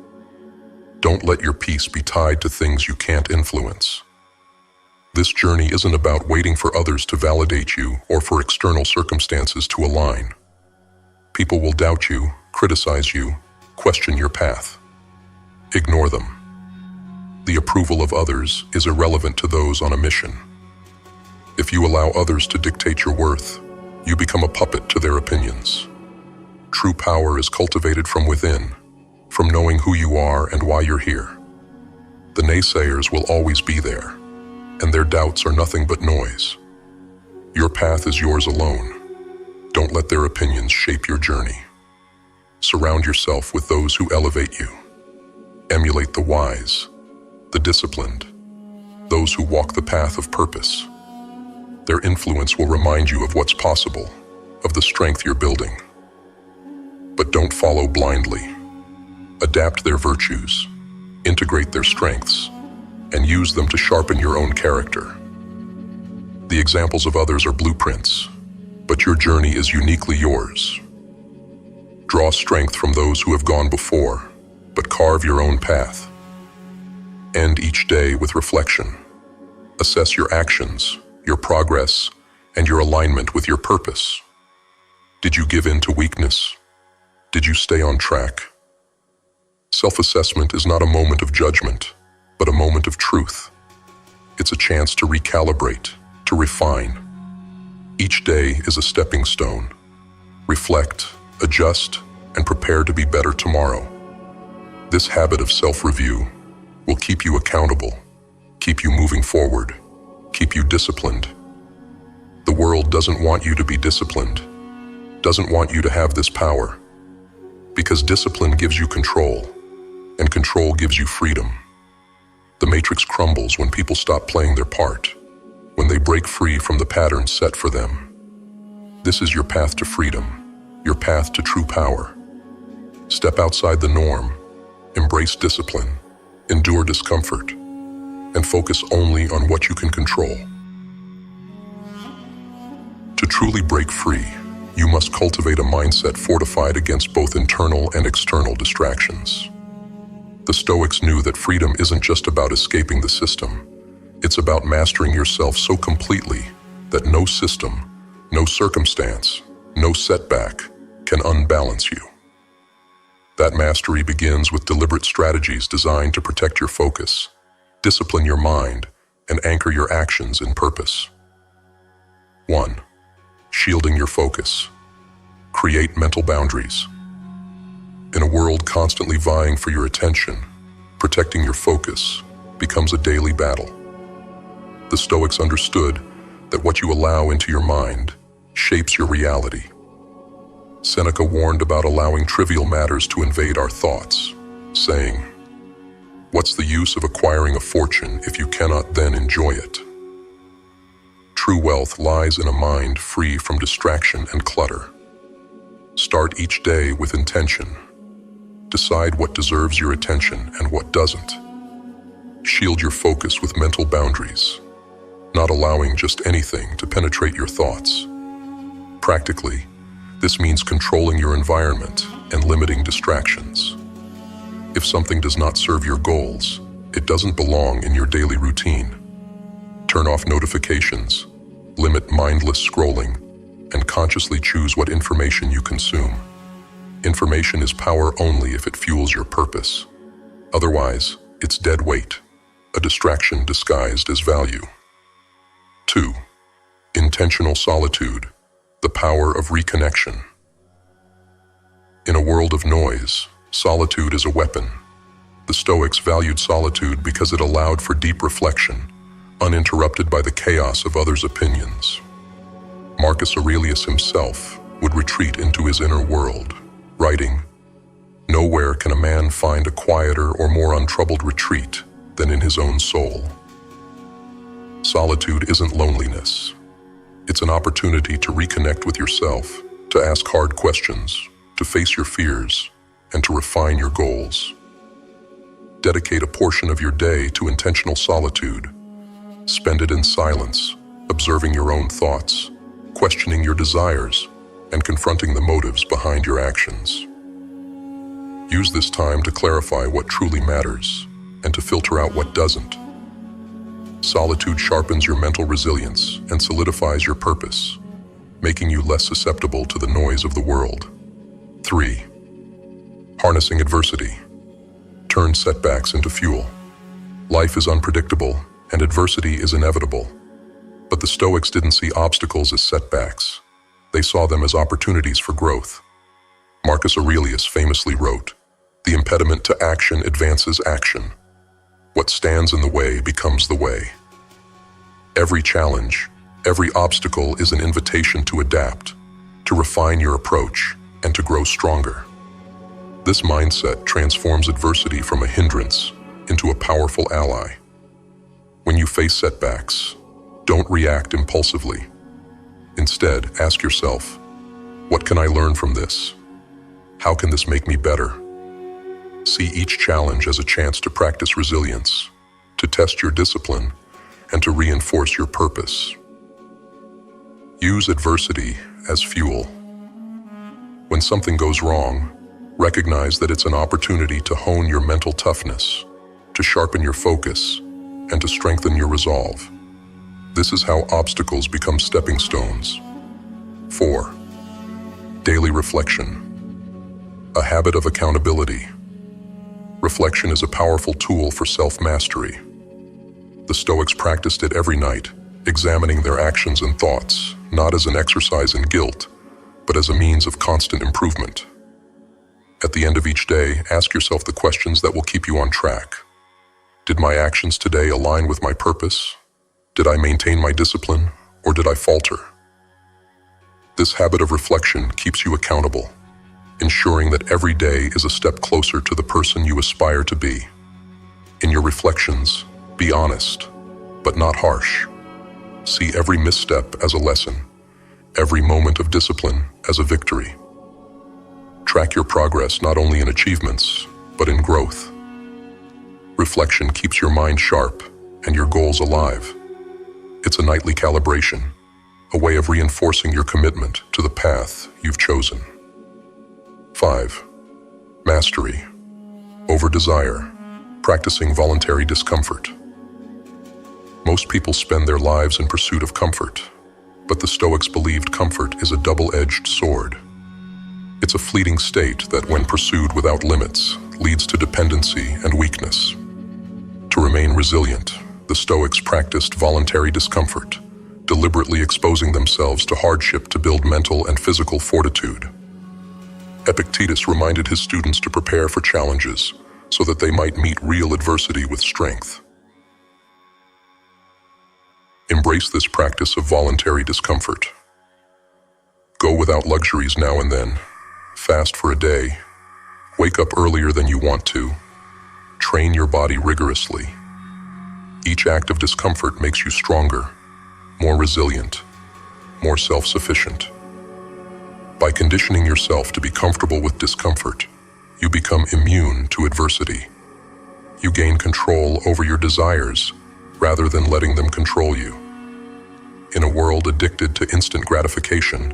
Don't let your peace be tied to things you can't influence. This journey isn't about waiting for others to validate you or for external circumstances to align. People will doubt you, criticize you, question your path. Ignore them. The approval of others is irrelevant to those on a mission. If you allow others to dictate your worth, you become a puppet to their opinions. True power is cultivated from within, from knowing who you are and why you're here. The naysayers will always be there, and their doubts are nothing but noise. Your path is yours alone. Don't let their opinions shape your journey. Surround yourself with those who elevate you. Emulate the wise, the disciplined, those who walk the path of purpose. Their influence will remind you of what's possible, of the strength you're building. But don't follow blindly. Adapt their virtues, integrate their strengths, and use them to sharpen your own character. The examples of others are blueprints, but your journey is uniquely yours. Draw strength from those who have gone before, but carve your own path. End each day with reflection. Assess your actions, your progress, and your alignment with your purpose. Did you give in to weakness? Did you stay on track? Self-assessment is not a moment of judgment, but a moment of truth. It's a chance to recalibrate, to refine. Each day is a stepping stone. Reflect, adjust, and prepare to be better tomorrow. This habit of self-review will keep you accountable, keep you moving forward, keep you disciplined. The world doesn't want you to be disciplined, doesn't want you to have this power, because discipline gives you control, and control gives you freedom. The matrix crumbles when people stop playing their part, when they break free from the patterns set for them. This is your path to freedom, your path to true power. Step outside the norm, embrace discipline, endure discomfort, and focus only on what you can control. To truly break free, you must cultivate a mindset fortified against both internal and external distractions. The Stoics knew that freedom isn't just about escaping the system. It's about mastering yourself so completely that no system, no circumstance, no setback can unbalance you. That mastery begins with deliberate strategies designed to protect your focus, discipline your mind, and anchor your actions in purpose. 1. Shielding your focus. Create mental boundaries. In a world constantly vying for your attention, protecting your focus becomes a daily battle. The Stoics understood that what you allow into your mind shapes your reality. Seneca warned about allowing trivial matters to invade our thoughts, saying, "What's the use of acquiring a fortune if you cannot then enjoy it?" True wealth lies in a mind free from distraction and clutter. Start each day with intention. Decide what deserves your attention and what doesn't. Shield your focus with mental boundaries, not allowing just anything to penetrate your thoughts. Practically, this means controlling your environment and limiting distractions. If something does not serve your goals, it doesn't belong in your daily routine. Turn off notifications, limit mindless scrolling, and consciously choose what information you consume. Information is power only if it fuels your purpose. Otherwise, it's dead weight, a distraction disguised as value. 2. Intentional solitude, the power of reconnection. In a world of noise, solitude is a weapon. The The Stoics valued solitude because it allowed for deep reflection, uninterrupted by the chaos of others' opinions. Marcus Aurelius himself would retreat into his inner world, writing, "Nowhere can a man find a quieter or more untroubled retreat than in his own soul." Solitude isn't loneliness. It's an opportunity to reconnect with yourself, to ask hard questions, to face your fears, and to refine your goals. Dedicate a portion of your day to intentional solitude. Spend it in silence, observing your own thoughts, questioning your desires, and confronting the motives behind your actions. Use this time to clarify what truly matters and to filter out what doesn't. Solitude sharpens your mental resilience and solidifies your purpose, making you less susceptible to the noise of the world. 3. Harnessing adversity. Turn setbacks into fuel. Life is unpredictable, and adversity is inevitable. But the Stoics didn't see obstacles as setbacks. They saw them as opportunities for growth. Marcus Aurelius famously wrote, "The impediment to action advances action. What stands in the way becomes the way." Every challenge, every obstacle is an invitation to adapt, to refine your approach, and to grow stronger. This mindset transforms adversity from a hindrance into a powerful ally. When you face setbacks, don't react impulsively. Instead, ask yourself, what can I learn from this? How can this make me better? See each challenge as a chance to practice resilience, to test your discipline, and to reinforce your purpose. Use adversity as fuel. When something goes wrong, recognize that it's an opportunity to hone your mental toughness, to sharpen your focus, and to strengthen your resolve. This is how obstacles become stepping stones. 4. Daily reflection. A habit of accountability. Reflection is a powerful tool for self-mastery. The Stoics practiced it every night, examining their actions and thoughts, not as an exercise in guilt, but as a means of constant improvement. At the end of each day, ask yourself the questions that will keep you on track. Did my actions today align with my purpose? Did I maintain my discipline, or did I falter? This habit of reflection keeps you accountable, ensuring that every day is a step closer to the person you aspire to be. In your reflections, be honest, but not harsh. See every misstep as a lesson, every moment of discipline as a victory. Track your progress not only in achievements, but in growth. Reflection keeps your mind sharp and your goals alive. It's a nightly calibration, a way of reinforcing your commitment to the path you've chosen. 5. Mastery. Over desire. Practicing voluntary discomfort. Most people spend their lives in pursuit of comfort, but the Stoics believed comfort is a double-edged sword. It's a fleeting state that, when pursued without limits, leads to dependency and weakness. To remain resilient, the Stoics practiced voluntary discomfort, deliberately exposing themselves to hardship to build mental and physical fortitude. Epictetus reminded his students to prepare for challenges so that they might meet real adversity with strength. Embrace this practice of voluntary discomfort. Go without luxuries now and then. Fast for a day. Wake up earlier than you want to. Train your body rigorously. Each act of discomfort makes you stronger, more resilient, more self-sufficient. By conditioning yourself to be comfortable with discomfort, you become immune to adversity. You gain control over your desires rather than letting them control you. In a world addicted to instant gratification,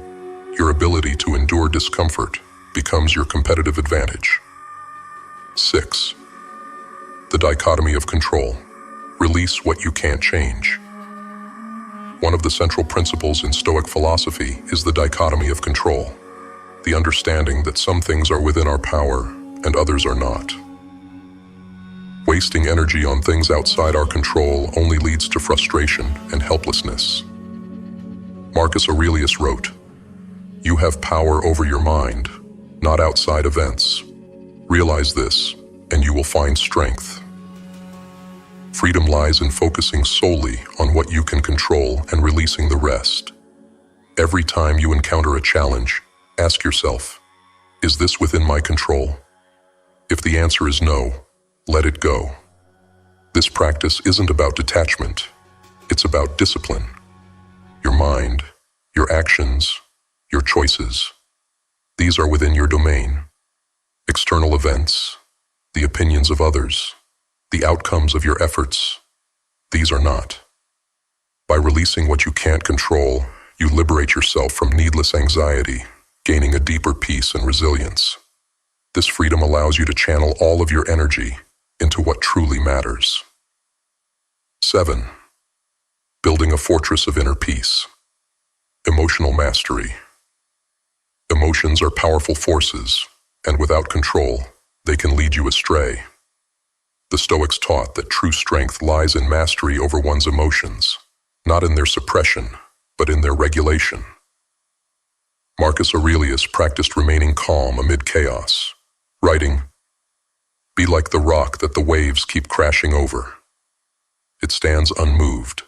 your ability to endure discomfort becomes your competitive advantage. 6. The dichotomy of control. Release what you can't change. One of the central principles in Stoic philosophy is the dichotomy of control, the understanding that some things are within our power and others are not. Wasting energy on things outside our control only leads to frustration and helplessness. Marcus Aurelius wrote, "You have power over your mind, not outside events. Realize this, and you will find strength. Freedom lies in focusing solely on what you can control and releasing the rest. Every time you encounter a challenge, ask yourself, is this within my control? If the answer is no, let it go. This practice isn't about detachment. It's about discipline. Your mind, your actions, your choices. These are within your domain. External events, the opinions of others, the outcomes of your efforts, these are not. By releasing what you can't control, you liberate yourself from needless anxiety, gaining a deeper peace and resilience. This freedom allows you to channel all of your energy into what truly matters. 7. Building a fortress of inner peace. Emotional mastery. Emotions are powerful forces, and without control, they can lead you astray. The Stoics taught that true strength lies in mastery over one's emotions, not in their suppression, but in their regulation. Marcus Aurelius practiced remaining calm amid chaos, writing, "Be like the rock that the waves keep crashing over. It stands unmoved,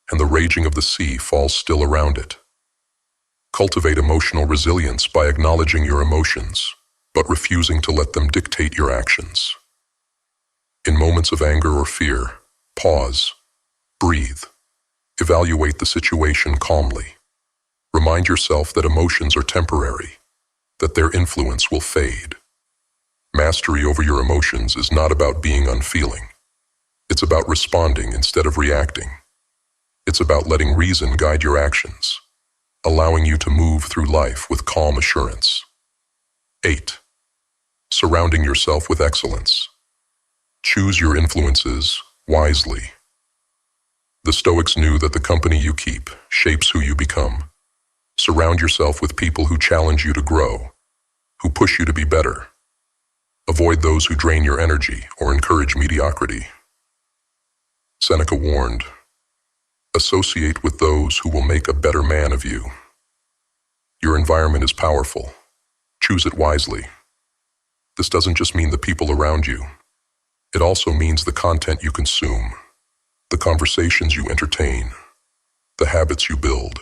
and the raging of the sea falls still around it." Cultivate emotional resilience by acknowledging your emotions, but refusing to let them dictate your actions. In moments of anger or fear, pause, breathe, evaluate the situation calmly. Remind yourself that emotions are temporary, that their influence will fade. Mastery over your emotions is not about being unfeeling. It's about responding instead of reacting. It's about letting reason guide your actions, allowing you to move through life with calm assurance. 8. Surrounding yourself with excellence. Choose your influences wisely. The Stoics knew that the company you keep shapes who you become. Surround yourself with people who challenge you to grow, who push you to be better. Avoid those who drain your energy or encourage mediocrity. Seneca warned, "Associate with those who will make a better man of you." Your environment is powerful. Choose it wisely. This doesn't just mean the people around you. It also means the content you consume, the conversations you entertain, the habits you build.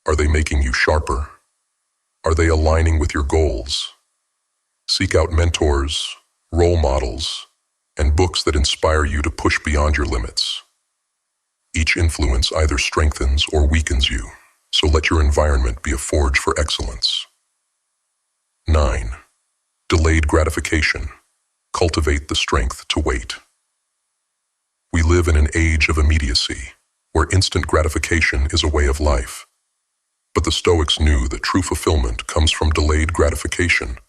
Are they making you sharper? Are they aligning with your goals? Seek out mentors, role models, and books that inspire you to push beyond your limits. Each influence either strengthens or weakens you, so let your environment be a forge for excellence. 9. Delayed gratification. Cultivate the strength to wait. We live in an age of immediacy, where instant gratification is a way of life. But the Stoics knew that true fulfillment comes from delayed gratification,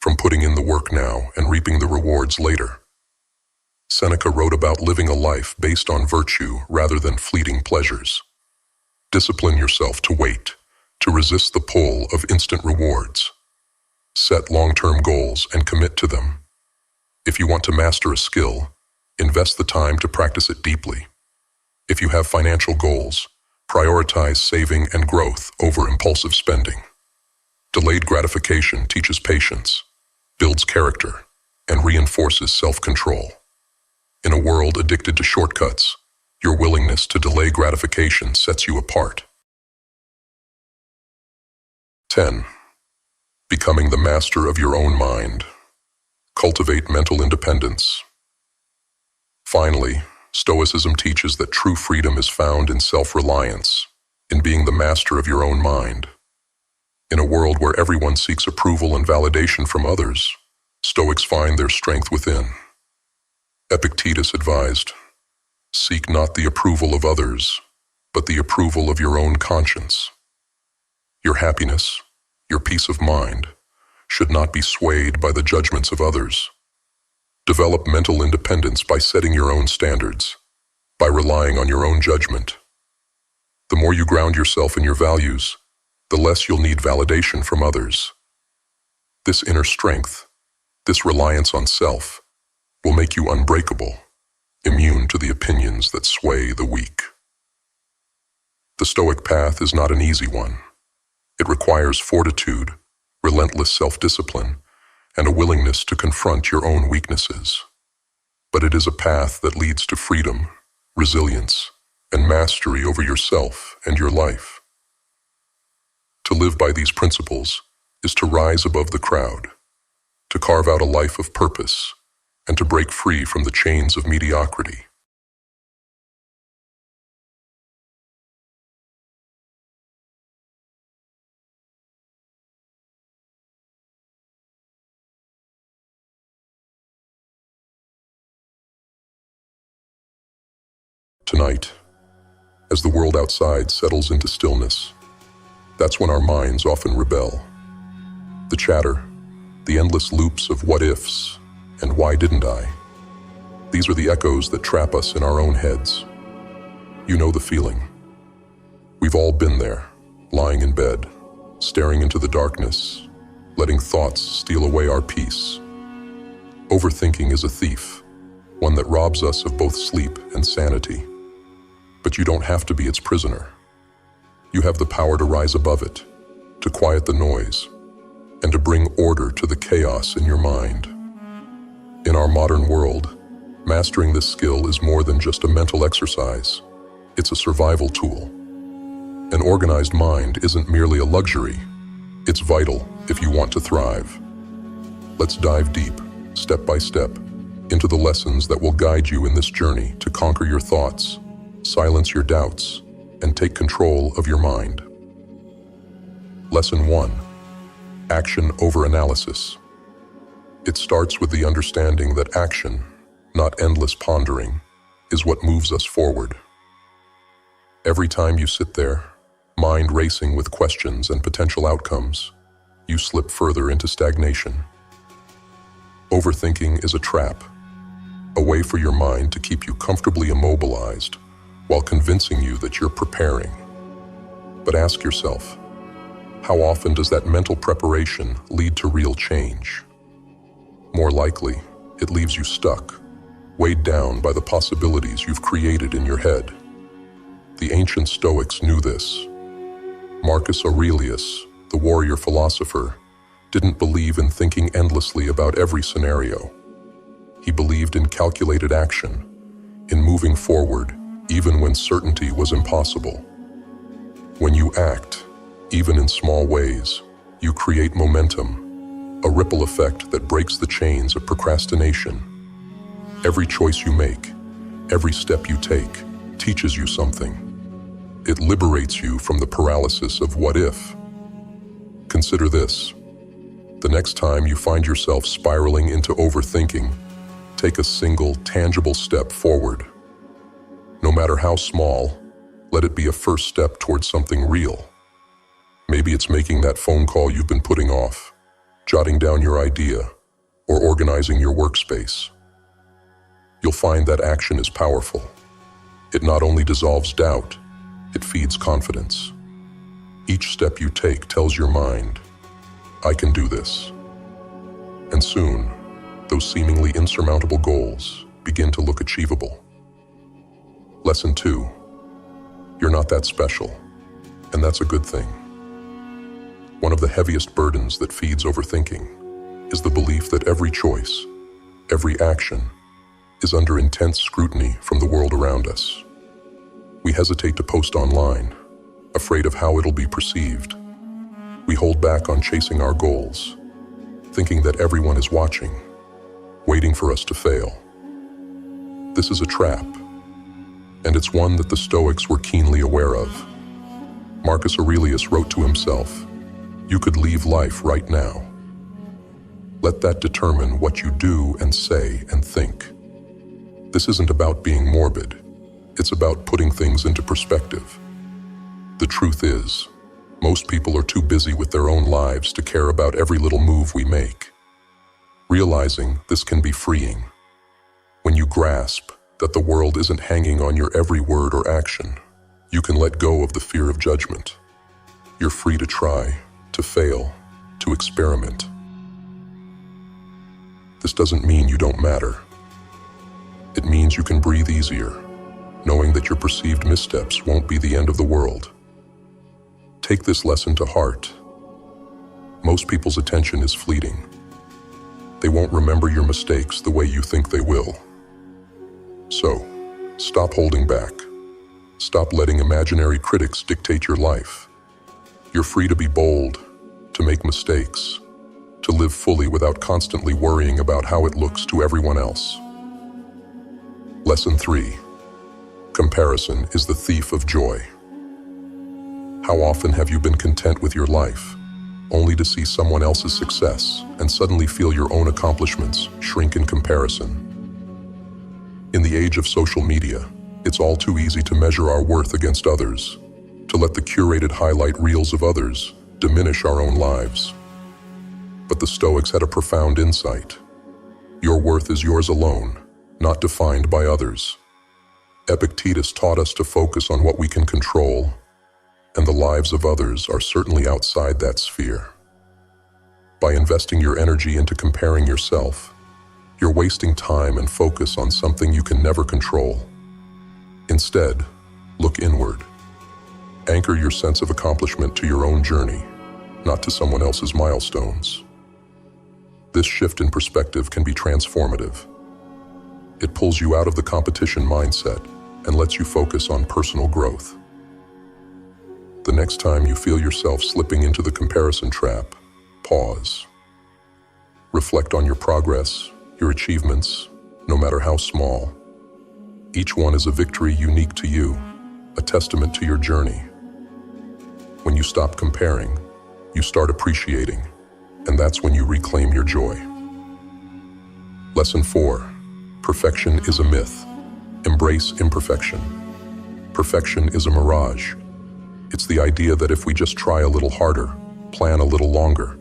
from putting in the work now and reaping the rewards later. Seneca wrote about living a life based on virtue rather than fleeting pleasures. Discipline yourself to wait, to resist the pull of instant rewards. Set long-term goals and commit to them. If you want to master a skill, invest the time to practice it deeply. If you have financial goals, prioritize saving and growth over impulsive spending. Delayed gratification teaches patience, builds character, and reinforces self-control. In a world addicted to shortcuts, your willingness to delay gratification sets you apart. 10. Becoming the master of your own mind. Cultivate mental independence. Finally, Stoicism teaches that true freedom is found in self-reliance, in being the master of your own mind. In a world where everyone seeks approval and validation from others, Stoics find their strength within. Epictetus advised, "Seek not the approval of others, but the approval of your own conscience." Your happiness, your peace of mind, should not be swayed by the judgments of others. Develop mental independence by setting your own standards, by relying on your own judgment. The more you ground yourself in your values, the less you'll need validation from others. This inner strength, this reliance on self, will make you unbreakable, immune to the opinions that sway the weak. The Stoic path is not an easy one. It requires fortitude, relentless self-discipline, and a willingness to confront your own weaknesses. But it is a path that leads to freedom, resilience, and mastery over yourself and your life. To live by these principles is to rise above the crowd, to carve out a life of purpose, and to break free from the chains of mediocrity. Tonight, as the world outside settles into stillness, that's when our minds often rebel. The chatter, the endless loops of what ifs and why didn't I? These are the echoes that trap us in our own heads. You know the feeling. We've all been there, lying in bed, staring into the darkness, letting thoughts steal away our peace. Overthinking is a thief, one that robs us of both sleep and sanity. But you don't have to be its prisoner. You have the power to rise above it, to quiet the noise, and to bring order to the chaos in your mind. In our modern world, mastering this skill is more than just a mental exercise. It's a survival tool. An organized mind isn't merely a luxury. It's vital if you want to thrive. Let's dive deep, step by step, into the lessons that will guide you in this journey to conquer your thoughts, silence your doubts, and take control of your mind. Lesson 1. Action over analysis. It starts with the understanding that action, not endless pondering, is what moves us forward. Every time you sit there, mind racing with questions and potential outcomes, you slip further into stagnation. Overthinking is a trap, a way for your mind to keep you comfortably immobilized while convincing you that you're preparing. But ask yourself, how often does that mental preparation lead to real change? More likely, it leaves you stuck, weighed down by the possibilities you've created in your head. The ancient Stoics knew this. Marcus Aurelius, the warrior philosopher, didn't believe in thinking endlessly about every scenario. He believed in calculated action, in moving forward even when certainty was impossible. When you act, even in small ways, you create momentum, a ripple effect that breaks the chains of procrastination. Every choice you make, every step you take, teaches you something. It liberates you from the paralysis of what if. Consider this. The next time you find yourself spiraling into overthinking, take a single, tangible step forward. No matter how small, let it be a first step towards something real. Maybe it's making that phone call you've been putting off, jotting down your idea, or organizing your workspace. You'll find that action is powerful. It not only dissolves doubt, it feeds confidence. Each step you take tells your mind, I can do this. And soon, those seemingly insurmountable goals begin to look achievable. Lesson 2. You're not that special, and that's a good thing. One of the heaviest burdens that feeds overthinking is the belief that every choice, every action, is under intense scrutiny from the world around us. We hesitate to post online, afraid of how it'll be perceived. We hold back on chasing our goals, thinking that everyone is watching, waiting for us to fail. This is a trap, and it's one that the Stoics were keenly aware of. Marcus Aurelius wrote to himself, "You could leave life right now." Let that determine what you do and say and think. This isn't about being morbid. It's about putting things into perspective. The truth is, most people are too busy with their own lives to care about every little move we make. Realizing this can be freeing. When you grasp that the world isn't hanging on your every word or action, you can let go of the fear of judgment. You're free to try, to fail, to experiment. This doesn't mean you don't matter. It means you can breathe easier, knowing that your perceived missteps won't be the end of the world. Take this lesson to heart. Most people's attention is fleeting. They won't remember your mistakes the way you think they will. So, stop holding back. Stop letting imaginary critics dictate your life. You're free to be bold, to make mistakes, to live fully without constantly worrying about how it looks to everyone else. Lesson 3. Comparison is the thief of joy. How often have you been content with your life, only to see someone else's success and suddenly feel your own accomplishments shrink in comparison? In the age of social media, it's all too easy to measure our worth against others, to let the curated highlight reels of others diminish our own lives. But the Stoics had a profound insight. Your worth is yours alone, not defined by others. Epictetus taught us to focus on what we can control, and the lives of others are certainly outside that sphere. By investing your energy into comparing yourself, you're wasting time and focus on something you can never control. Instead, look inward. Anchor your sense of accomplishment to your own journey, not to someone else's milestones. This shift in perspective can be transformative. It pulls you out of the competition mindset and lets you focus on personal growth. The next time you feel yourself slipping into the comparison trap, pause. Reflect on your progress, your achievements, no matter how small. Each one is a victory unique to you, a testament to your journey. When you stop comparing, you start appreciating, and that's when you reclaim your joy. Lesson 4. Perfection is a myth. Embrace imperfection. Perfection is a mirage. It's the idea that if we just try a little harder, plan a little longer,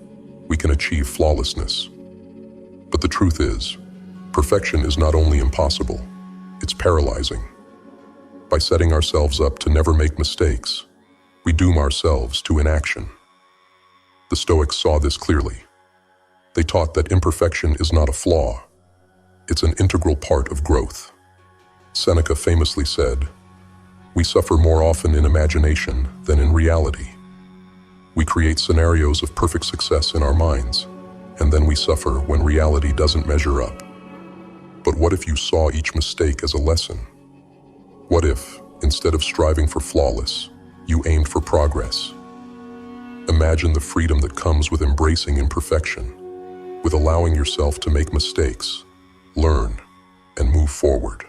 we can achieve flawlessness. But the truth is, perfection is not only impossible, it's paralyzing. By setting ourselves up to never make mistakes, we doom ourselves to inaction. The Stoics saw this clearly. They taught that imperfection is not a flaw, it's an integral part of growth. Seneca famously said, "We suffer more often in imagination than in reality." We create scenarios of perfect success in our minds, and then we suffer when reality doesn't measure up. But what if you saw each mistake as a lesson? What if, instead of striving for flawless, you aimed for progress? Imagine the freedom that comes with embracing imperfection, with allowing yourself to make mistakes, learn, and move forward.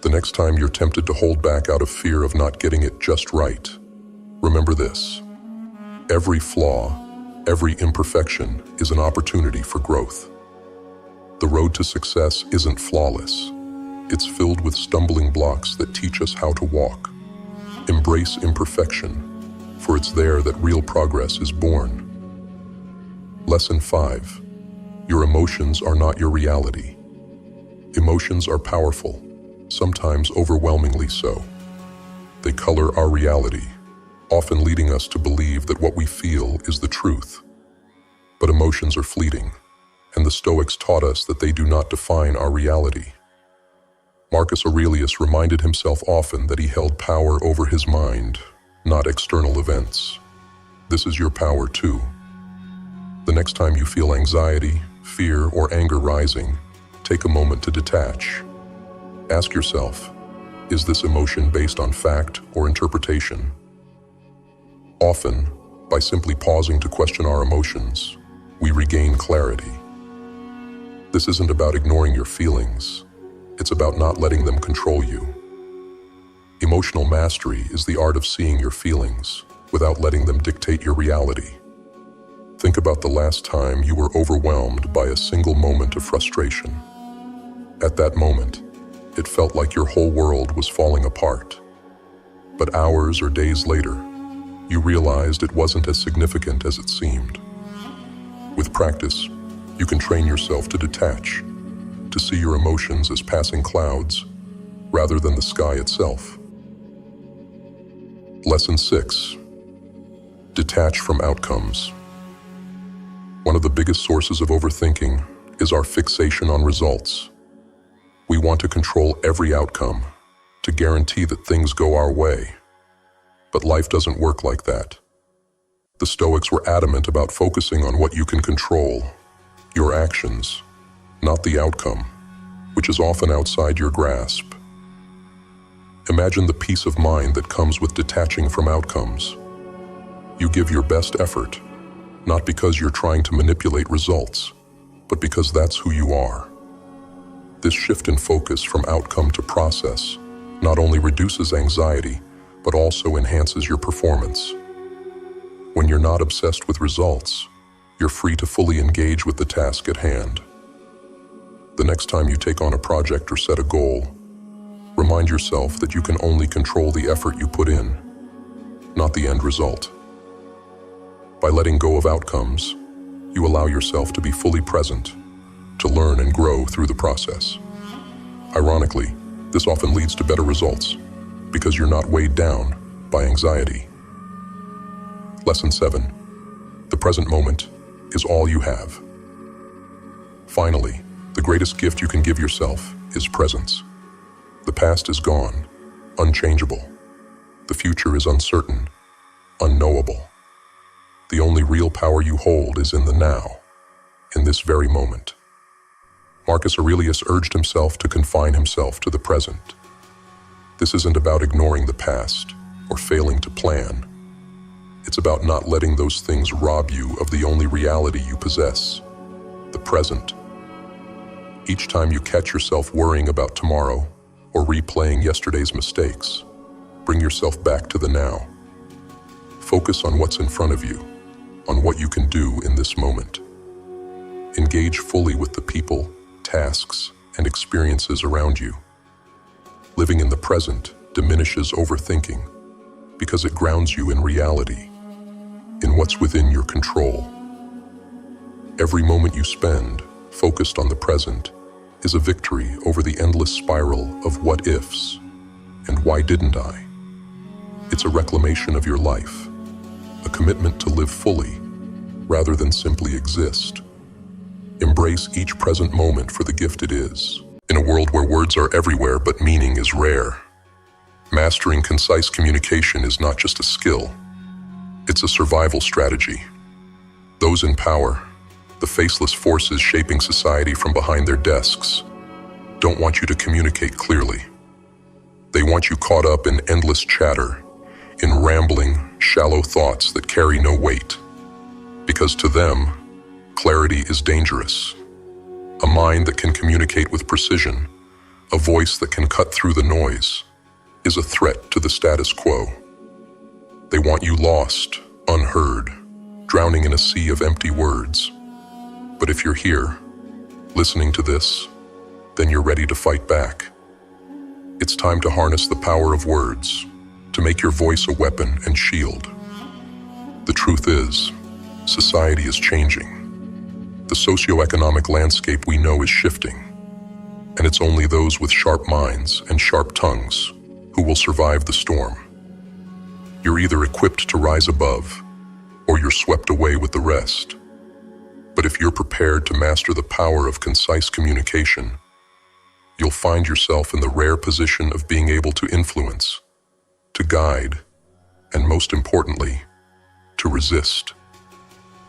The next time you're tempted to hold back out of fear of not getting it just right, remember this. Every flaw, every imperfection is an opportunity for growth. The road to success isn't flawless. It's filled with stumbling blocks that teach us how to walk. Embrace imperfection, for it's there that real progress is born. Lesson 5. Your emotions are not your reality. Emotions are powerful, sometimes overwhelmingly so. They color our reality, often leading us to believe that what we feel is the truth. But emotions are fleeting, and the Stoics taught us that they do not define our reality. Marcus Aurelius reminded himself often that he held power over his mind, not external events. This is your power too. The next time you feel anxiety, fear, or anger rising, take a moment to detach. Ask yourself, is this emotion based on fact or interpretation? Often, by simply pausing to question our emotions, we regain clarity. This isn't about ignoring your feelings. It's about not letting them control you. Emotional mastery is the art of seeing your feelings without letting them dictate your reality. Think about the last time you were overwhelmed by a single moment of frustration. At that moment, it felt like your whole world was falling apart. But hours or days later, you realized it wasn't as significant as it seemed. With practice, you can train yourself to detach, to see your emotions as passing clouds, rather than the sky itself. Lesson 6. Detach from outcomes. One of the biggest sources of overthinking is our fixation on results. We want to control every outcome, to guarantee that things go our way. But life doesn't work like that. The Stoics were adamant about focusing on what you can control. your actions, not the outcome, which is often outside your grasp. Imagine the peace of mind that comes with detaching from outcomes. You give your best effort, not because you're trying to manipulate results, but because that's who you are. This shift in focus from outcome to process not only reduces anxiety, but also enhances your performance. When you're not obsessed with results, you're free to fully engage with the task at hand. The next time you take on a project or set a goal, remind yourself that you can only control the effort you put in, not the end result. By letting go of outcomes, you allow yourself to be fully present, to learn and grow through the process. Ironically, this often leads to better results because you're not weighed down by anxiety. Lesson 7. The present moment is all you have. Finally, the greatest gift you can give yourself is presence. The past is gone, unchangeable. The future is uncertain, unknowable. The only real power you hold is in the now, in this very moment. Marcus Aurelius urged himself to confine himself to the present. This isn't about ignoring the past or failing to plan. It's about not letting those things rob you of the only reality you possess, the present. Each time you catch yourself worrying about tomorrow or replaying yesterday's mistakes, bring yourself back to the now. Focus on what's in front of you, on what you can do in this moment. Engage fully with the people, tasks, and experiences around you. Living in the present diminishes overthinking because it grounds you in reality, in what's within your control. Every moment you spend focused on the present is a victory over the endless spiral of what-ifs and why didn't I? It's a reclamation of your life, a commitment to live fully rather than simply exist. Embrace each present moment for the gift it is. In a world where words are everywhere but meaning is rare, mastering concise communication is not just a skill, it's a survival strategy. Those in power, the faceless forces shaping society from behind their desks, don't want you to communicate clearly. They want you caught up in endless chatter, in rambling, shallow thoughts that carry no weight. Because to them, clarity is dangerous. A mind that can communicate with precision, a voice that can cut through the noise, is a threat to the status quo. They want you lost, unheard, drowning in a sea of empty words. But if you're here, listening to this, then you're ready to fight back. It's time to harness the power of words, to make your voice a weapon and shield. The truth is, society is changing. The socioeconomic landscape we know is shifting, and it's only those with sharp minds and sharp tongues who will survive the storm. You're either equipped to rise above, or you're swept away with the rest. But if you're prepared to master the power of concise communication, you'll find yourself in the rare position of being able to influence, to guide, and most importantly, to resist.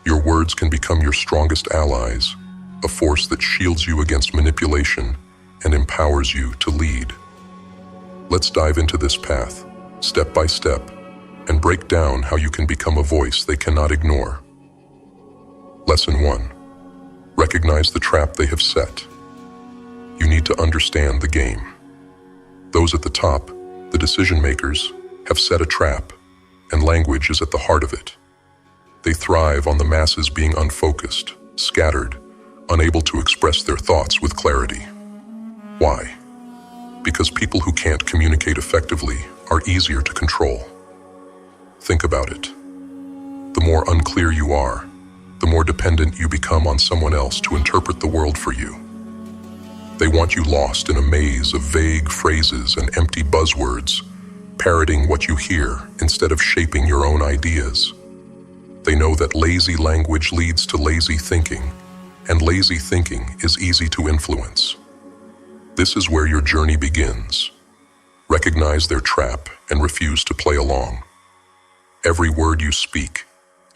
Your words can become your strongest allies, a force that shields you against manipulation and empowers you to lead. Let's dive into this path, step by step, and break down how you can become a voice they cannot ignore. Lesson 1. Recognize the trap they have set. You need to understand the game. Those at the top, the decision makers, have set a trap, and language is at the heart of it. They thrive on the masses being unfocused, scattered, unable to express their thoughts with clarity. Why? Because people who can't communicate effectively are easier to control. Think about it. The more unclear you are, the more dependent you become on someone else to interpret the world for you. They want you lost in a maze of vague phrases and empty buzzwords, parroting what you hear instead of shaping your own ideas. They know that lazy language leads to lazy thinking, and lazy thinking is easy to influence. This is where your journey begins. Recognize their trap and refuse to play along. Every word you speak,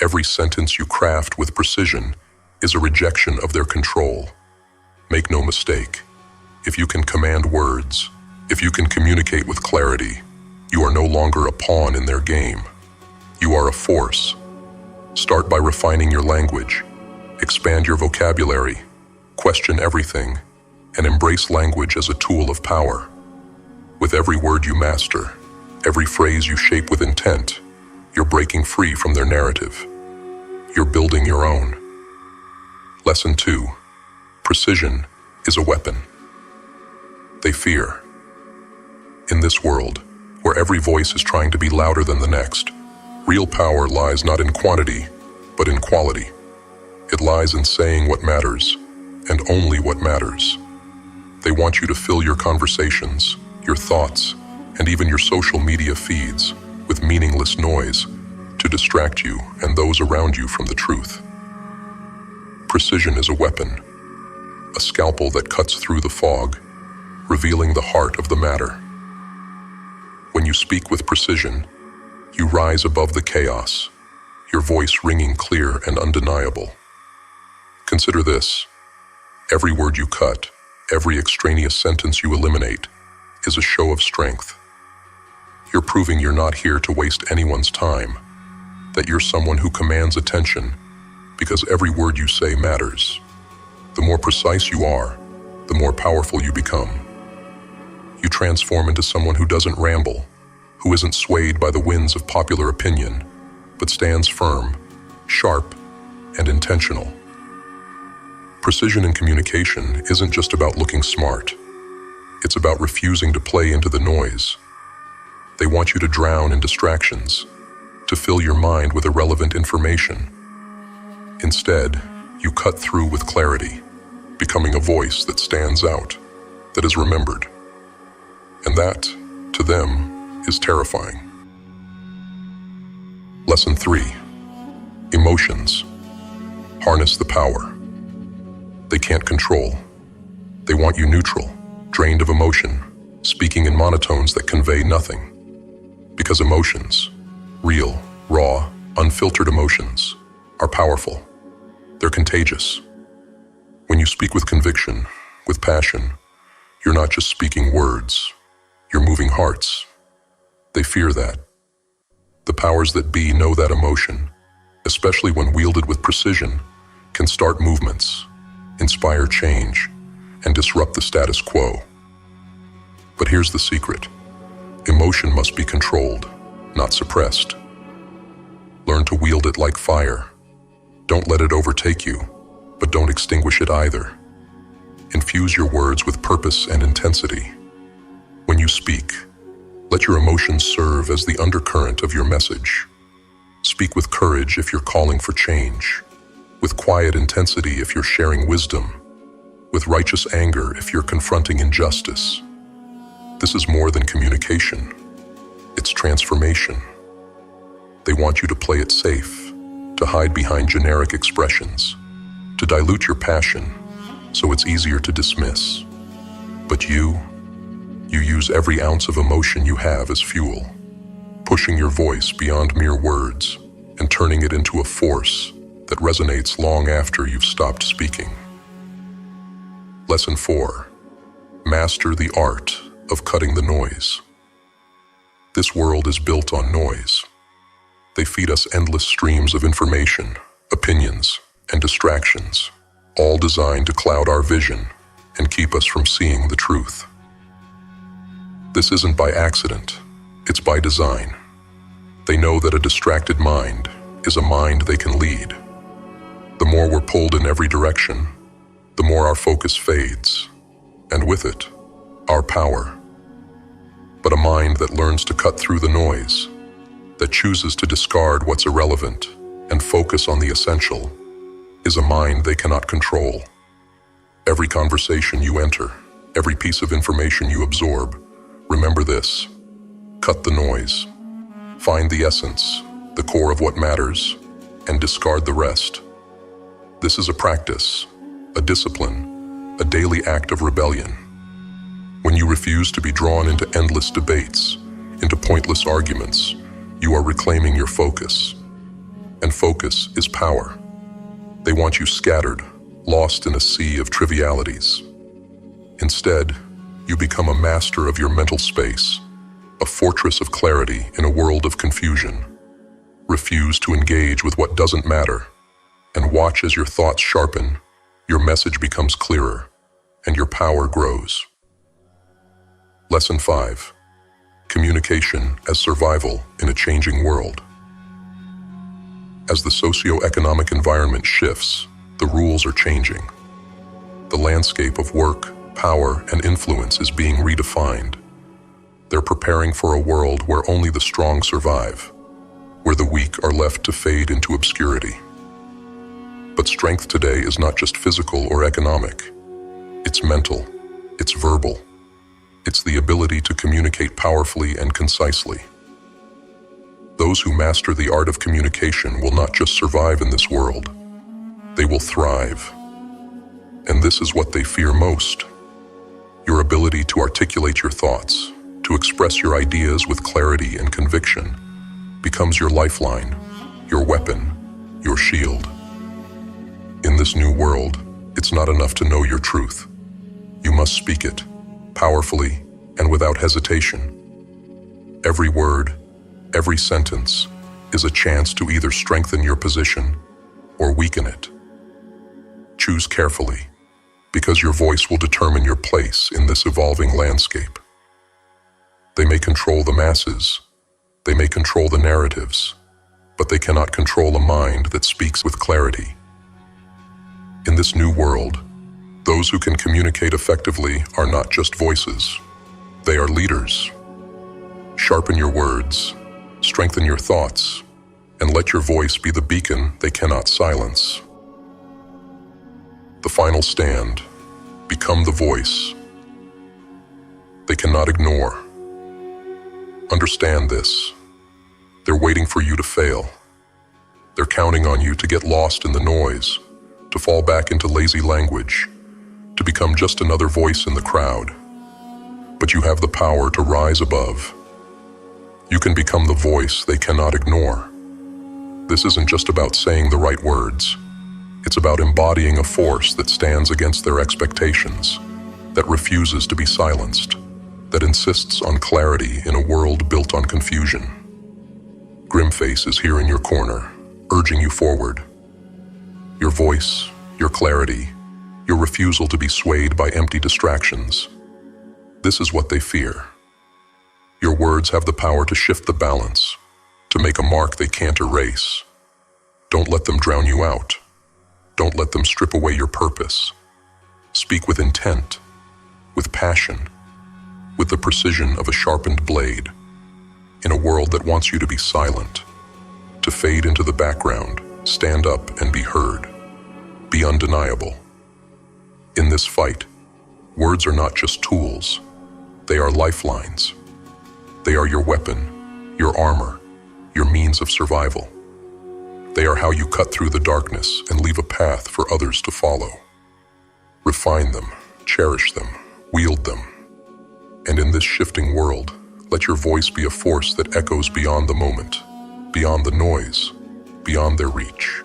every sentence you craft with precision, is a rejection of their control. Make no mistake, if you can command words, if you can communicate with clarity, you are no longer a pawn in their game. You are a force. Start by refining your language, expand your vocabulary, question everything, and embrace language as a tool of power. With every word you master, every phrase you shape with intent, you're breaking free from their narrative. You're building your own. Lesson 2. Precision is a weapon. They fear. In this world, where every voice is trying to be louder than the next, real power lies not in quantity, but in quality. It lies in saying what matters, and only what matters. They want you to fill your conversations, your thoughts, and even your social media feeds with meaningless noise to distract you and those around you from the truth. Precision is a weapon, a scalpel that cuts through the fog, revealing the heart of the matter. When you speak with precision, you rise above the chaos, your voice ringing clear and undeniable. Consider this: every word you cut, every extraneous sentence you eliminate, is a show of strength. You're proving you're not here to waste anyone's time, that you're someone who commands attention because every word you say matters. The more precise you are, the more powerful you become. You transform into someone who doesn't ramble, who isn't swayed by the winds of popular opinion, but stands firm, sharp, and intentional. Precision in communication isn't just about looking smart. It's about refusing to play into the noise. They want you to drown in distractions, to fill your mind with irrelevant information. Instead, you cut through with clarity, becoming a voice that stands out, that is remembered. And that, to them, is terrifying. Lesson 3. Emotions. Harness the power. They can't control. They want you neutral, drained of emotion, speaking in monotones that convey nothing. Because emotions, real, raw, unfiltered emotions, are powerful. They're contagious. When you speak with conviction, with passion, you're not just speaking words, you're moving hearts. They fear that. The powers that be know that emotion, especially when wielded with precision, can start movements, inspire change, and disrupt the status quo. But here's the secret. Emotion must be controlled, not suppressed. Learn to wield it like fire. Don't let it overtake you, but don't extinguish it either. Infuse your words with purpose and intensity. When you speak, let your emotions serve as the undercurrent of your message. Speak with courage if you're calling for change, with quiet intensity if you're sharing wisdom, with righteous anger if you're confronting injustice. This is more than communication. It's transformation. They want you to play it safe, to hide behind generic expressions, to dilute your passion so it's easier to dismiss. But you use every ounce of emotion you have as fuel, pushing your voice beyond mere words and turning it into a force that resonates long after you've stopped speaking. Lesson 4. Master the art of cutting the noise. This world is built on noise. They feed us endless streams of information, opinions, and distractions, all designed to cloud our vision and keep us from seeing the truth. This isn't by accident, it's by design. They know that a distracted mind is a mind they can lead. The more we're pulled in every direction, the more our focus fades, and with it, our power. But a mind that learns to cut through the noise, that chooses to discard what's irrelevant and focus on the essential, is a mind they cannot control. Every conversation you enter, every piece of information you absorb, remember this: cut the noise. Find the essence, the core of what matters, and discard the rest. This is a practice, a discipline, a daily act of rebellion. When you refuse to be drawn into endless debates, into pointless arguments, you are reclaiming your focus. And focus is power. They want you scattered, lost in a sea of trivialities. Instead, you become a master of your mental space, a fortress of clarity in a world of confusion. Refuse to engage with what doesn't matter, and watch as your thoughts sharpen, your message becomes clearer, and your power grows. Lesson 5. Communication as survival in a changing world. As the socio-economic environment shifts, the rules are changing. The landscape of work, power, and influence is being redefined. They're preparing for a world where only the strong survive, where the weak are left to fade into obscurity. But strength today is not just physical or economic. It's mental, it's verbal. It's the ability to communicate powerfully and concisely. Those who master the art of communication will not just survive in this world, they will thrive. And this is what they fear most. Your ability to articulate your thoughts, to express your ideas with clarity and conviction, becomes your lifeline, your weapon, your shield. In this new world, it's not enough to know your truth. You must speak it, powerfully and without hesitation. Every word, every sentence, is a chance to either strengthen your position or weaken it. Choose carefully, because your voice will determine your place in this evolving landscape. They may control the masses, they may control the narratives, but they cannot control a mind that speaks with clarity. In this new world, those who can communicate effectively are not just voices, they are leaders. Sharpen your words, strengthen your thoughts, and let your voice be the beacon they cannot silence. The final stand. Become the voice they cannot ignore. Understand this. They're waiting for you to fail. They're counting on you to get lost in the noise, to fall back into lazy language, to become just another voice in the crowd. But you have the power to rise above. You can become the voice they cannot ignore. This isn't just about saying the right words. It's about embodying a force that stands against their expectations, that refuses to be silenced, that insists on clarity in a world built on confusion. GrimFace is here in your corner, urging you forward. Your voice, your clarity, your refusal to be swayed by empty distractions. This is what they fear. Your words have the power to shift the balance, to make a mark they can't erase. Don't let them drown you out. Don't let them strip away your purpose. Speak with intent, with passion, with the precision of a sharpened blade, in a world that wants you to be silent, to fade into the background, stand up and be heard, be undeniable. In this fight, words are not just tools, they are lifelines. They are your weapon, your armor, your means of survival. They are how you cut through the darkness and leave a path for others to follow. Refine them, cherish them, wield them. And in this shifting world, let your voice be a force that echoes beyond the moment, beyond the noise, beyond their reach.